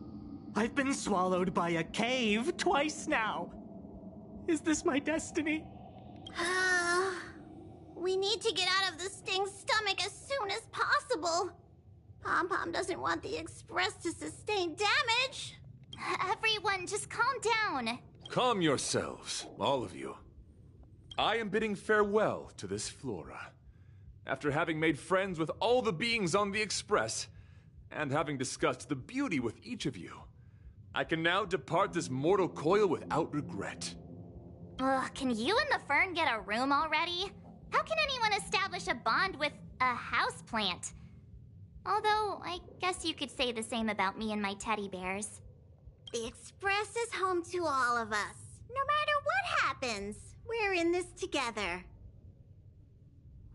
I've been swallowed by a cave twice now. Is this my destiny? We need to get out of the Sting's stomach as soon as possible. Pom-Pom doesn't want the Express to sustain damage. Everyone, just calm down. Calm yourselves, all of you. I am bidding farewell to this flora. After having made friends with all the beings on the Express, and having discussed the beauty with each of you, I can now depart this mortal coil without regret. Ugh, can you and the Fern get a room already? How can anyone establish a bond with a houseplant? Although, I guess you could say the same about me and my teddy bears. The Express is home to all of us. No matter what happens, we're in this together.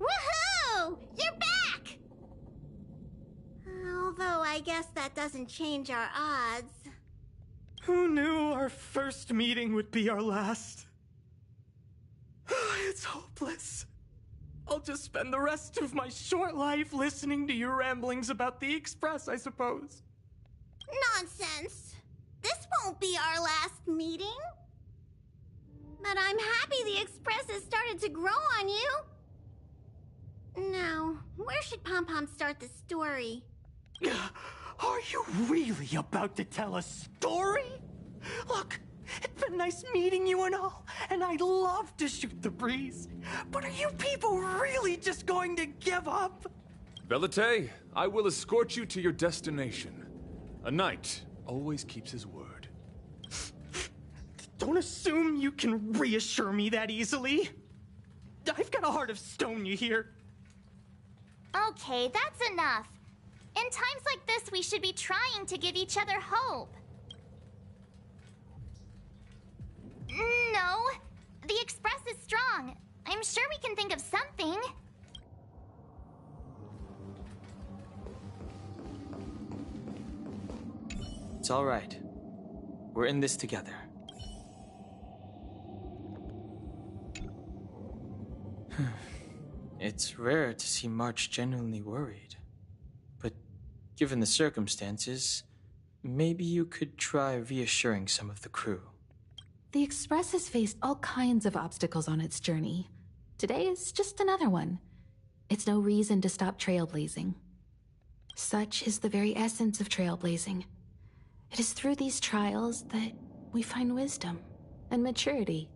Woohoo! You're back! Although I guess that doesn't change our odds. Who knew our first meeting would be our last? It's hopeless. I'll just spend the rest of my short life listening to your ramblings about the Express, I suppose. Nonsense. This won't be our last meeting. But I'm happy the Express has started to grow on you. Now, where should Pom-Pom start the story? Are you really about to tell a story? Look, it's been nice meeting you and all, and I'd love to shoot the breeze. But are you people really just going to give up? Velite, I will escort you to your destination. A knight always keeps his word. Don't assume you can reassure me that easily. I've got a heart of stone, you hear? Okay, that's enough. In times like this, we should be trying to give each other hope. No, the Express is strong. I'm sure we can think of something. It's all right. We're in this together. It's rare to see March genuinely worried. But given the circumstances, maybe you could try reassuring some of the crew. The Express has faced all kinds of obstacles on its journey. Today is just another one. It's no reason to stop trailblazing. Such is the very essence of trailblazing. It is through these trials that we find wisdom and maturity.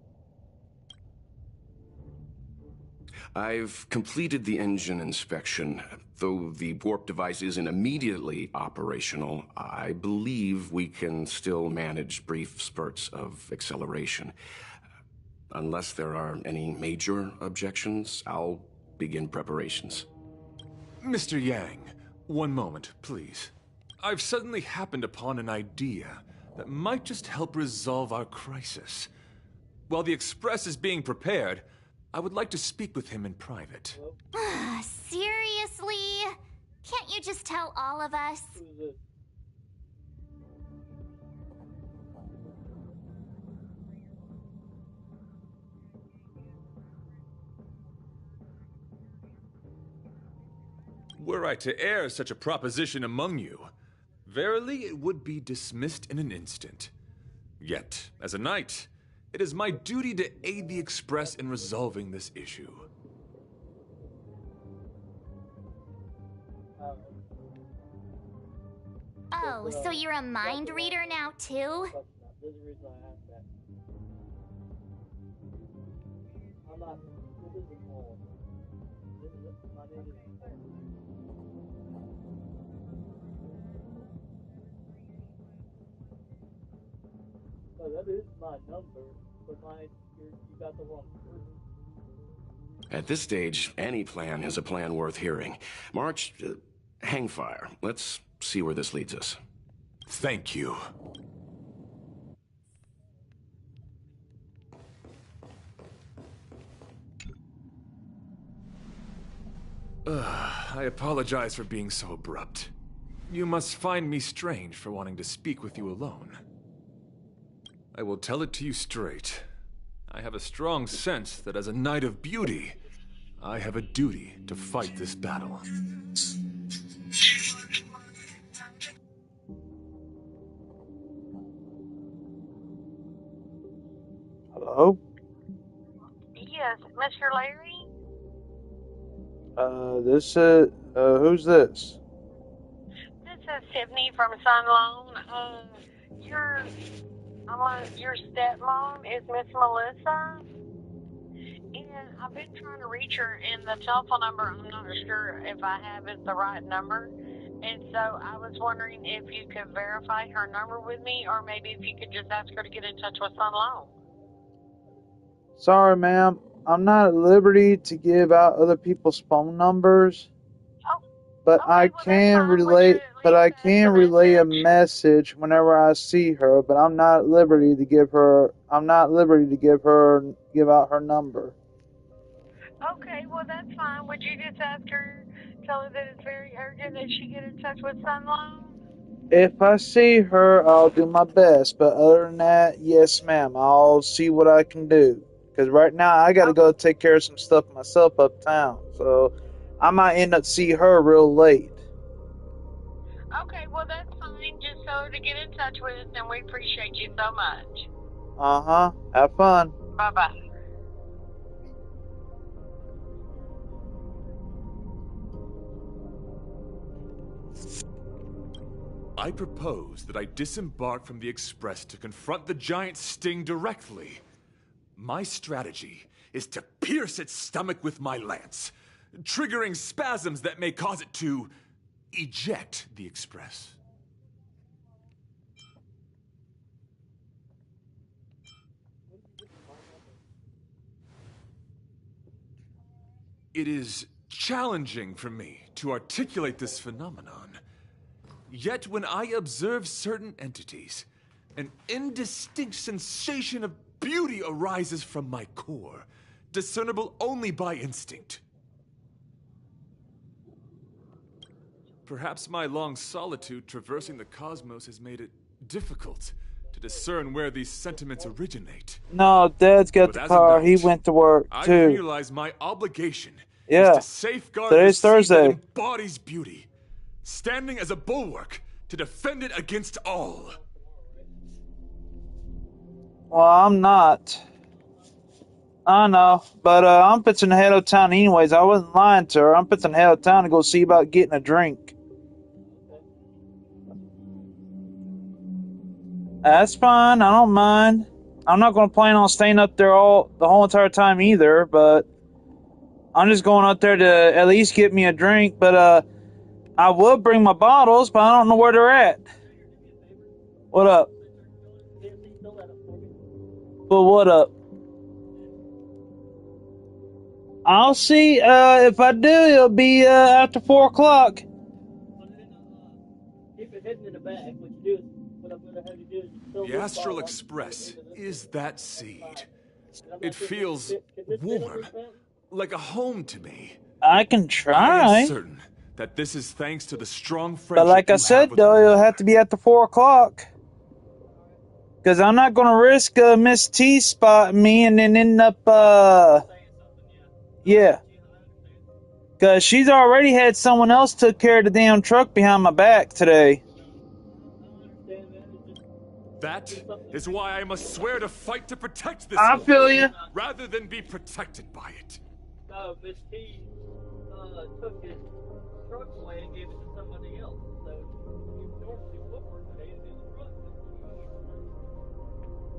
I've completed the engine inspection. Though the warp device isn't immediately operational, I believe we can still manage brief spurts of acceleration. Unless there are any major objections, I'll begin preparations. Mr. Yang, one moment, please. I've suddenly happened upon an idea that might just help resolve our crisis. While the Express is being prepared, I would like to speak with him in private. Seriously? Can't you just tell all of us? Were I to air such a proposition among you, verily it would be dismissed in an instant. Yet, as a knight, it is my duty to aid the Express in resolving this issue. Oh, so you're a mind reader now, too? There's a reason I asked that. I'm not. This isn't all. This is my name is. Oh, that is my number, but you got the wrong person. At this stage, any plan is a plan worth hearing. March, hang fire. Let's see where this leads us. Thank you. I apologize for being so abrupt. You must find me strange for wanting to speak with you alone. I will tell it to you straight. I have a strong sense that as a knight of beauty, I have a duty to fight this battle. Hello? Yes, Mr. Larry? This is, who's this? This is Tiffany from Sunlone. Your stepmom is Miss Melissa? And I've been trying to reach her, and the telephone number, I'm not sure if I have is the right number. And so I was wondering if you could verify her number with me, or maybe if you could just ask her to get in touch with Sunlone. Sorry, ma'am. I'm not at liberty to give out other people's phone numbers. But I can relay a message whenever I see her, but I'm not at liberty to give out her number. Okay, well that's fine. Would you just ask her, tell her that it's very urgent that she get in touch with Sunlone? If I see her, I'll do my best, but other than that, yes ma'am, I'll see what I can do. Because right now I gotta go take care of some stuff myself uptown, so I might end up see her real late. Okay, well that's fine. Just tell her to get in touch with us, and we appreciate you so much. Uh-huh. Have fun. Bye-bye. I propose that I disembark from the Express to confront the giant sting directly. My strategy is to pierce its stomach with my lance, triggering spasms that may cause it to eject the Express. It is challenging for me to articulate this phenomenon. Yet when I observe certain entities, an indistinct sensation of beauty arises from my core, discernible only by instinct. Perhaps my long solitude traversing the cosmos has made it difficult to discern where these sentiments originate. No, Dad's got the car. He went to work, too. I realize my obligation is to safeguard today's the seed Thursday. that embodies beauty, standing as a bulwark to defend it against all. Well, I'm not. I know, but I'm fixing to head out of town anyways. I wasn't lying to her. I'm fixing to head out of town to go see about getting a drink. That's fine. I don't mind. I'm not going to plan on staying up there the whole entire time either, but I'm just going up there to at least get me a drink. But I will bring my bottles, but I don't know where they're at. What up? But what up? I'll see. If I do, it'll be after 4 o'clock. Keep it hidden in the bag. What you do is, what I'm going to have you do is fill The this Astral bottle up. Express is that seed. It feels warm, like a home to me. I can I try. am certain that this is thanks to the strong friendship But like I you said, have with though, it'll have to be after 4 o'clock. Because I'm not going to risk Miss T spotting me and then end up, yeah. Because she's already had someone else took care of the damn truck behind my back today. That is why I must swear to fight to protect this I one, feel ya. rather than be protected by it. No, Miss T took his truck away and gave it to somebody else. So you normally would work today in his truck.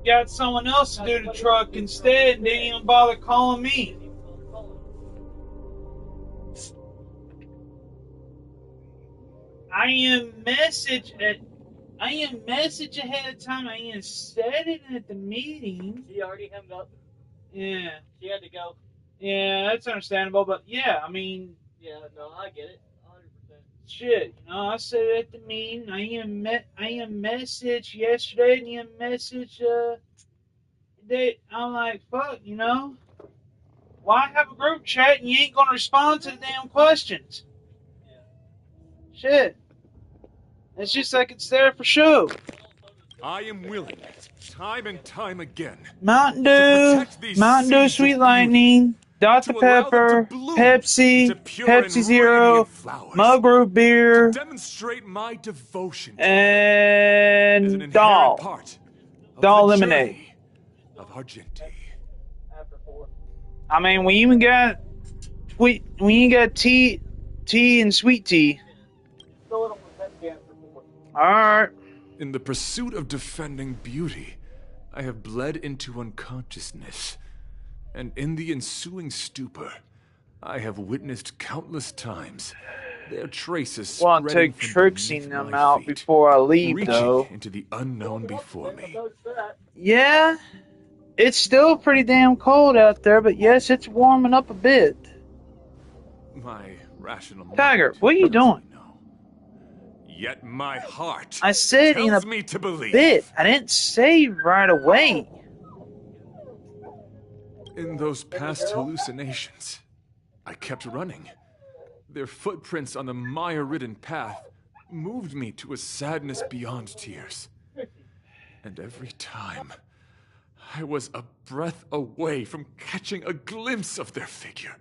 Got someone else to do the truck instead and didn't even bother calling me. I am message ahead of time. I am said it at the meeting. She already hung up. Yeah. She had to go. Yeah, that's understandable, but yeah, I mean, Yeah, no, I get it. 100%. shit, you know, I said it at the meeting. I am message yesterday and you message today. I'm like, fuck, you know, why have a group chat and you ain't gonna respond to the damn questions? Shit. It's just like it's there for show. I am willing, time and time again, Mountain to Dew, protect these Mountain Dew seeds of Sweet beauty. Lightning, Dr. to allow them to Pepper, bloom Pepsi, into pure Pepsi and Zero, radiant flowers. Mug Root Beer, Demonstrate my devotion is and an inherent Doll. part of Doll the Lemonade. journey of Argenti. I mean, we even got tea and sweet tea. Alright. In the pursuit of defending beauty, I have bled into unconsciousness, and in the ensuing stupor, I have witnessed countless times their traces Want to spreading take from Trixie beneath them my out feet, before I leave, reaching though. into the unknown before me. Yeah, it's still pretty damn cold out there, but yes, it's warming up a bit. My rational mind Tiger, what are you doing? Yet my heart I said in a tells me to believe. bit. I didn't say right away. In those past hallucinations, I kept running. Their footprints on the mire-ridden path moved me to a sadness beyond tears. And every time, I was a breath away from catching a glimpse of their figure.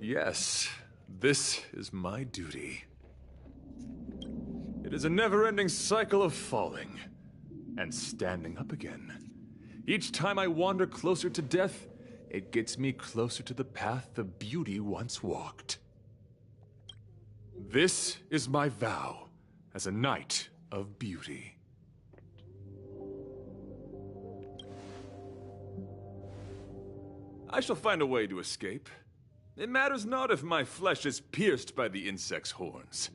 Yes, this is my duty. It is a never-ending cycle of falling and standing up again. Each time I wander closer to death, it gets me closer to the path the beauty once walked. This is my vow as a knight of beauty. I shall find a way to escape. It matters not if my flesh is pierced by the insect's horns.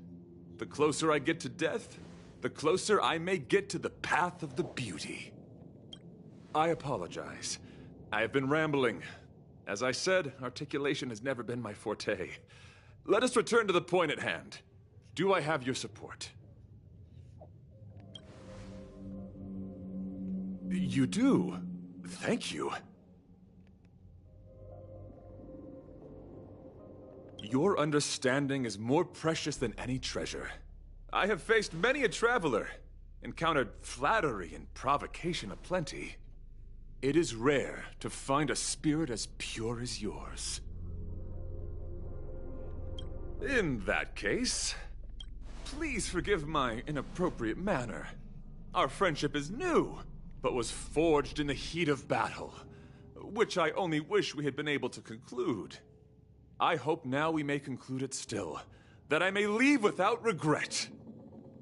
The closer I get to death, the closer I may get to the path of the beauty. I apologize. I have been rambling. As I said, articulation has never been my forte. Let us return to the point at hand. Do I have your support? You do. Thank you. Your understanding is more precious than any treasure. I have faced many a traveler, encountered flattery and provocation aplenty. It is rare to find a spirit as pure as yours. In that case, please forgive my inappropriate manner. Our friendship is new, but was forged in the heat of battle, which I only wish we had been able to conclude. I hope now we may conclude it still, that I may leave without regret.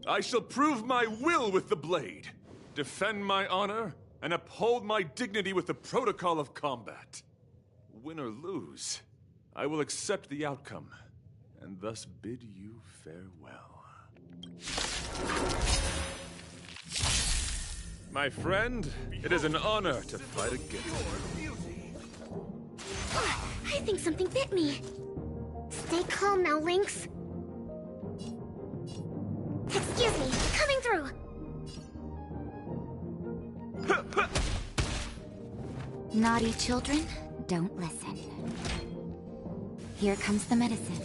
I shall prove my will with the blade, defend my honor, and uphold my dignity with the protocol of combat. Win or lose, I will accept the outcome, and thus bid you farewell. My friend, it is an honor to fight against you. I think something bit me. Stay calm now, Lynx. Excuse me, coming through. Naughty children, don't listen. Here comes the medicine.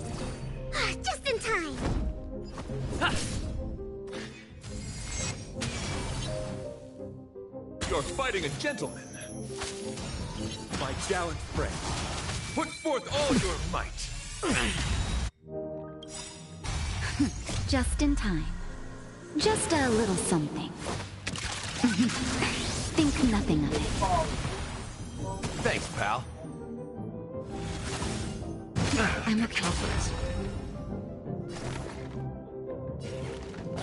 Just in time. You're fighting a gentleman. My gallant friend, put forth all your might. Just in time. Just a little something. Think nothing of it. Thanks, pal. I'm okay.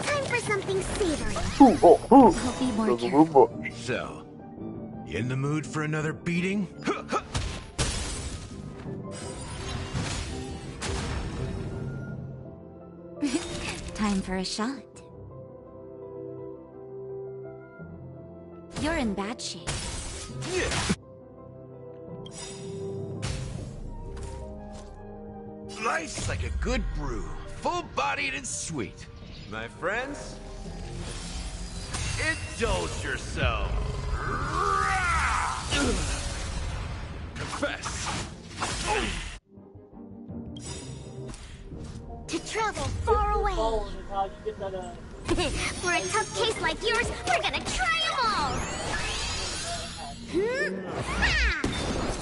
Time for something savory. I'll be more careful. So, you in the mood for another beating? Time for a shot. You're in bad shape. Yeah. Life's like a good brew, full-bodied and sweet. My friends, indulge yourself. Confess. To travel far away. For a tough case like yours, we're gonna try them all.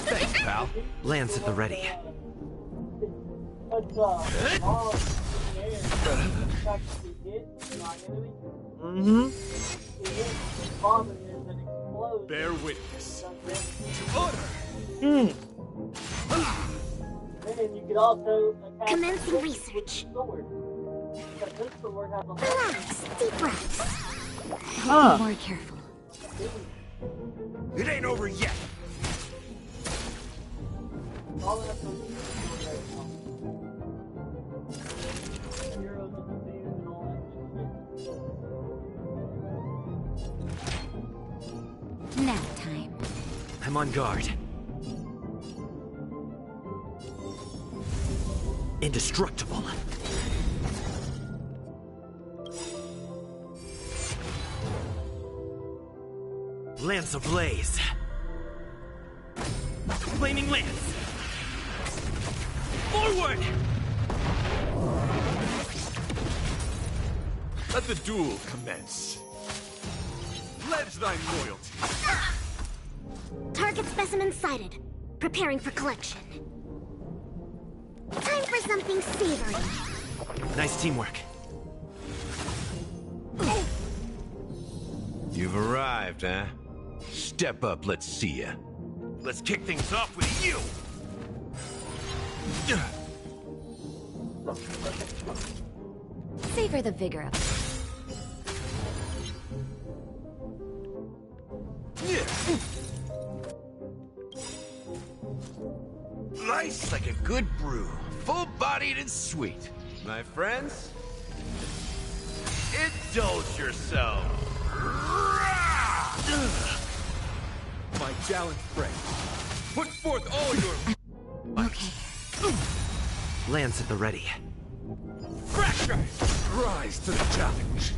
Thanks, pal. Lance at the ready. Bear witness to honor. Commencing research. Relax, deep breaths. Be more careful. It ain't over yet. Nap time. I'm on guard. Indestructible. Lance ablaze. Flaming lance. Forward! Let the duel commence. Pledge thy loyalty. Target specimen sighted. Preparing for collection. something savory. Nice teamwork. You've arrived, huh? Step up, let's see ya. Let's kick things off with you! Savor the vigor of it. Nice like a good brew, full-bodied and sweet. My friends, indulge yourself. My challenge, friend. Put forth all your... Okay. Lance at the ready. Fracture! Rise to the challenge.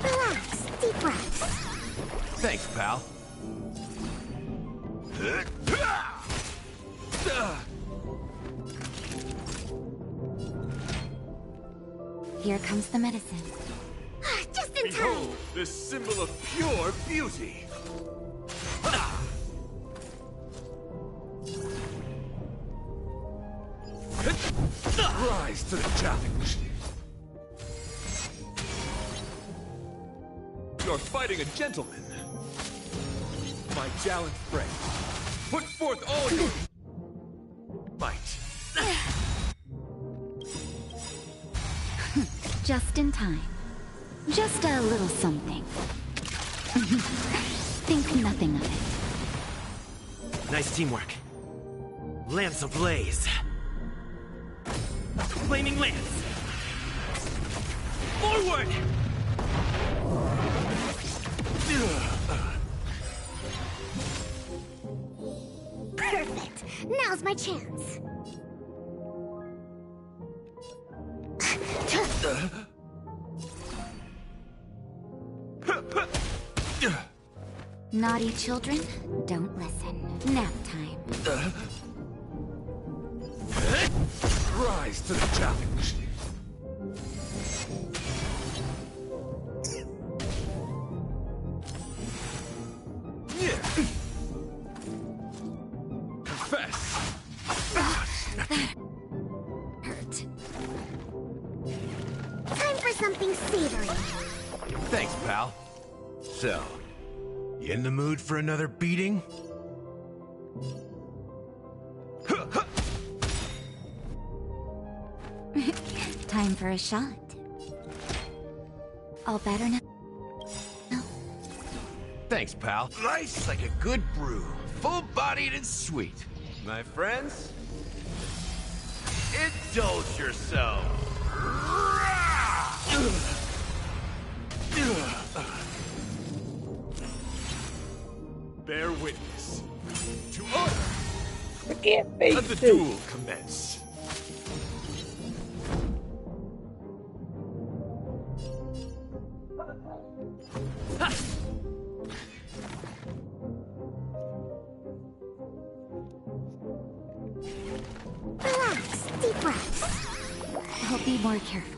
Relax, deep breaths. Thanks, pal. Here comes the medicine. Just in time. Behold, this symbol of pure beauty. Rise to the challenge. You're fighting a gentleman. My challenge, friend. Put forth all your might. Just in time. Just a little something. Think nothing of it. Nice teamwork. Lance ablaze. Flaming Lance. Forward! Perfect. Now's my chance. Naughty children, don't listen. Nap time. Rise to the challenge. Confess. That hurt. Time for something savory. Thanks, pal. So, you in the mood for another beating? Time for a shot. All better now? No. Thanks, pal. Nice like a good brew, full-bodied and sweet. My friends, indulge yourself. Bear witness. To honor. Can't face Let the too. duel commence. Relax, deep breaths. I'll be more careful.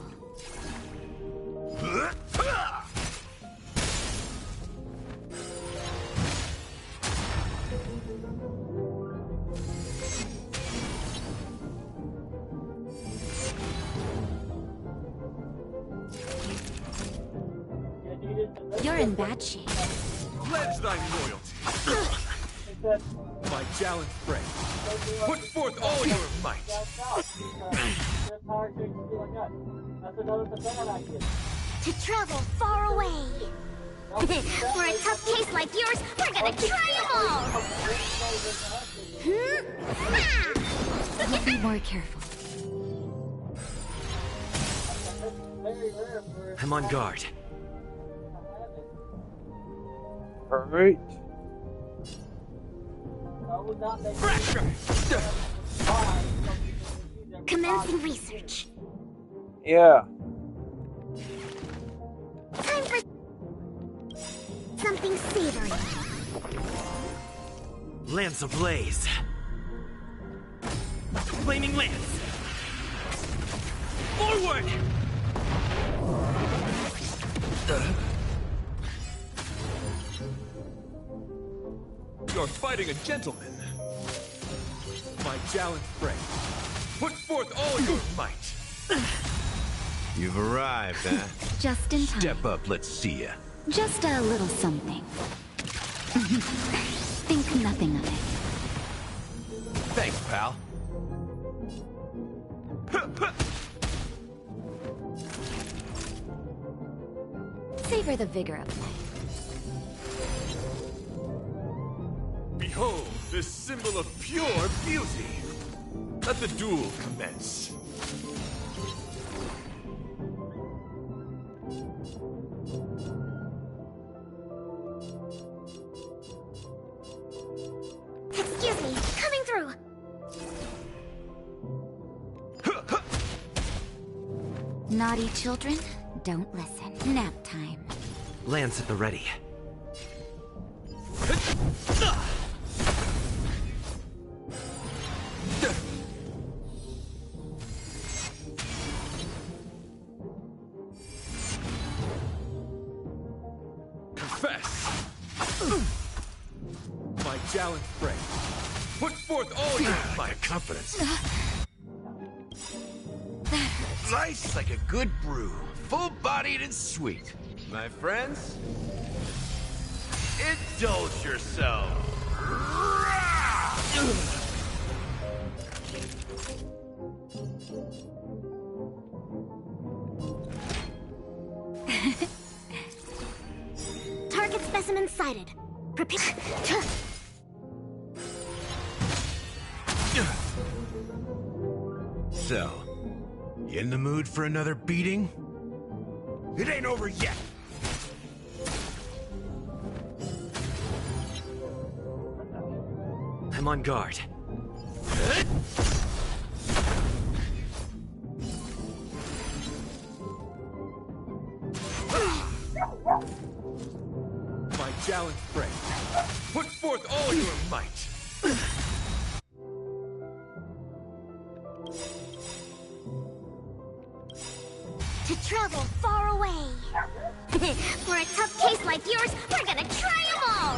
You're in bad shape. Pledge thy loyalty. My challenge, friend. Put forth all your might. To travel far away. For a tough case like yours, we're gonna try them all! I'll be more careful. I'm on guard. Alright. Commencing research. Yeah. Time for something savory. Lance ablaze. Flaming Lance. Forward! You're fighting a gentleman. My challenge brings. Put forth all your might. You've arrived, huh? Just in time. Step up, let's see ya. Just a little something. Think nothing of it. Thanks, pal. Savor the vigor of life. Behold, this symbol of pure beauty. Let the duel commence. Excuse me, coming through. Naughty children, don't listen. Nap time. Lance at the ready. Confess. My challenge brings. Put forth all your might. Confidence. Nice like a good brew. Full-bodied and sweet. My friends, indulge yourself. Target specimen sighted. Prepare. So, you in the mood for another beating? It ain't over yet. I'm on guard. My challenge brings. Put forth all your might. To travel far away. For a tough case like yours, we're gonna try them all.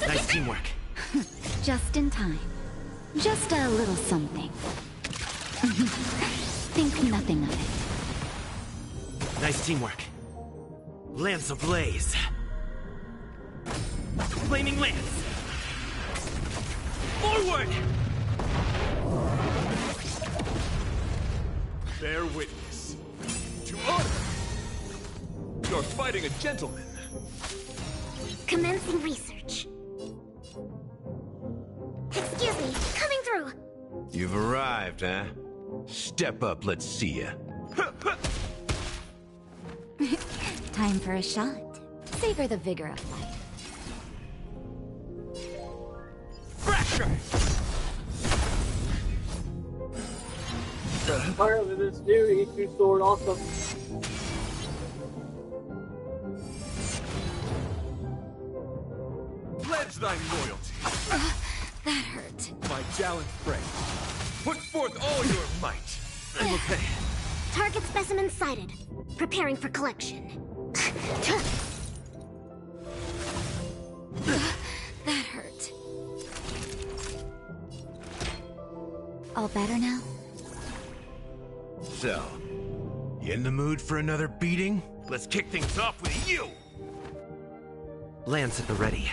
Nice teamwork. Just in time. Just a little something. Think nothing of it. Nice teamwork. Lance ablaze. Flaming Lance. Forward! Bear witness. To honor. You're fighting a gentleman. Commencing research. Excuse me, coming through. You've arrived, huh? Step up, let's see ya. Time for a shot. Savor the vigor of life. Fracture! Apparently this new E2 sword also. Pledge thy loyalty. That hurt. My challenge brings. Put forth all your might. I'm okay. Target specimen sighted. Preparing for collection. That hurt. All better now? So, you in the mood for another beating? Let's kick things off with you! Lance at the ready.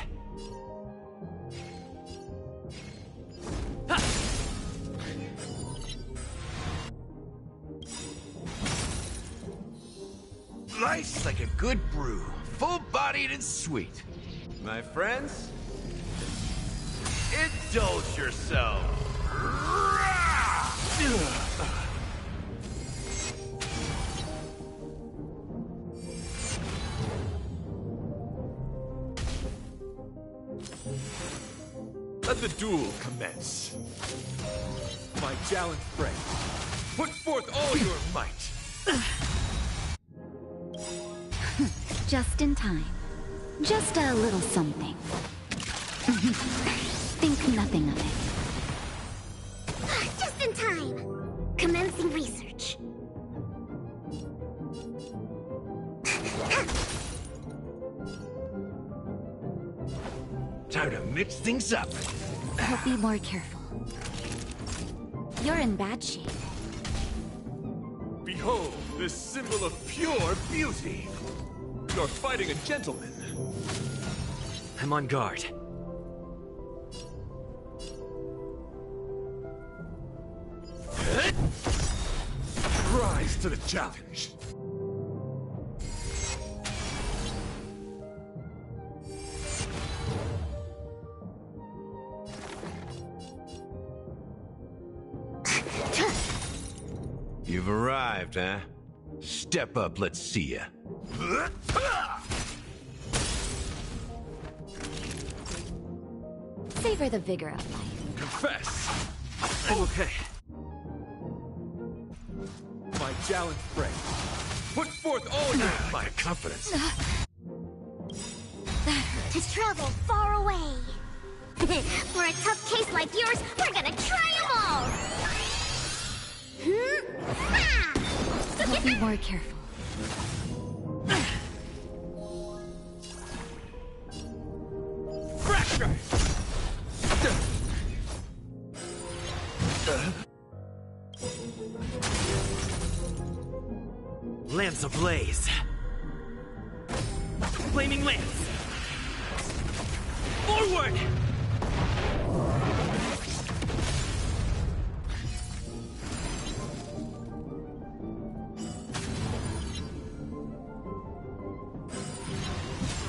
Nice like a good brew. Full-bodied and sweet. My friends, indulge yourself. Let the duel commence. My challenge brings. Put forth all your might. Just in time. Just a little something. Think nothing of it. Just in time. Commencing research. Time to mix things up. I'll be more careful. You're in bad shape. Behold, this symbol of pure beauty! You're fighting a gentleman. I'm on guard. Rise to the challenge. You've arrived, huh? Step up, let's see ya. Savor the vigor of life. Confess! I'm okay. My gallant friend, put forth all your My confidence. To travel far away. For a tough case like yours, we're gonna try them all! I'll be more careful. Fracture! Lance ablaze. Flaming lance. Forward!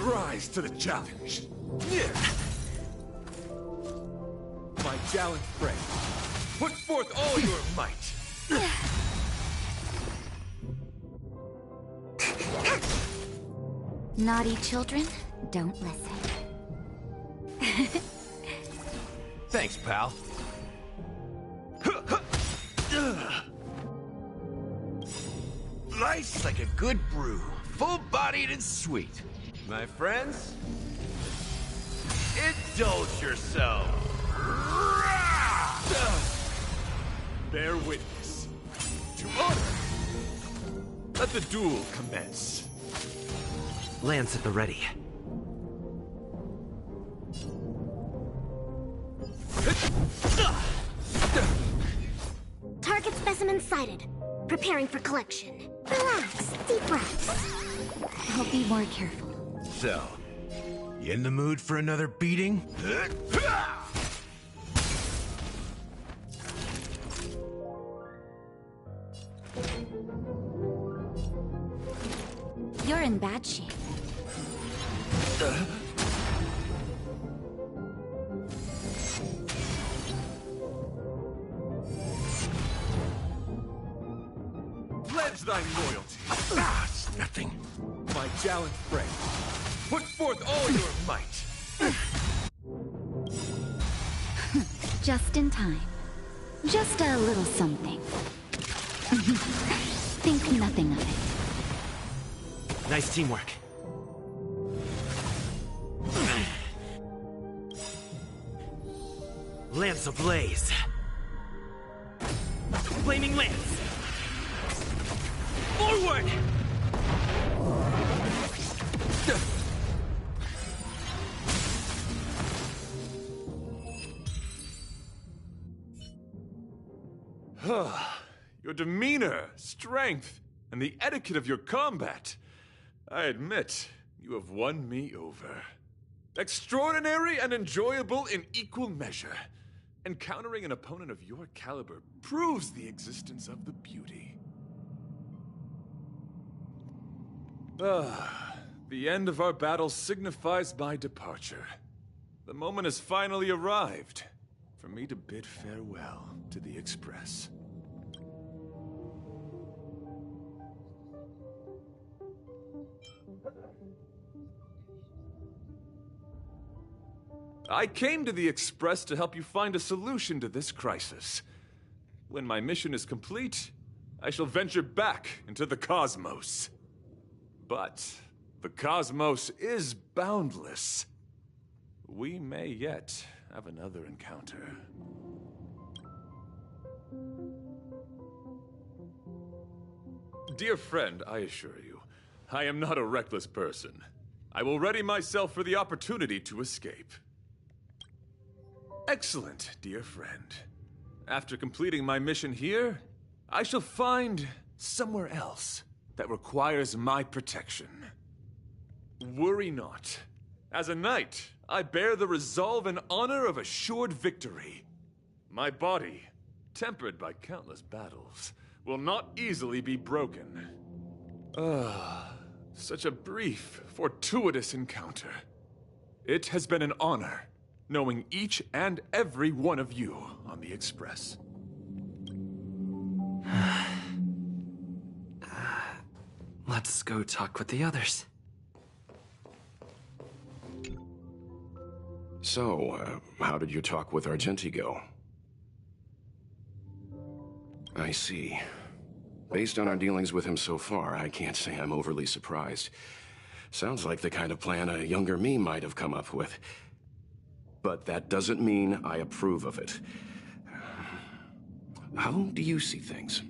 Rise to the challenge. My gallant friend, put forth all your might. Naughty children, don't listen. Thanks, pal. Nice like a good brew. Full-bodied and sweet. My friends, indulge yourself. Bear witness. To honor. Let the duel commence. Lance at the ready. Target specimen sighted. Preparing for collection. Relax, deep breaths. I'll be more careful. So, you in the mood for another beating? You're in bad shape. Pledge thy loyalty. It's nothing. My gallant friend, put forth all your might. Just in time. Just a little something. Think nothing of it. Nice teamwork. Lance ablaze. Flaming lance. Forward! Your demeanor, strength, and the etiquette of your combat. I admit, you have won me over. Extraordinary and enjoyable in equal measure. Encountering an opponent of your caliber proves the existence of the beauty. The end of our battle signifies my departure. The moment has finally arrived for me to bid farewell to the Express. I came to the Express to help you find a solution to this crisis. When my mission is complete, I shall venture back into the cosmos. But the cosmos is boundless. We may yet have another encounter. Dear friend, I assure you, I am not a reckless person. I will ready myself for the opportunity to escape. Excellent, dear friend. After completing my mission here, I shall find somewhere else that requires my protection. Worry not. As a knight, I bear the resolve and honor of assured victory. My body, tempered by countless battles, will not easily be broken. Such a brief, fortuitous encounter. It has been an honor knowing each and every one of you on the Express. Let's go talk with the others. So, how did your talk with Argenti go? I see. Based on our dealings with him so far, I can't say I'm overly surprised. Sounds like the kind of plan a younger me might have come up with. But that doesn't mean I approve of it. How do you see things?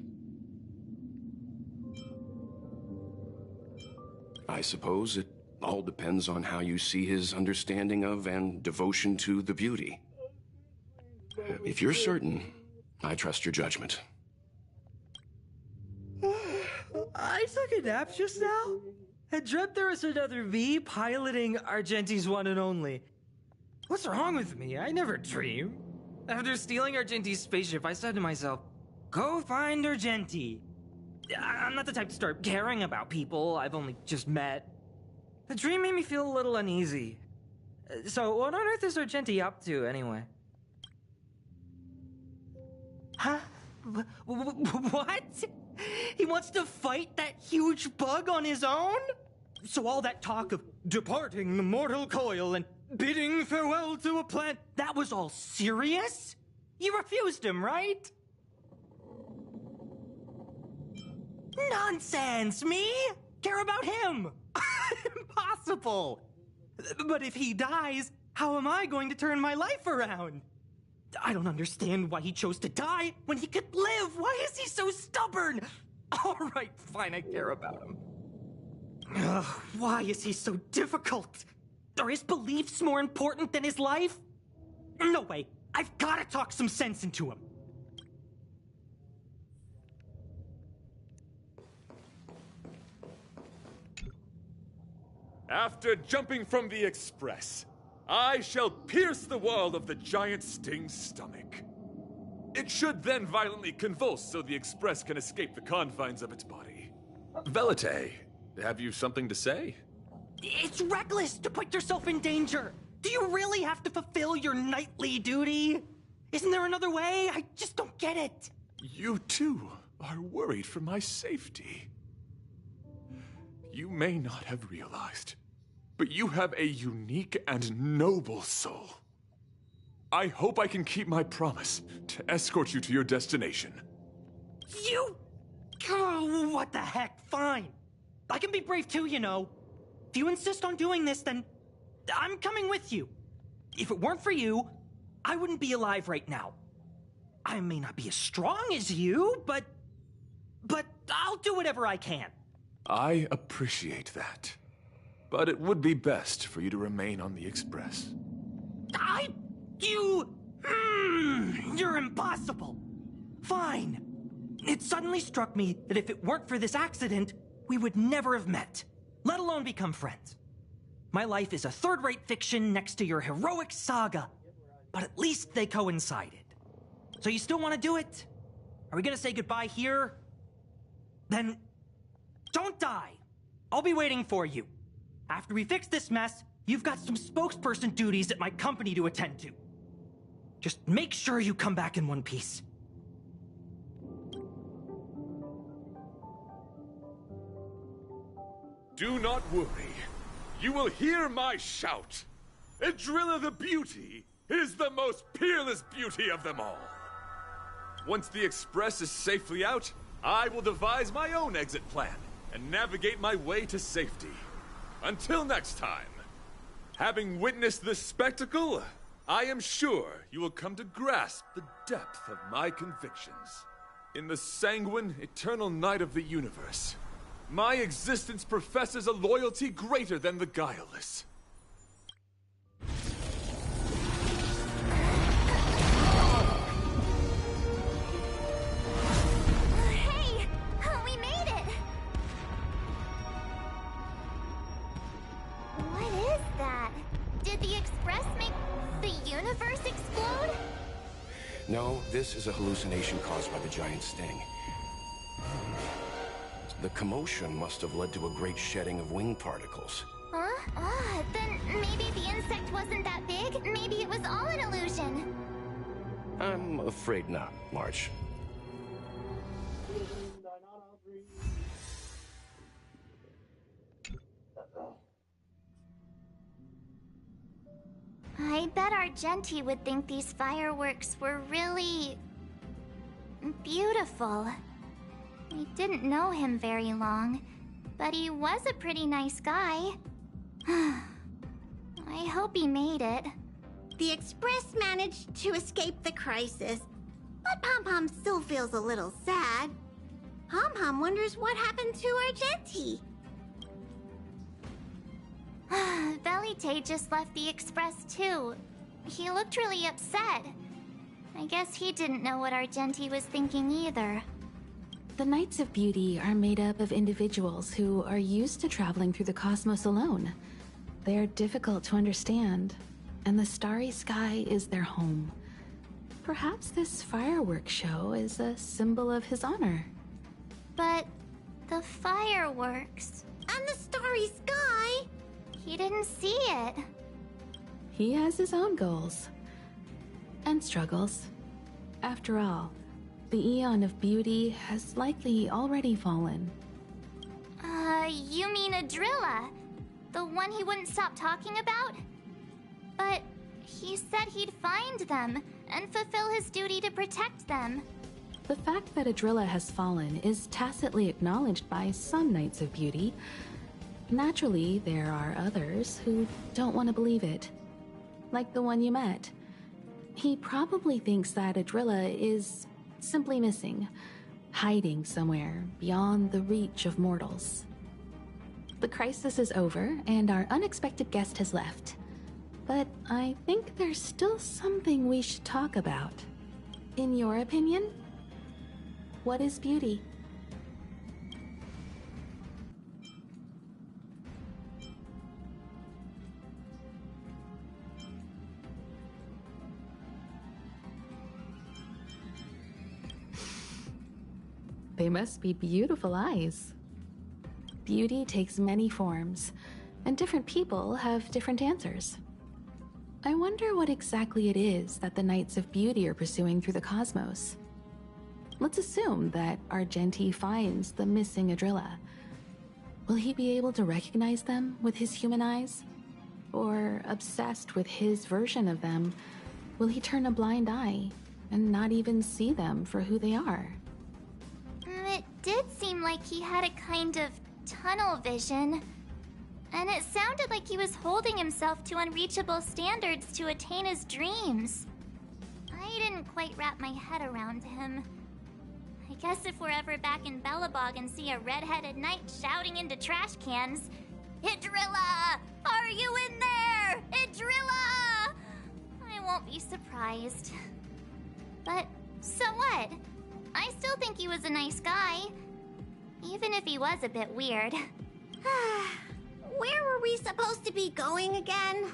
I suppose it all depends on how you see his understanding of and devotion to the beauty. If you're certain, I trust your judgment. I took a nap just now and dreamt there was another me piloting Argenti's one and only. What's wrong with me? I never dream. After stealing Argenti's spaceship, I said to myself, go find Argenti. I'm not the type to start caring about people I've only just met. The dream made me feel a little uneasy. So what on earth is Argenti up to, anyway? Huh? What? He wants to fight that huge bug on his own? So all that talk of departing the mortal coil and bidding farewell to a plant, that was all serious? You refused him, right? Nonsense! Me? Care about him? Impossible! But if he dies, how am I going to turn my life around? I don't understand why he chose to die when he could live. Why is he so stubborn? All right, fine, I care about him. Ugh, why is he so difficult? Are his beliefs more important than his life? No way. I've got to talk some sense into him. After jumping from the Express, I shall pierce the wall of the giant sting's stomach. It should then violently convulse so the Express can escape the confines of its body. Velite, have you something to say? It's reckless to put yourself in danger. Do you really have to fulfill your knightly duty? Isn't there another way? I just don't get it. You too are worried for my safety. You may not have realized, but you have a unique and noble soul. I hope I can keep my promise to escort you to your destination. You? Oh, what the heck? Fine. I can be brave too, you know. If you insist on doing this, then I'm coming with you. If it weren't for you, I wouldn't be alive right now. I may not be as strong as you, but I'll do whatever I can. I appreciate that. But it would be best for you to remain on the Express. You're impossible. Fine. It suddenly struck me that if it weren't for this accident, we would never have met, let alone become friends. My life is a third-rate fiction next to your heroic saga, but at least they coincided. So you still want to do it? Are we gonna say goodbye here? Then don't die. I'll be waiting for you. After we fix this mess, you've got some spokesperson duties at my company to attend to. Just make sure you come back in one piece. Do not worry. You will hear my shout. Idrilla the Beauty is the most peerless beauty of them all. Once the Express is safely out, I will devise my own exit plan and navigate my way to safety. Until next time, having witnessed this spectacle, I am sure you will come to grasp the depth of my convictions. In the sanguine, eternal night of the universe, my existence professes a loyalty greater than the guileless. Did the Express make the universe explode? No, this is a hallucination caused by the giant sting. The commotion must have led to a great shedding of wing particles. Huh? Then maybe the insect wasn't that big. Maybe it was all an illusion. I'm afraid not, March. I bet Argenti would think these fireworks were really... beautiful. We didn't know him very long, but he was a pretty nice guy. I hope he made it. The Express managed to escape the crisis, but Pom-Pom still feels a little sad. Pom-Pom wonders what happened to Argenti. Velite just left the Express too. He looked really upset. I guess he didn't know what Argenti was thinking either. The Knights of Beauty are made up of individuals who are used to traveling through the cosmos alone. They are difficult to understand, and the starry sky is their home. Perhaps this fireworks show is a symbol of his honor. But the fireworks... and the starry sky... He didn't see it. He has his own goals. And struggles. After all, the Eon of Beauty has likely already fallen. You mean Adrilla? The one he wouldn't stop talking about? But he said he'd find them and fulfill his duty to protect them. The fact that Adrilla has fallen is tacitly acknowledged by some Knights of Beauty. Naturally, there are others who don't want to believe it. Like the one you met. He probably thinks that Adrilla is simply missing, hiding somewhere beyond the reach of mortals. The crisis is over, and our unexpected guest has left. But I think there's still something we should talk about. In your opinion, what is beauty? They must be beautiful eyes. Beauty takes many forms, and different people have different answers. I wonder what exactly it is that the Knights of Beauty are pursuing through the cosmos. Let's assume that Argenti finds the missing Adrilla. Will he be able to recognize them with his human eyes? Or, obsessed with his version of them, will he turn a blind eye and not even see them for who they are? It did seem like he had a kind of tunnel vision. And it sounded like he was holding himself to unreachable standards to attain his dreams. I didn't quite wrap my head around him. I guess if we're ever back in Belobog and see a red-headed knight shouting into trash cans, "Idrilla! Are you in there? Idrilla!" I won't be surprised. But so what? I still think he was a nice guy. Even if he was a bit weird. Where were we supposed to be going again?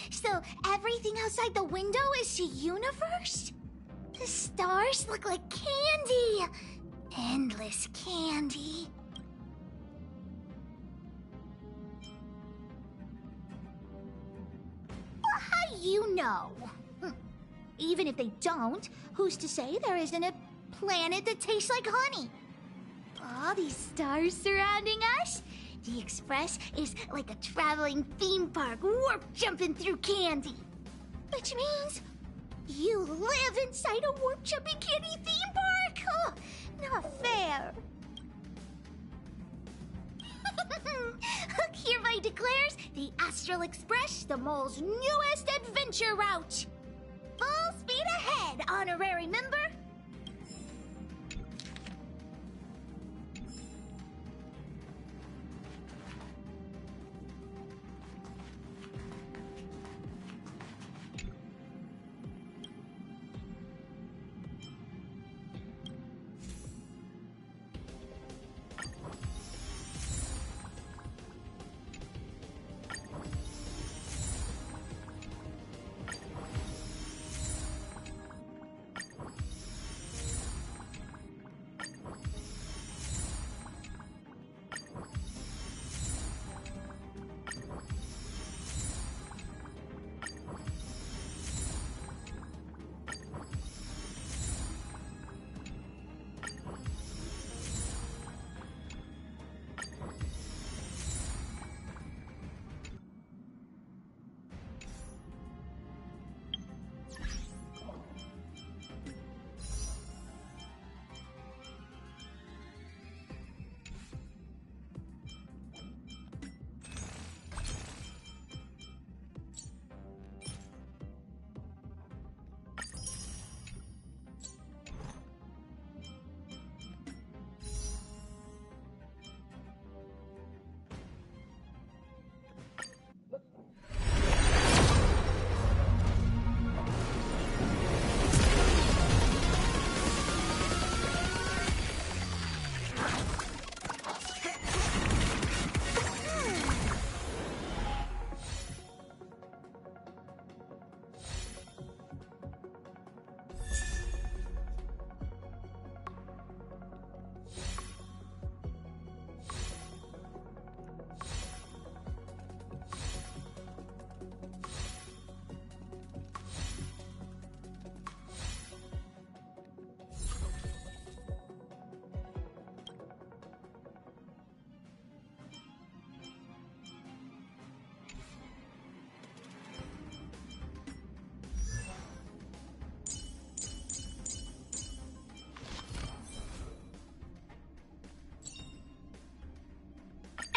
So everything outside the window is the universe? The stars look like candy. Endless candy. Well, how do you know? Even if they don't, who's to say there isn't a planet that tastes like honey? All these stars surrounding us? The Express is like a traveling theme park, warp jumping through candy. Which means you live inside a warp jumping candy theme park? Oh, not fair. Hook hereby declares the Astral Express the mole's newest adventure route. Full speed ahead, honorary member.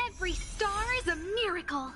Every star is a miracle.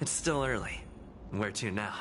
It's still early. Where to now?